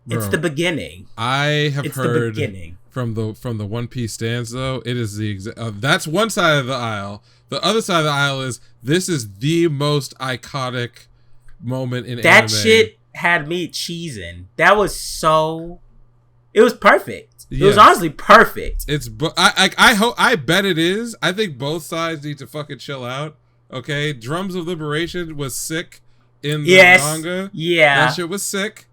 Bro, it's the beginning. I have heard from the One Piece stands though. It is the that's one side of the aisle. The other side of the aisle is this is the most iconic moment in anime. That shit had me cheesing. That was so. It was perfect. It was honestly perfect. I bet it is. I think both sides need to fucking chill out. Okay, Drums of Liberation was sick in the manga. Yeah, that shit was sick.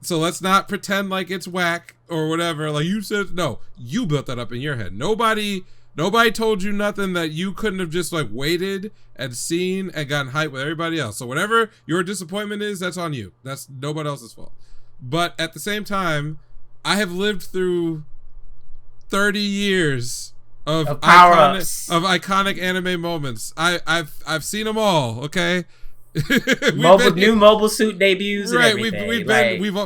So let's not pretend like it's whack or whatever. Like you said, no, you built that up in your head. Nobody told you nothing that you couldn't have just like waited and seen and gotten hyped with everybody else. So whatever your disappointment is, that's on you. That's nobody else's fault. But at the same time, I have lived through 30 years of iconic anime moments. I've seen them all. Okay, new mobile suit debuts. And everything.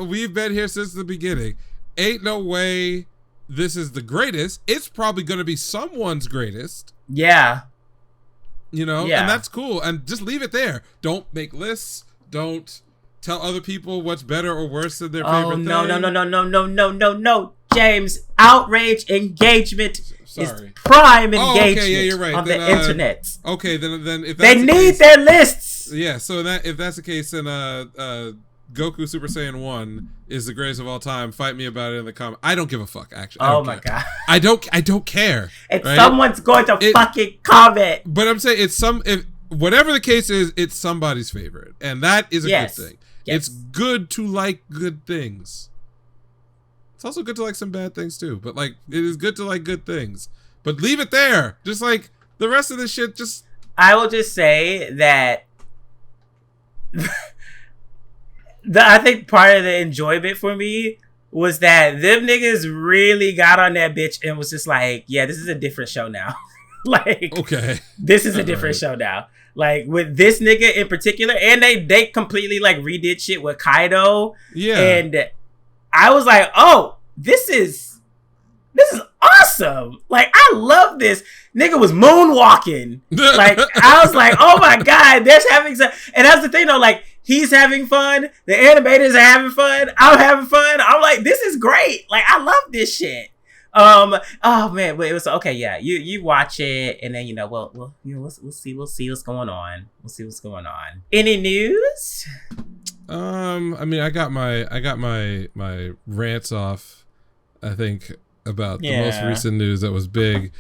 We've been here since the beginning. Ain't no way this is the greatest. It's probably gonna be someone's greatest. Yeah, and that's cool. And just leave it there. Don't make lists. Don't tell other people what's better or worse than their favorite thing. No, James. Outrage engagement is prime engagement on the internet. Okay, then if they need their lists. Yeah, so if that's the case, then Goku Super Saiyan 1 is the greatest of all time. Fight me about it in the comment. I don't give a fuck, actually. Oh my god. I don't care. And someone's going to fucking comment. But I'm saying whatever the case is, it's somebody's favorite. And that is a good thing. Yes. It's good to like good things. It's also good to like some bad things too. But like, it is good to like good things. But leave it there. Just like the rest of this shit, just... I will just say that... I think part of the enjoyment for me was that them niggas really got on that bitch and was just like, yeah, this is a different show now. Like, okay, this is a different show now. Like with this nigga in particular, and they completely like redid shit with Kaido. Yeah, and I was like, oh, this is awesome. Like I love this. Nigga was moonwalking. Like I was like, oh my god, there's having some. And that's the thing though, like He's having fun. The animators are having fun. I'm having fun. I'm like, this is great. Like, I love this shit. Oh man, but it was okay. Yeah, you watch it, and then we'll see what's going on. We'll see what's going on. Any news? I mean, I got my rants off, I think, about the most recent news that was big.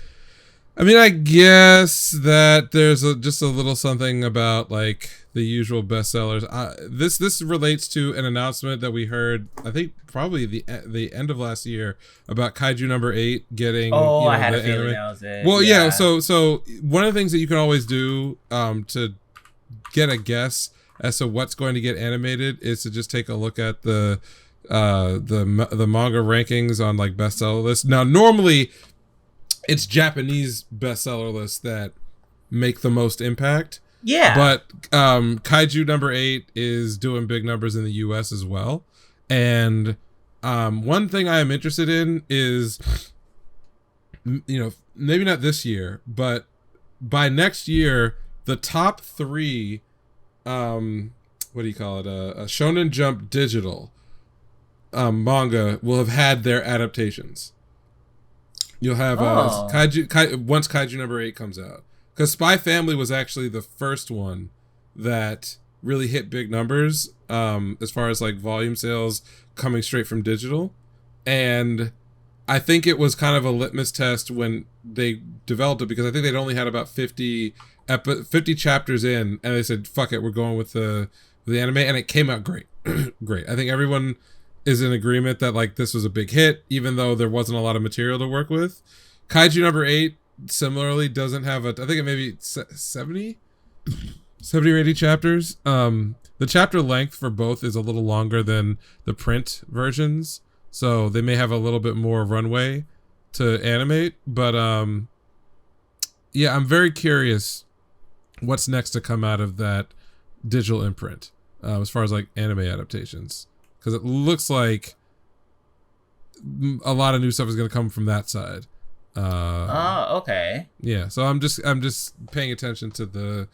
I mean, I guess that there's just a little something about like the usual bestsellers. This relates to an announcement that we heard, I think probably the end of last year, about Kaiju number 8 getting. I had a feeling that was it. Well, yeah. So one of the things that you can always do to get a guess as to what's going to get animated is to just take a look at the manga rankings on like bestseller lists. Now, normally it's Japanese bestseller lists that make the most impact. Yeah. But Kaiju number 8 is doing big numbers in the US as well. And one thing I am interested in is, maybe not this year, but by next year, the top 3, what do you call it? A Shonen Jump digital manga will have had their adaptations. You'll have Kaiju once Kaiju number 8 comes out, because Spy Family was actually the first one that really hit big numbers as far as like volume sales coming straight from digital, and I think it was kind of a litmus test when they developed it, because I think they'd only had about 50 chapters in, and they said, "Fuck it, we're going with the anime," and it came out great. Great. I think everyone is in agreement that like this was a big hit, even though there wasn't a lot of material to work with. Kaiju number 8 similarly doesn't have I think it may be 70 or 80 chapters. The chapter length for both is a little longer than the print versions, so they may have a little bit more runway to animate. But yeah, I'm very curious what's next to come out of that digital imprint as far as like anime adaptations, because it looks like a lot of new stuff is going to come from that side. Okay. Yeah, so I'm just paying attention to the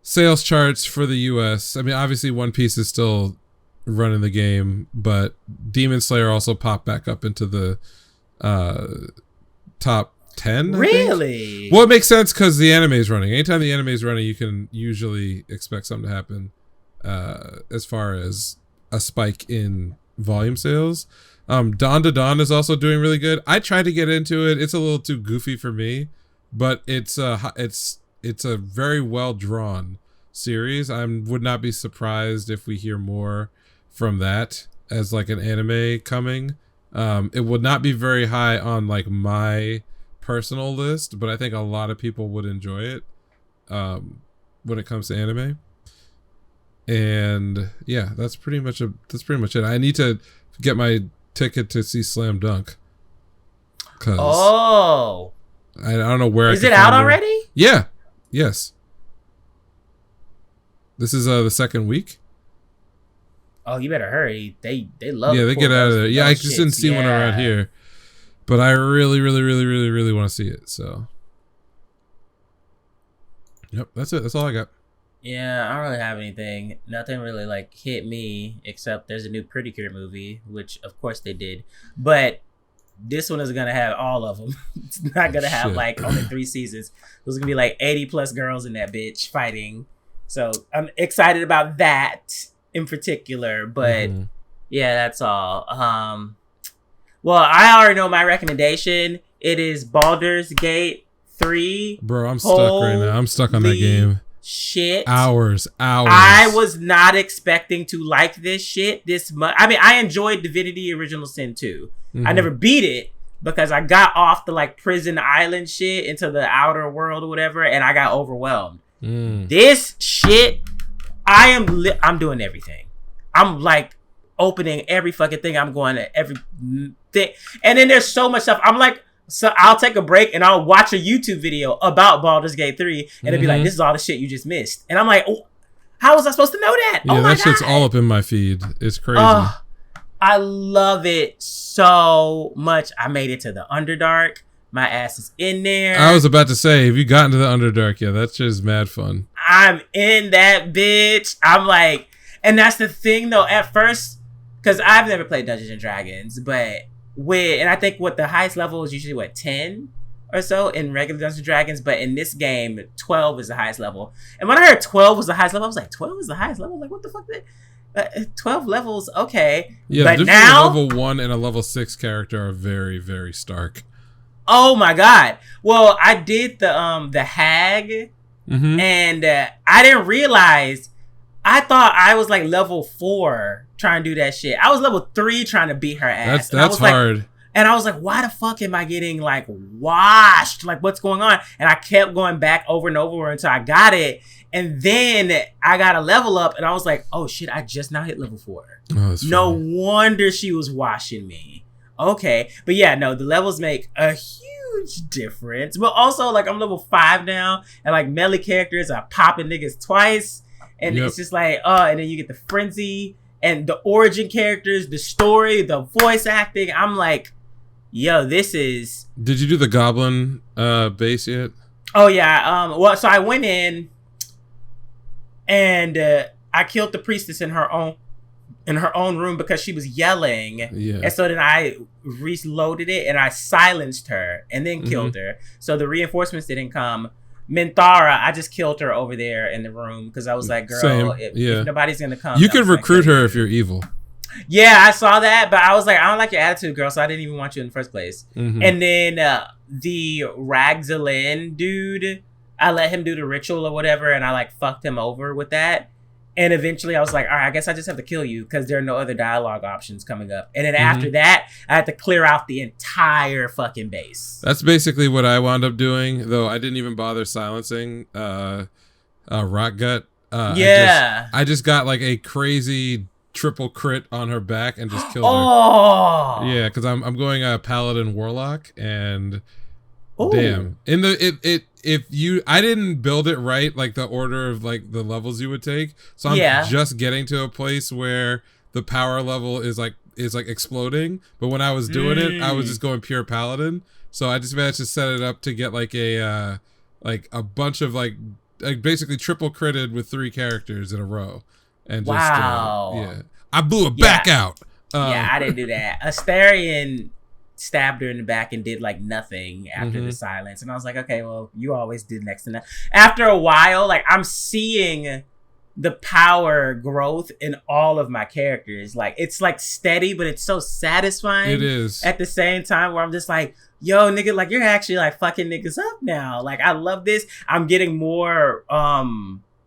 sales charts for the US. I mean, obviously One Piece is still running the game, but Demon Slayer also popped back up into the top 10. Really? Well, it makes sense because the anime is running. Anytime the anime is running, you can usually expect something to happen as far as a spike in volume sales. Dawn to Dawn is also doing really good. I tried to get into it. It's a little too goofy for me, but it's a very well drawn series. I would not be surprised if we hear more from that as like an anime coming. It would not be very high on like my personal list, but I think a lot of people would enjoy it when it comes to anime. And yeah, that's pretty much it. I need to get my ticket to see Slam Dunk. Oh, I don't know where. Is it out already? Yeah. Yes. This is the second week. Oh, you better hurry. They love. Yeah, they get out of there. Yeah, I just didn't see one around here, but I really want to see it. So, yep, that's it. That's all I got. Yeah, I don't really have anything. Nothing really like hit me, except there's a new Pretty Cure movie, which of course they did. But this one is gonna have all of them. It's not gonna have like only 3 seasons. There's gonna be like 80 plus girls in that bitch fighting. So I'm excited about that in particular. But yeah, that's all. Well, I already know my recommendation. It is Baldur's Gate 3. Bro, I'm stuck right now. I'm stuck on that game. Shit. Hours. I was not expecting to like this shit this much. I mean, I enjoyed Divinity Original Sin 2. I never beat it because I got off the like prison island shit into the outer world or whatever, and I got overwhelmed. This shit, I'm doing everything. I'm like opening every fucking thing. I'm going to every thing, and then there's so much stuff. I'm like, so I'll take a break and I'll watch a YouTube video about Baldur's Gate 3, and it'll be like, this is all the shit you just missed. And I'm like, oh, how was I supposed to know that? Yeah, that shit's all up in my feed. It's crazy. I love it so much. I made it to the Underdark. My ass is in there. I was about to say, have you gotten to the Underdark? Yeah, that's just mad fun. I'm in that bitch. I'm like, And that's the thing, though. At first, because I've never played Dungeons and Dragons, but and I think what the highest level is usually 10 or so in regular Dungeons and Dragons, but in this game, 12 is the highest level. And when I heard 12 was the highest level, I was like, 12 is the highest level? Like, what the fuck? 12 levels, okay. Yeah, but now, a level 1 and a level 6 character are very, very stark. Oh my god. Well, I did the hag, and I didn't realize. I thought I was like level 4 trying to do that shit. I was level 3 trying to beat her ass. That's hard. And I was like, why the fuck am I getting like washed? Like, what's going on? And I kept going back over and over until I got it. And then I got a level up and I was like, oh shit, I just now hit level 4. Oh, no wonder she was washing me. Okay. But yeah, no, the levels make a huge difference. But also, like, I'm level 5 now, and like melee characters are popping niggas twice. And it's just like, and then you get the frenzy and the origin characters, the story, the voice acting. I'm like, yo, this is... Did you do the goblin base yet? Oh yeah. Well, so I went in and I killed the priestess in her own room because she was yelling. Yeah. And so then I reloaded it and I silenced her and then killed her. So the reinforcements didn't come. Minthara, I just killed her over there in the room because I was like, girl, if nobody's gonna come, you can recruit her if you're evil. Yeah, I saw that, but I was like, I don't like your attitude, girl, so I didn't even want you in the first place. And then the Ragzalin dude, I let him do the ritual or whatever, and I like fucked him over with that. And eventually I was like, all right, I guess I just have to kill you because there are no other dialogue options coming up. And then after that, I had to clear out the entire fucking base. That's basically what I wound up doing, though I didn't even bother silencing Rockgut. I just got like a crazy triple crit on her back and just killed her. Yeah, because I'm going Paladin Warlock and... Ooh. Damn. In the I didn't build it right, like the order of like the levels you would take. So I'm just getting to a place where the power level is like exploding. But when I was doing it, I was just going pure paladin. So I just managed to set it up to get like a bunch of like basically triple critted with 3 characters in a row. And just I blew it back out. I didn't do that. Astarion stabbed her in the back and did like nothing after the silence, and I was like, okay, well, you always did next to nothing. After a while, like, I'm seeing the power growth in all of my characters. Like, it's like steady, but it's so satisfying. It is at the same time where I'm just like, yo, nigga, like, you're actually like fucking niggas up now. Like, I love this. I'm getting more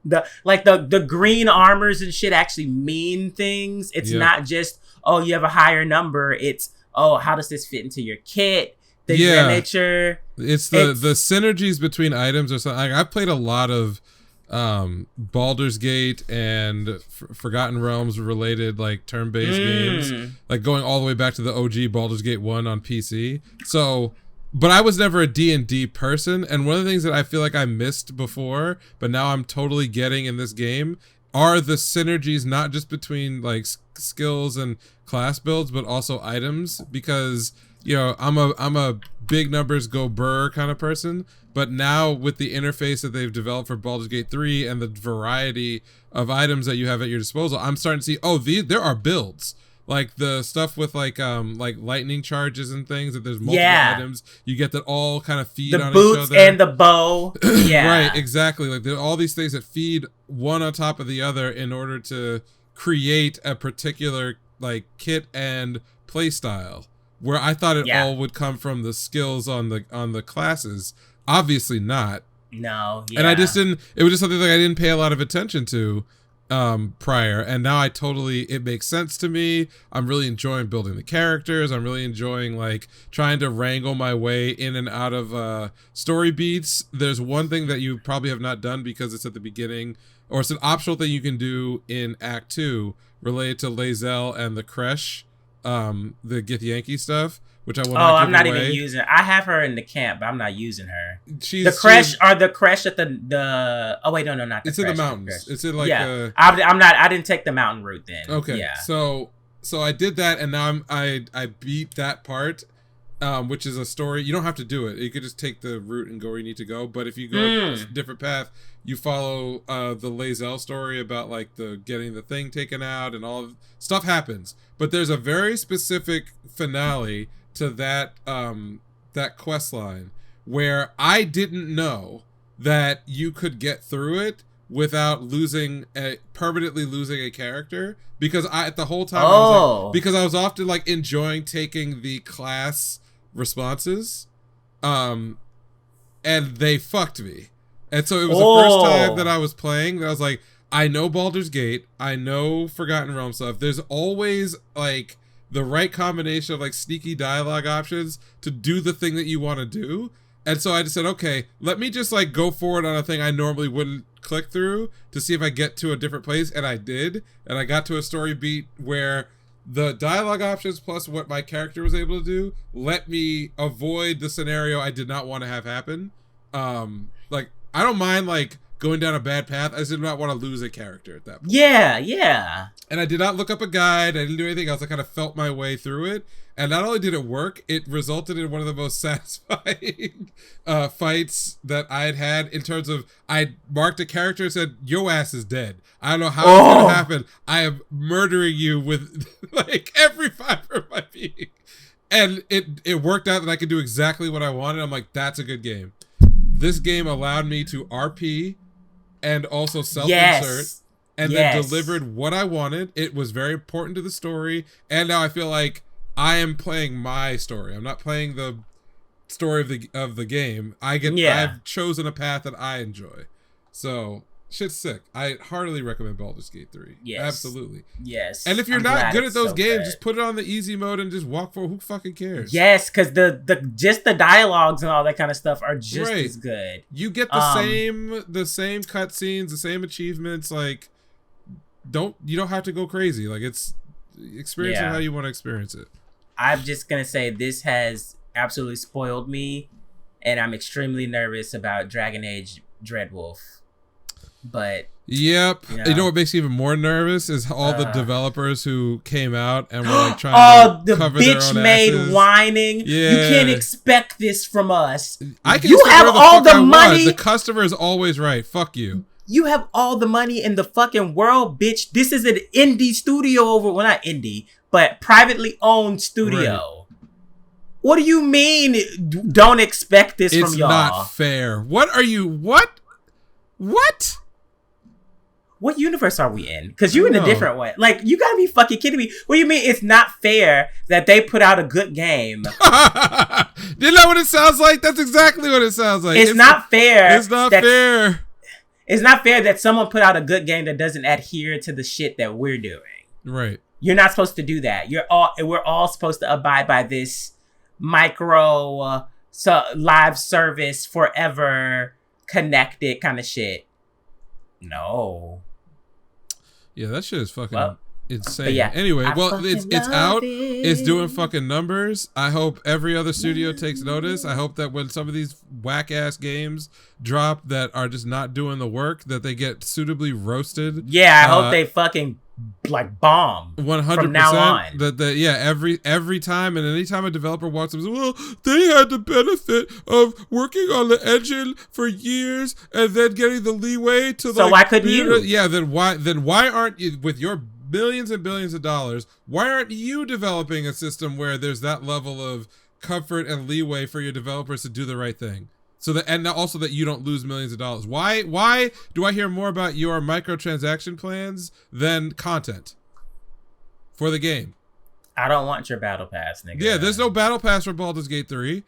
the green armors and shit actually mean things. It's not just, oh, you have a higher number. It's, oh, how does this fit into your kit? Things of that nature. It's the synergies between items or something. Like, I played a lot of Baldur's Gate and Forgotten Realms related like turn-based games, like going all the way back to the OG Baldur's Gate 1 on PC. So, but I was never a D&D person, and one of the things that I feel like I missed before, but now I'm totally getting in this game, are the synergies not just between like skills and class builds, but also items, because you know I'm a big numbers go burr kind of person, but now with the interface that they've developed for Baldur's Gate 3 and the variety of items that you have at your disposal, I'm starting to see there are builds. Like the stuff with like lightning charges and things, that there's multiple items you get that all kind of feed on each other. The boots and the bow. Right, exactly. Like there are all these things that feed one on top of the other in order to create a particular like kit and play style. Where I thought it all would come from the skills on the classes. Obviously not. No. Yeah. And I just didn't. It was just something like I didn't pay a lot of attention to prior, and now it makes sense to me. I'm really enjoying building the characters. I'm really enjoying like trying to wrangle my way in and out of story beats. There's one thing that you probably have not done because it's at the beginning, or it's an optional thing you can do in Act 2 related to Lae'zel and the Kresh, the Githyanki stuff, which I want to I'm not even using. I have her in the camp, but I'm not using her. The Kresh at the oh wait, no, not the It's Kresh, in the mountains. It's in like I didn't take the mountain route then. Okay. Yeah. So I did that, and now I beat that part, which is a story. You don't have to do it. You could just take the route and go where you need to go. But if you go a different path, you follow the Lae'zel story about like the getting the thing taken out and all of, stuff happens. But there's a very specific finale to that that quest line where I didn't know that you could get through it without permanently losing a character, because I the whole time I was like, because I was often like enjoying taking the class responses, and they fucked me. And so it was the first time that I was playing that I was like, I know Baldur's Gate, I know Forgotten Realms stuff. There's always like the right combination of like sneaky dialogue options to do the thing that you want to do. And so I just said, okay, let me just like go forward on a thing I normally wouldn't click through to see if I get to a different place. And I did. And I got to a story beat where the dialogue options plus what my character was able to do let me avoid the scenario I did not want to have happen. Like, I don't mind like going down a bad path. I just did not want to lose a character at that point. Yeah. And I did not look up a guide. I didn't do anything else. I kind of felt my way through it. And not only did it work, it resulted in one of the most satisfying fights that I had in terms of, I marked a character and said, yo ass is dead. I don't know how it's going to happen. I am murdering you with like every fiber of my being. And it worked out that I could do exactly what I wanted. I'm like, that's a good game. This game allowed me to RP and also self-insert and then delivered what I wanted. It was very important to the story. And now I feel like I am playing my story. I'm not playing the story of the game. I've chosen a path that I enjoy. So shit's sick. I heartily recommend Baldur's Gate 3. Yes. Absolutely. Yes. And if you're not good at those games, just put it on the easy mode and just walk forward. Who fucking cares? Yes, because the dialogues and all that kind of stuff are just as good. You get the same cutscenes, the same achievements. Like, you don't have to go crazy. Like, it's experience it how you want to experience it. I'm just going to say this has absolutely spoiled me, and I'm extremely nervous about Dragon Age Dreadwolf. But you know what makes you even more nervous is all the developers who came out and were like trying to cover their own asses. Made whining. You can't expect this from us. You have all the money. The customer is always right. Fuck you. You have all the money in the fucking world, bitch. This is an indie studio not indie, but privately owned studio. Right. What do you mean don't expect this from y'all? It's not fair. What? What universe are we in? Because you in a different one. Like, you gotta be fucking kidding me. What do you mean it's not fair that they put out a good game? You know what it sounds like? That's exactly what it sounds like. It's not fair. It's not fair. It's not fair that someone put out a good game that doesn't adhere to the shit that we're doing. Right. You're not supposed to do that. We're all supposed to abide by this micro live service forever connected kind of shit. No. Yeah, that shit is fucking insane. Anyway, it's out. It's doing fucking numbers. I hope every other studio takes notice. I hope that when some of these whack ass games drop that are just not doing the work, that they get suitably roasted. Yeah, I hope they fucking like bomb 100% from now on. Every time and anytime a developer walks up and says, well, they had the benefit of working on the engine for years and then getting the leeway to why couldn't you? Yeah, then why aren't you, with your billions and billions of dollars, why aren't you developing a system where there's that level of comfort and leeway for your developers to do the right thing? And also that you don't lose millions of dollars. Why do I hear more about your microtransaction plans than content for the game? I don't want your battle pass, nigga. Yeah, there's no battle pass for Baldur's Gate 3.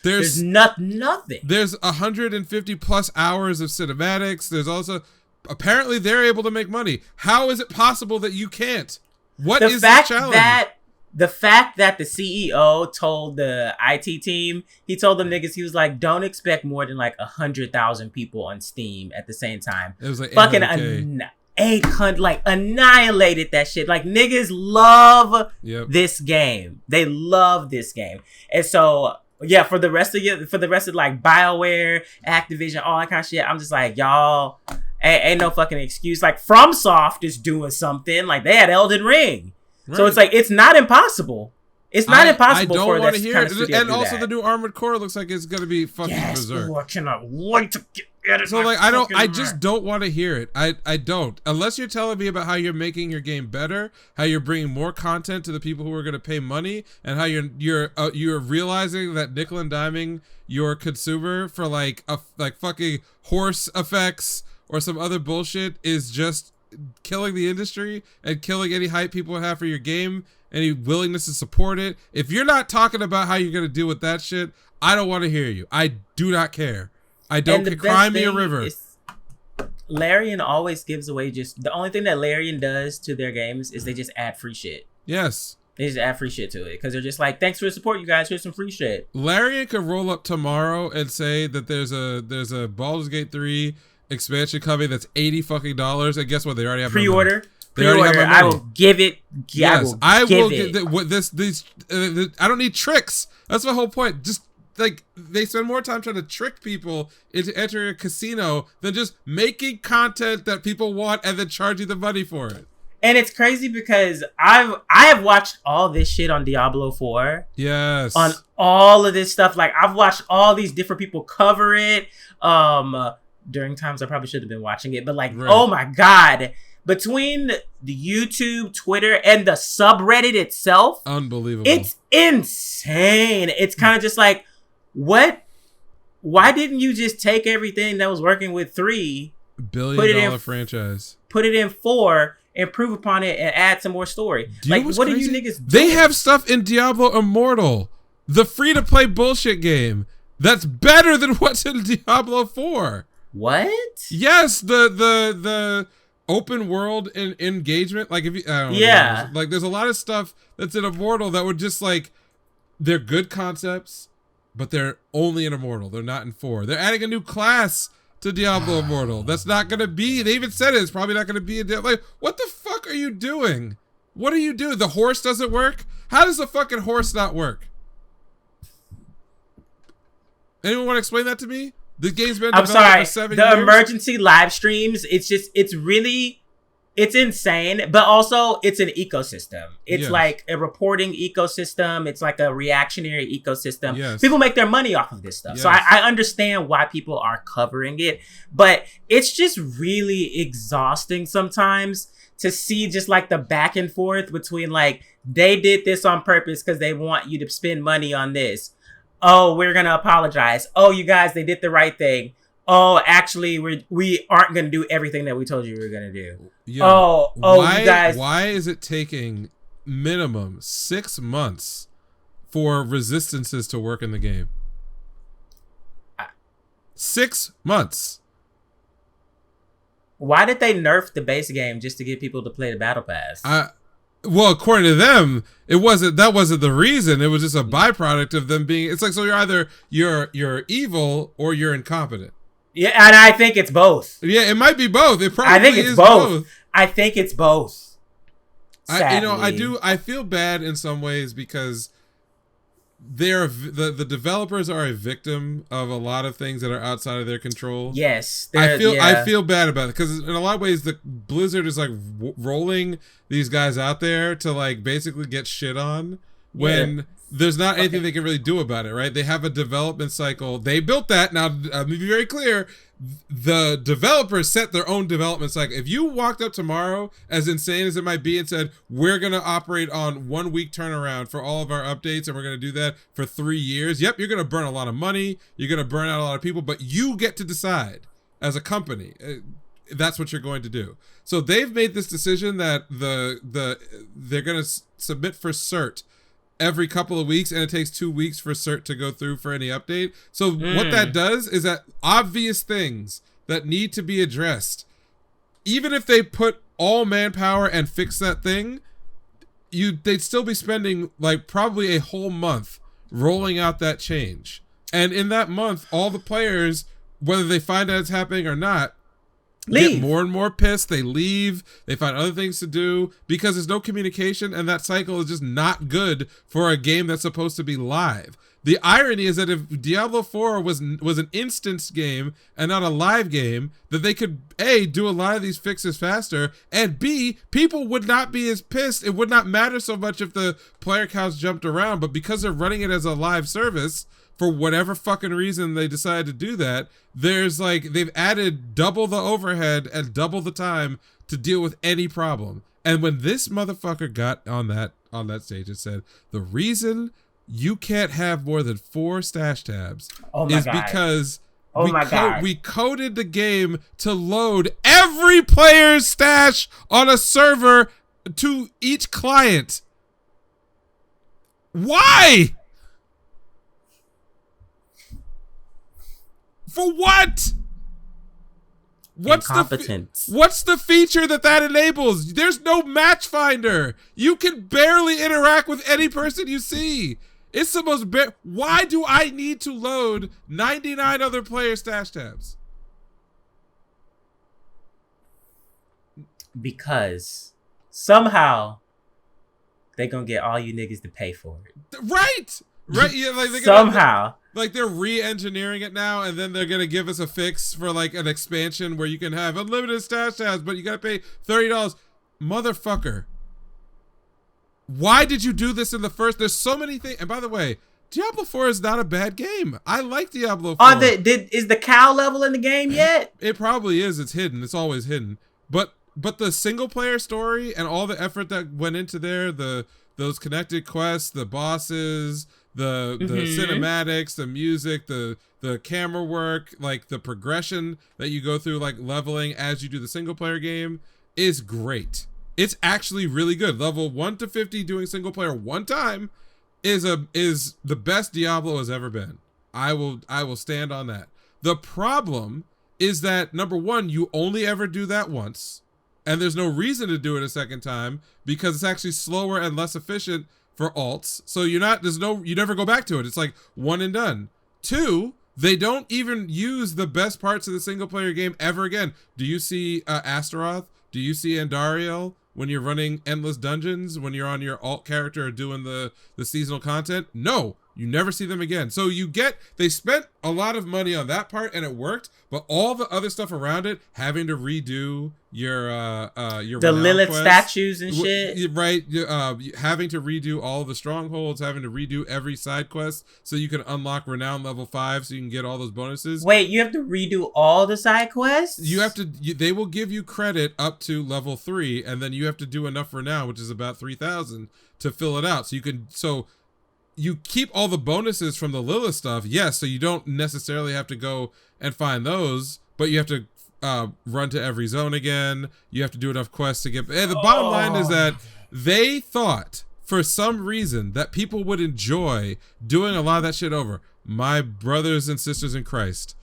There's nothing. There's 150 plus hours of cinematics. There's also, apparently they're able to make money. How is it possible that you can't? What is the challenge? The fact that the CEO told the IT team, he told them niggas, he was like, don't expect more than like 100,000 people on Steam at the same time. It was like fucking 800, like annihilated that shit. Like, niggas love this game. They love this game. And so, yeah, for the rest of like BioWare, Activision, all that kind of shit, I'm just like, y'all, ain't no fucking excuse. Like, FromSoft is doing something. Like, they had Elden Ring. Right. So it's like, it's not impossible. It's not impossible. I don't want to hear it. And also that. the new Armored Core looks like it's gonna be fucking berserk. I cannot wait to get it. So like I just don't want to hear it. I don't. Unless you're telling me about how you're making your game better, how you're bringing more content to the people who are gonna pay money, and how you're realizing that nickel and diming your consumer for like fucking horse effects or some other bullshit is just killing the industry and killing any hype people have for your game, any willingness to support it. If you're not talking about how you're gonna deal with that shit, I don't want to hear you. I do not care. I don't care. Cry me a river. Larian always gives away the only thing that Larian does to their games is they just add free shit. Yes. They just add free shit to it because they're just like, thanks for the support, you guys. Here's some free shit. Larian could roll up tomorrow and say that there's a Baldur's Gate 3 expansion coming that's $80 fucking, and guess what? They already have pre-order. They already have my money. I will give it. Yes, I will give it. I don't need tricks. That's my whole point. Just like they spend more time trying to trick people into entering a casino than just making content that people want and then charging the money for it. And it's crazy because I have watched all this shit on Diablo 4. Yes. On all of this stuff. Like I've watched all these different people cover it. During times I probably should have been watching it, but like, right. Oh my God. Between the YouTube, Twitter, and the subreddit itself. Unbelievable. It's insane. It's kind of just like, what? Why didn't you just take everything that was working with 3 billion-dollar franchise, put it in 4, improve upon it, and add some more story? Like, what crazy? Are you niggas doing? They have stuff in Diablo Immortal, the free-to-play bullshit game, that's better than what's in Diablo 4. What? Yes, the open world and engagement. Like if you, I don't know, like there's a lot of stuff that's in Immortal that would just like, they're good concepts, but they're only in Immortal. They're not in 4. They're adding a new class to Diablo Immortal. That's not gonna be. They even said it's probably not gonna be a Diablo. Like, what the fuck are you doing? What are you doing? The horse doesn't work. How does the fucking horse not work? Anyone want to explain that to me? The game's been developed for 7 years. The emergency live streams, it's insane, but also it's an ecosystem. It's like a reporting ecosystem. It's like a reactionary ecosystem. Yes. People make their money off of this stuff. Yes. So I understand why people are covering it, but it's just really exhausting sometimes to see just like the back and forth between like, they did this on purpose because they want you to spend money on this. Oh, we're going to apologize. Oh, you guys, they did the right thing. Oh, actually, we aren't going to do everything that we told you we were going to do. Yeah. You guys. Why is it taking minimum 6 months for resistances to work in the game? 6 months. Why did they nerf the base game just to get people to play the battle pass? Well, according to them, that wasn't the reason. It was just a byproduct of them being. It's like, so you're evil or you're incompetent. Yeah, and I think it's both. Yeah, it might be both. It probably I think it's both. I think it's both. I feel bad in some ways because the developers are a victim of a lot of things that are outside of their control. Yes, I feel bad about it because in a lot of ways the Blizzard is like rolling these guys out there to like basically get shit on when there's not anything they can really do about it, right? They have a development cycle. They built that. Now, let me be very clear. The developers set their own development cycle. If you walked up tomorrow, as insane as it might be, and said, we're going to operate on 1 week turnaround for all of our updates, and we're going to do that for 3 years. Yep, you're going to burn a lot of money. You're going to burn out a lot of people, but you get to decide as a company. That's what you're going to do. So they've made this decision that they're going to submit for cert every couple of weeks, and it takes 2 weeks for cert to go through for any update. So what that does is that obvious things that need to be addressed, even if they put all manpower and fix that thing, they'd still be spending like probably a whole month rolling out that change. And in that month, all the players, whether they find out it's happening or not, get more and more pissed. They leave. They find other things to do because there's no communication, and that cycle is just not good for a game that's supposed to be live. The irony is that if Diablo 4 was an instance game and not a live game, that they could A, do a lot of these fixes faster, and B, people would not be as pissed. It would not matter so much if the player counts jumped around, but because they're running it as a live service, for whatever fucking reason they decided to do that, there's like, they've added double the overhead and double the time to deal with any problem. And when this motherfucker got on that stage, it said, the reason you can't have more than 4 stash tabs is because we coded the game to load every player's stash on a server to each client. Why? For what? What's the feature that enables? There's no match finder. You can barely interact with any person you see. It's the most why do I need to load 99 other player stash tabs? Because somehow they gonna get all you niggas to pay for it. Right. Yeah, like somehow. Like they're re-engineering it now, and then they're gonna give us a fix for like an expansion where you can have unlimited stash tabs, but you gotta pay $30. Motherfucker. Why did you do this in the first? There's so many things. And by the way, Diablo 4 is not a bad game. I like Diablo 4. Is the cow level in the game yet? It probably is. It's hidden. It's always hidden. But the single player story and all the effort that went into there, those connected quests, the bosses, the cinematics, the music, the camera work, like the progression that you go through, like leveling as you do the single player game, is great. It's actually really good. Level 1 to 50 doing single player one time is the best Diablo has ever been. I will stand on that. The problem is that number one, you only ever do that once, and there's no reason to do it a second time because it's actually slower and less efficient for alts. So you never go back to it. It's like one and done. 2, they don't even use the best parts of the single player game ever again. Do you see Astaroth? Do you see Andariel? When you're running endless dungeons, when you're on your alt character or doing the seasonal content? No, you never see them again. So they spent a lot of money on that part and it worked, but all the other stuff around it, having to redo your the Lilith statues and shit, right? Having to redo all the strongholds, having to redo every side quest so you can unlock renown level 5 so you can get all those bonuses. Wait, you have to redo all the side quests? You have to. They will give you credit up to level 3, and then you have to do enough renown, which is about 3,000, to fill it out. So you keep all the bonuses from the Lilith stuff, yes, so you don't necessarily have to go and find those, but you have to run to every zone again. You have to do enough quests to get. And the bottom line is that they thought, for some reason, that people would enjoy doing a lot of that shit over. My brothers and sisters in Christ,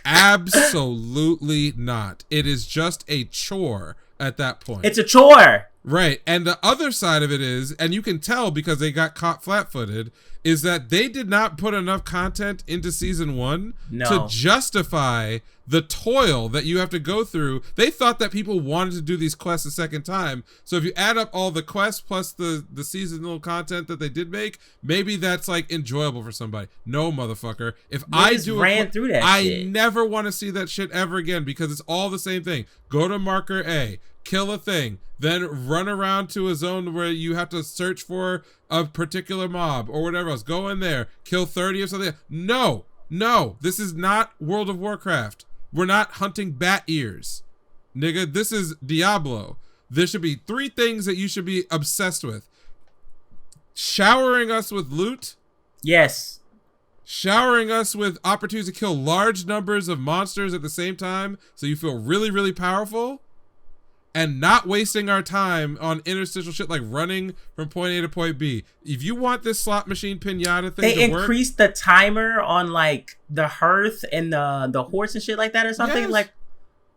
absolutely not. It is just a chore at that point. It's a chore. Right. And the other side of it is, and you can tell because they got caught flat-footed, is that they did not put enough content into season 1 to justify the toil that you have to go through. They thought that people wanted to do these quests a second time. So if you add up all the quests plus the seasonal content that they did make, maybe that's like enjoyable for somebody. No, motherfucker. If I never want to see that shit ever again because it's all the same thing. Go to marker A, kill a thing, then run around to a zone where you have to search for a particular mob or whatever else. Go in there, kill 30 or something. No, this is not World of Warcraft. We're not hunting bat ears. Nigga, this is Diablo. There should be 3 things that you should be obsessed with. Showering us with loot. Yes. Showering us with opportunities to kill large numbers of monsters at the same time so you feel really, really powerful. And not wasting our time on interstitial shit like running from point A to point B. If you want this slot machine pinata thing to work, increased the timer on like the hearth and the horse and shit like that or something. Yes. Like,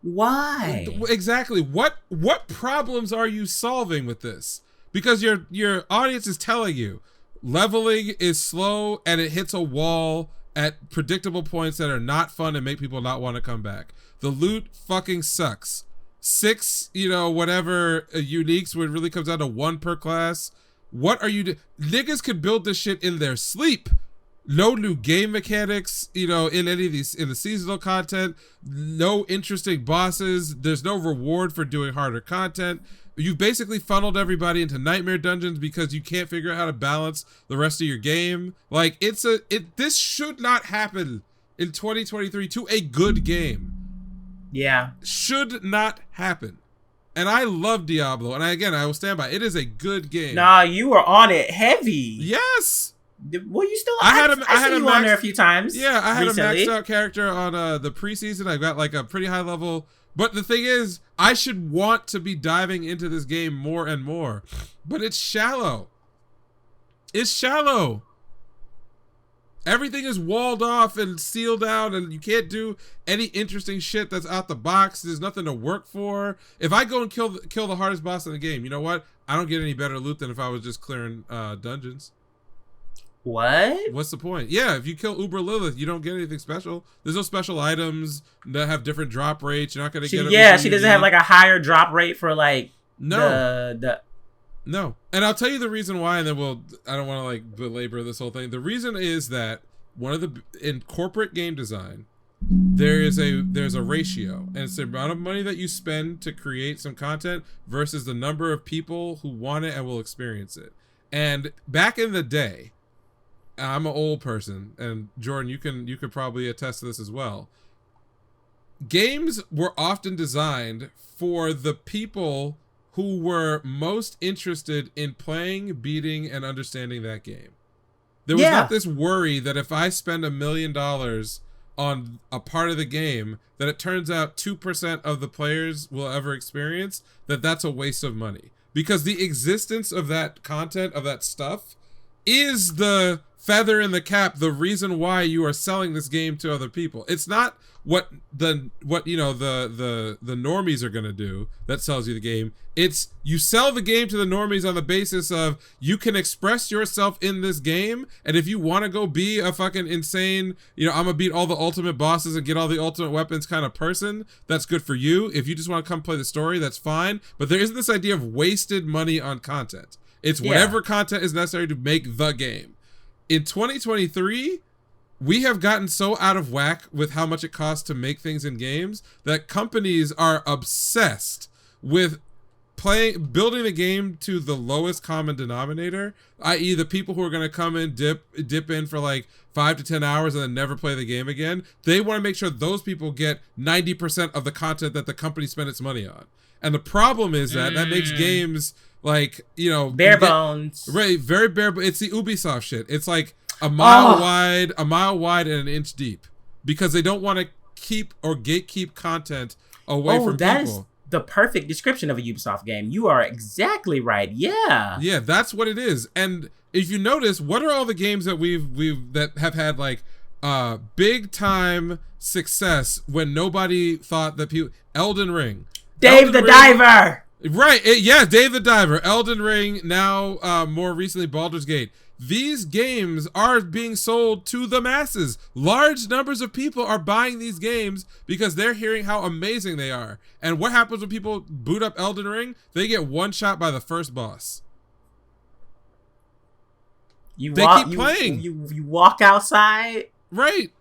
why? Exactly. What problems are you solving with this? Because your audience is telling you leveling is slow and it hits a wall at predictable points that are not fun and make people not want to come back. The loot fucking sucks. 6, whatever uniques, when it really comes down to 1 per class, What are you niggas could build this shit in their sleep. No new game mechanics, you know, in any of these, in the seasonal content. No interesting bosses. There's no reward for doing harder content. You basically funneled everybody into nightmare dungeons because you can't figure out how to balance the rest of your game. Like, this should not happen in 2023 to a good game. Yeah. Should not happen. And I love Diablo, and I will stand by it. It is a good game. Nah, you were on it heavy. Yes. Well, you still. I had you on there a few times. Yeah, I had recently. A maxed out character on the preseason. I got like a pretty high level. But the thing is, I should want to be diving into this game more and more. But it's shallow. It's shallow. Everything is walled off and sealed out, and you can't do any interesting shit that's out the box. There's nothing to work for. If I go and kill the hardest boss in the game, you know what? I don't get any better loot than if I was just clearing dungeons. What? What's the point? Yeah, if you kill Uber Lilith, you don't get anything special. There's no special items that have different drop rates. You're not gonna get. Yeah, she doesn't have like a higher drop rate for like no. No, and I'll tell you the reason why, and then I don't want to like belabor this whole thing. The reason is that in corporate game design, there's a ratio, and it's the amount of money that you spend to create some content versus the number of people who want it and will experience it. And back in the day, I'm an old person, and Jordan, you could probably attest to this as well. Games were often designed for the people who were most interested in playing, beating, and understanding that game. There was not this worry that if I spend $1 million on a part of the game that it turns out 2% of the players will ever experience, that's a waste of money. Because the existence of that content, of that stuff, is the feather in the cap, the reason why you are selling this game to other people. It's not what the normies are gonna do that sells you the game. It's you sell the game to the normies on the basis of you can express yourself in this game, and if you want to go be a fucking insane, I'm gonna beat all the ultimate bosses and get all the ultimate weapons kind of person, that's good for you. If you just want to come play the story, that's fine. But there isn't this idea of wasted money on content. It's whatever content is necessary to make the game. In 2023, we have gotten so out of whack with how much it costs to make things in games that companies are obsessed with building the game to the lowest common denominator, i.e. the people who are going to come in, dip in for like 5 to 10 hours and then never play the game again. They want to make sure those people get 90% of the content that the company spent its money on. And the problem is that makes games like, bare bones. Right, very bare. It's the Ubisoft shit. It's like a mile wide and an inch deep, because they don't want to keep or gatekeep content away from people. That is the perfect description of a Ubisoft game. You are exactly right. Yeah. Yeah, that's what it is. And if you notice, what are all the games that that have had like big time success when nobody thought that people? Elden Ring. Dave the Diver. Right. Dave the Diver. Elden Ring. Now, more recently, Baldur's Gate. These games are being sold to the masses. Large numbers of people are buying these games because they're hearing how amazing they are. And what happens when people boot up Elden Ring? They get one shot by the first boss. Keep playing. You walk outside. Right.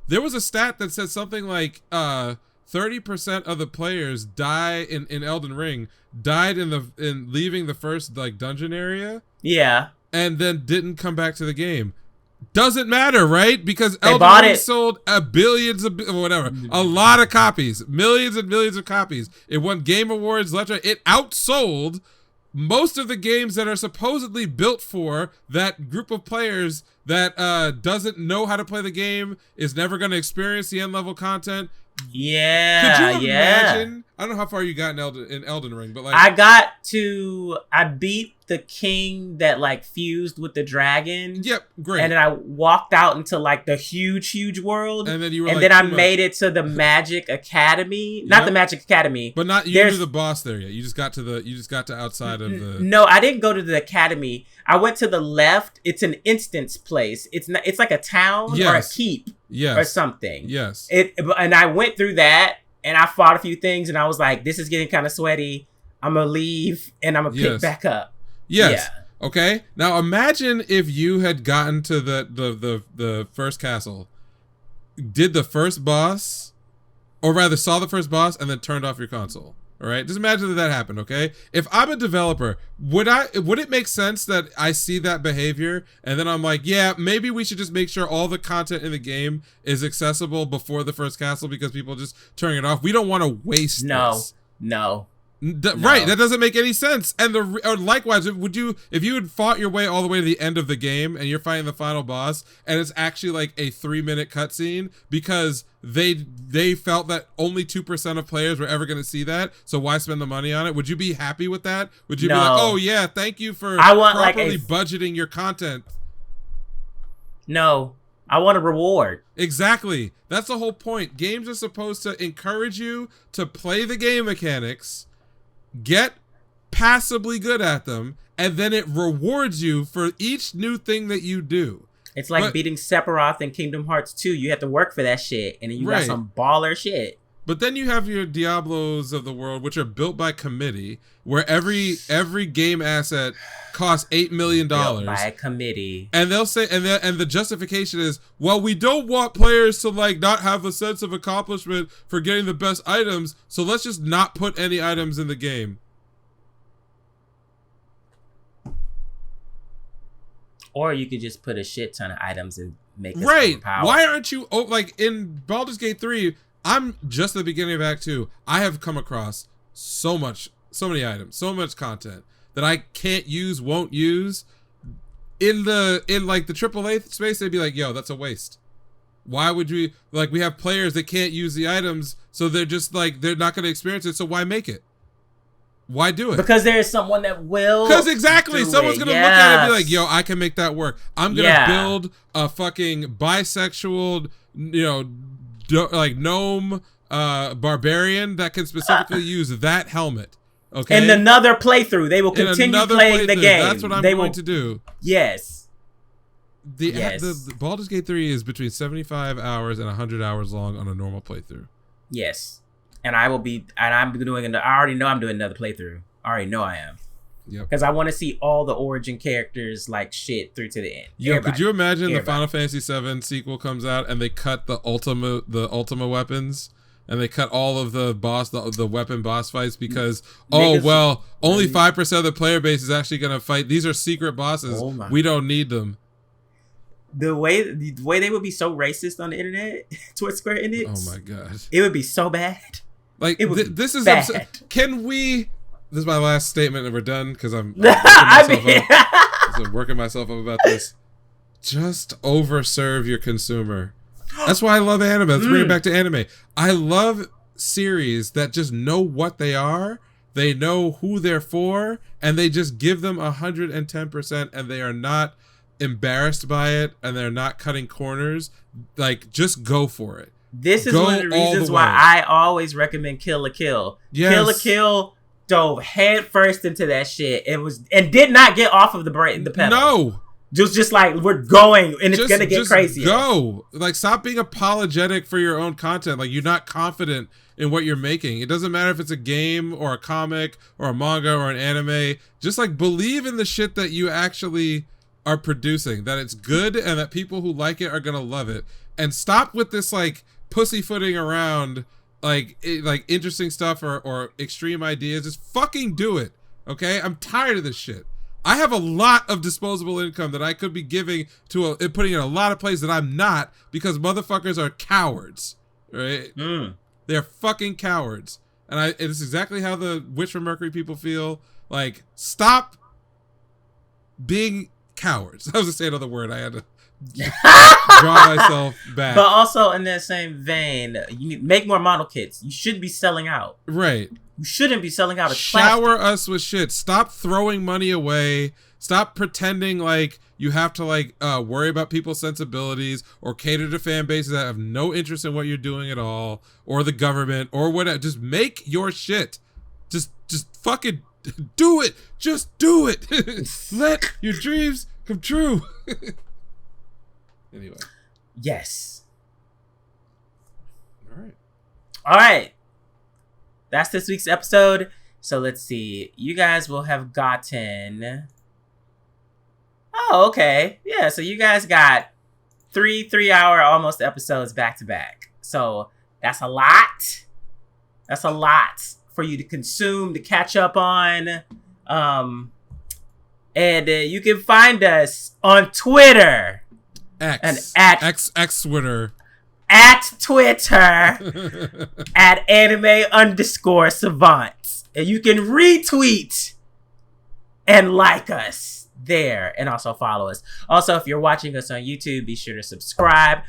There was a stat that said something like 30% of the players die in Elden Ring died in leaving the first like dungeon area. Yeah. And then didn't come back to the game. Doesn't matter, right? Because Elden Ring sold a lot of copies, millions and millions of copies. It won Game Awards, it outsold most of the games that are supposedly built for that group of players that doesn't know how to play the game, is never going to experience the end level content. Yeah. Could you imagine? I don't know how far you got in Elden Ring, but like I beat the king that like fused with the dragon. Yep, great. And then I walked out into like the huge world. And then I made it to the Magic Academy. Not the Magic Academy. But you didn't do the boss there yet. You just got to outside of the. No, I didn't go to the academy. I went to the left. It's an instance place. It's like a town or a keep. Yes. Or something. Yes. And I went through that and I fought a few things and I was like, this is getting kind of sweaty. I'm gonna leave and I'm gonna pick back up. Yes. Yeah. Okay, now imagine if you had gotten to the first castle, did the first boss, or rather saw the first boss and then turned off your console. All right, just imagine that happened. Okay, if I'm a developer, would it make sense that I see that behavior and then I'm like, yeah, maybe we should just make sure all the content in the game is accessible before the first castle because people just turn it off. We don't want to waste this. No. Right, that doesn't make any sense. And likewise, if you had fought your way all the way to the end of the game and you're fighting the final boss and it's actually like a 3-minute cutscene because they felt that only 2% of players were ever going to see that, so why spend the money on it? Would you be happy with that? Would you be like, oh yeah, thank you for properly budgeting your content? No, I want a reward. Exactly. That's the whole point. Games are supposed to encourage you to play the game mechanics, get passably good at them, and then it rewards you for each new thing that you do. It's like beating Sephiroth in Kingdom Hearts 2. You have to work for that shit, and then you got some baller shit. But then you have your Diablos of the world, which are built by committee, where every game asset costs $8 million. Built by a committee. And they'll say, and the justification is, well, we don't want players to like not have a sense of accomplishment for getting the best items, so let's just not put any items in the game. Or you could just put a shit ton of items and make it right. power. Why aren't you like in Baldur's Gate 3? I'm just at the beginning of Act 2. I have come across so many items, so much content that I can't use, won't use. In like the AAA space, they'd be like, yo, that's a waste. Why would we, like, we have players that can't use the items, so they're just like, they're not going to experience it, so why make it? Why do it? Because there's someone that will. Because exactly, someone's gonna look at it and be like, "Yo, I can make that work. I'm gonna build a fucking bisexual, like gnome, barbarian that can specifically use that helmet." Okay. In another playthrough, they will continue playing the game. That's what I'm going to do. Yes. The Baldur's Gate 3 is between 75 hours and 100 hours long on a normal playthrough. Yes. And I already know I'm doing another playthrough. I already know I am. Yep. Because I want to see all the origin characters like shit through to the end. Yo, could you imagine the Final Fantasy VII sequel comes out and they cut the Ultima weapons and they cut all of the weapon boss fights because only 5% of the player base is actually gonna fight. These are secret bosses. We don't need them. The way they would be so racist on the internet towards Square Enix. Oh my god. It would be so bad. Like this is bad. Can we? This is my last statement, and we're done because I'm working myself up about this. Just overserve your consumer. That's why I love anime. Let's bring it back to anime. I love series that just know what they are. They know who they're for, and they just give them 110%, and they are not embarrassed by it, and they're not cutting corners. Like, just go for it. This is one of the reasons why I always recommend Kill la Kill. Yes. Kill la Kill dove head first into that shit. And did not get off of the pedal. No. Just like, we're going, and it's gonna get crazy. Go. Like, stop being apologetic for your own content. Like, you're not confident in what you're making. It doesn't matter if it's a game or a comic or a manga or an anime. Just like, believe in the shit that you actually are producing, that it's good and that people who like it are gonna love it. And stop with this like pussyfooting around like interesting stuff or extreme ideas. Just fucking do it. Okay? I'm tired of this shit. I have a lot of disposable income that I could be giving to putting in a lot of places that I'm not, because motherfuckers are cowards. Right? They're fucking cowards. And it's exactly how the Witch from Mercury people feel. Like, stop being cowards. I was gonna say another word. I had to draw myself back. But also in that same vein, you need make more model kits. You should be selling out. Right. You shouldn't be selling out. Shower us with shit. Stop throwing money away. Stop pretending like you have to like worry about people's sensibilities or cater to fan bases that have no interest in what you're doing at all, or the government or whatever. Just make your shit. Just fucking do it. Just do it. Let your dreams come true. Anyway. Yes. All right. That's this week's episode. So let's see. You guys will have gotten Oh, okay. Yeah, so you guys got 3-hour almost episodes back to back. So that's a lot. That's a lot for you to consume, to catch up on. And you can find us on Twitter. X Twitter. At Twitter. At anime_savants. And you can retweet and like us there. And also follow us. Also, if you're watching us on YouTube, be sure to subscribe.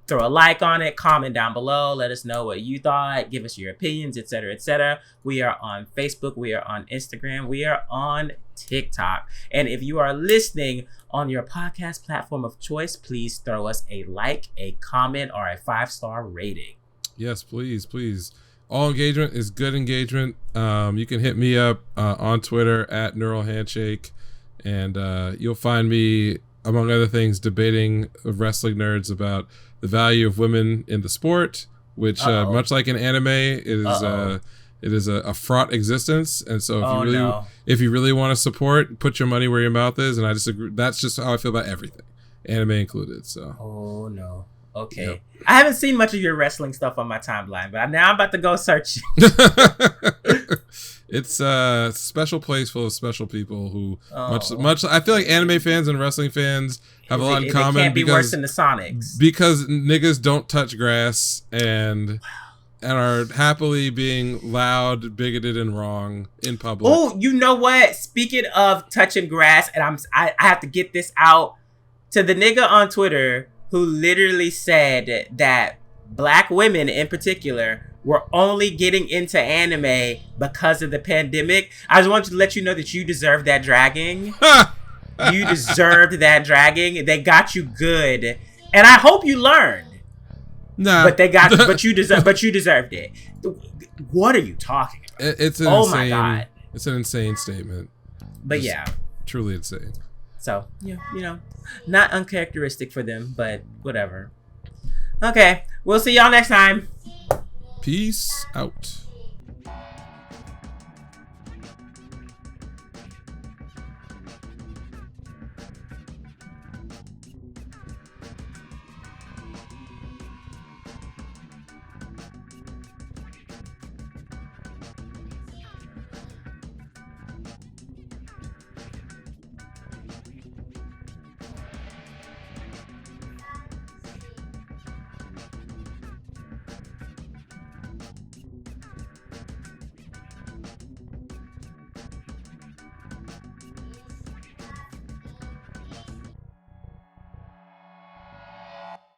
Throw a like on it, comment down below, let us know what you thought, give us your opinions, etc., etc. We are on Facebook, we are on Instagram, we are on TikTok. And if you are listening on your podcast platform of choice, please throw us a like, a comment, or a 5-star rating. Yes, please. All engagement is good engagement. You can hit me up on Twitter at Neural Handshake, and you'll find me, among other things, debating with wrestling nerds about the value of women in the sport, which much like in anime, it is a fraught existence. And so if you really want to support, put your money where your mouth is. And I disagree. That's just how I feel about everything, anime included. So. Oh no. Okay. Yep. I haven't seen much of your wrestling stuff on my timeline, but now I'm about to go search. It's a special place full of special people who much. I feel like anime fans and wrestling fans have a lot in common. It can't be worse than the Sonics. Because niggas don't touch grass and are happily being loud, bigoted, and wrong in public. Oh, you know what? Speaking of touching grass, and I have to get this out to the nigga on Twitter who literally said that black women in particular were only getting into anime because of the pandemic. I just wanted to let you know that you deserve that dragging. You deserved that dragging. They got you good, and I hope you learned. Nah, but you deserved it. What are you talking about? It's an insane, my god! It's an insane statement. But it's yeah, truly insane. So you know, not uncharacteristic for them, but whatever. Okay, we'll see y'all next time. Peace out.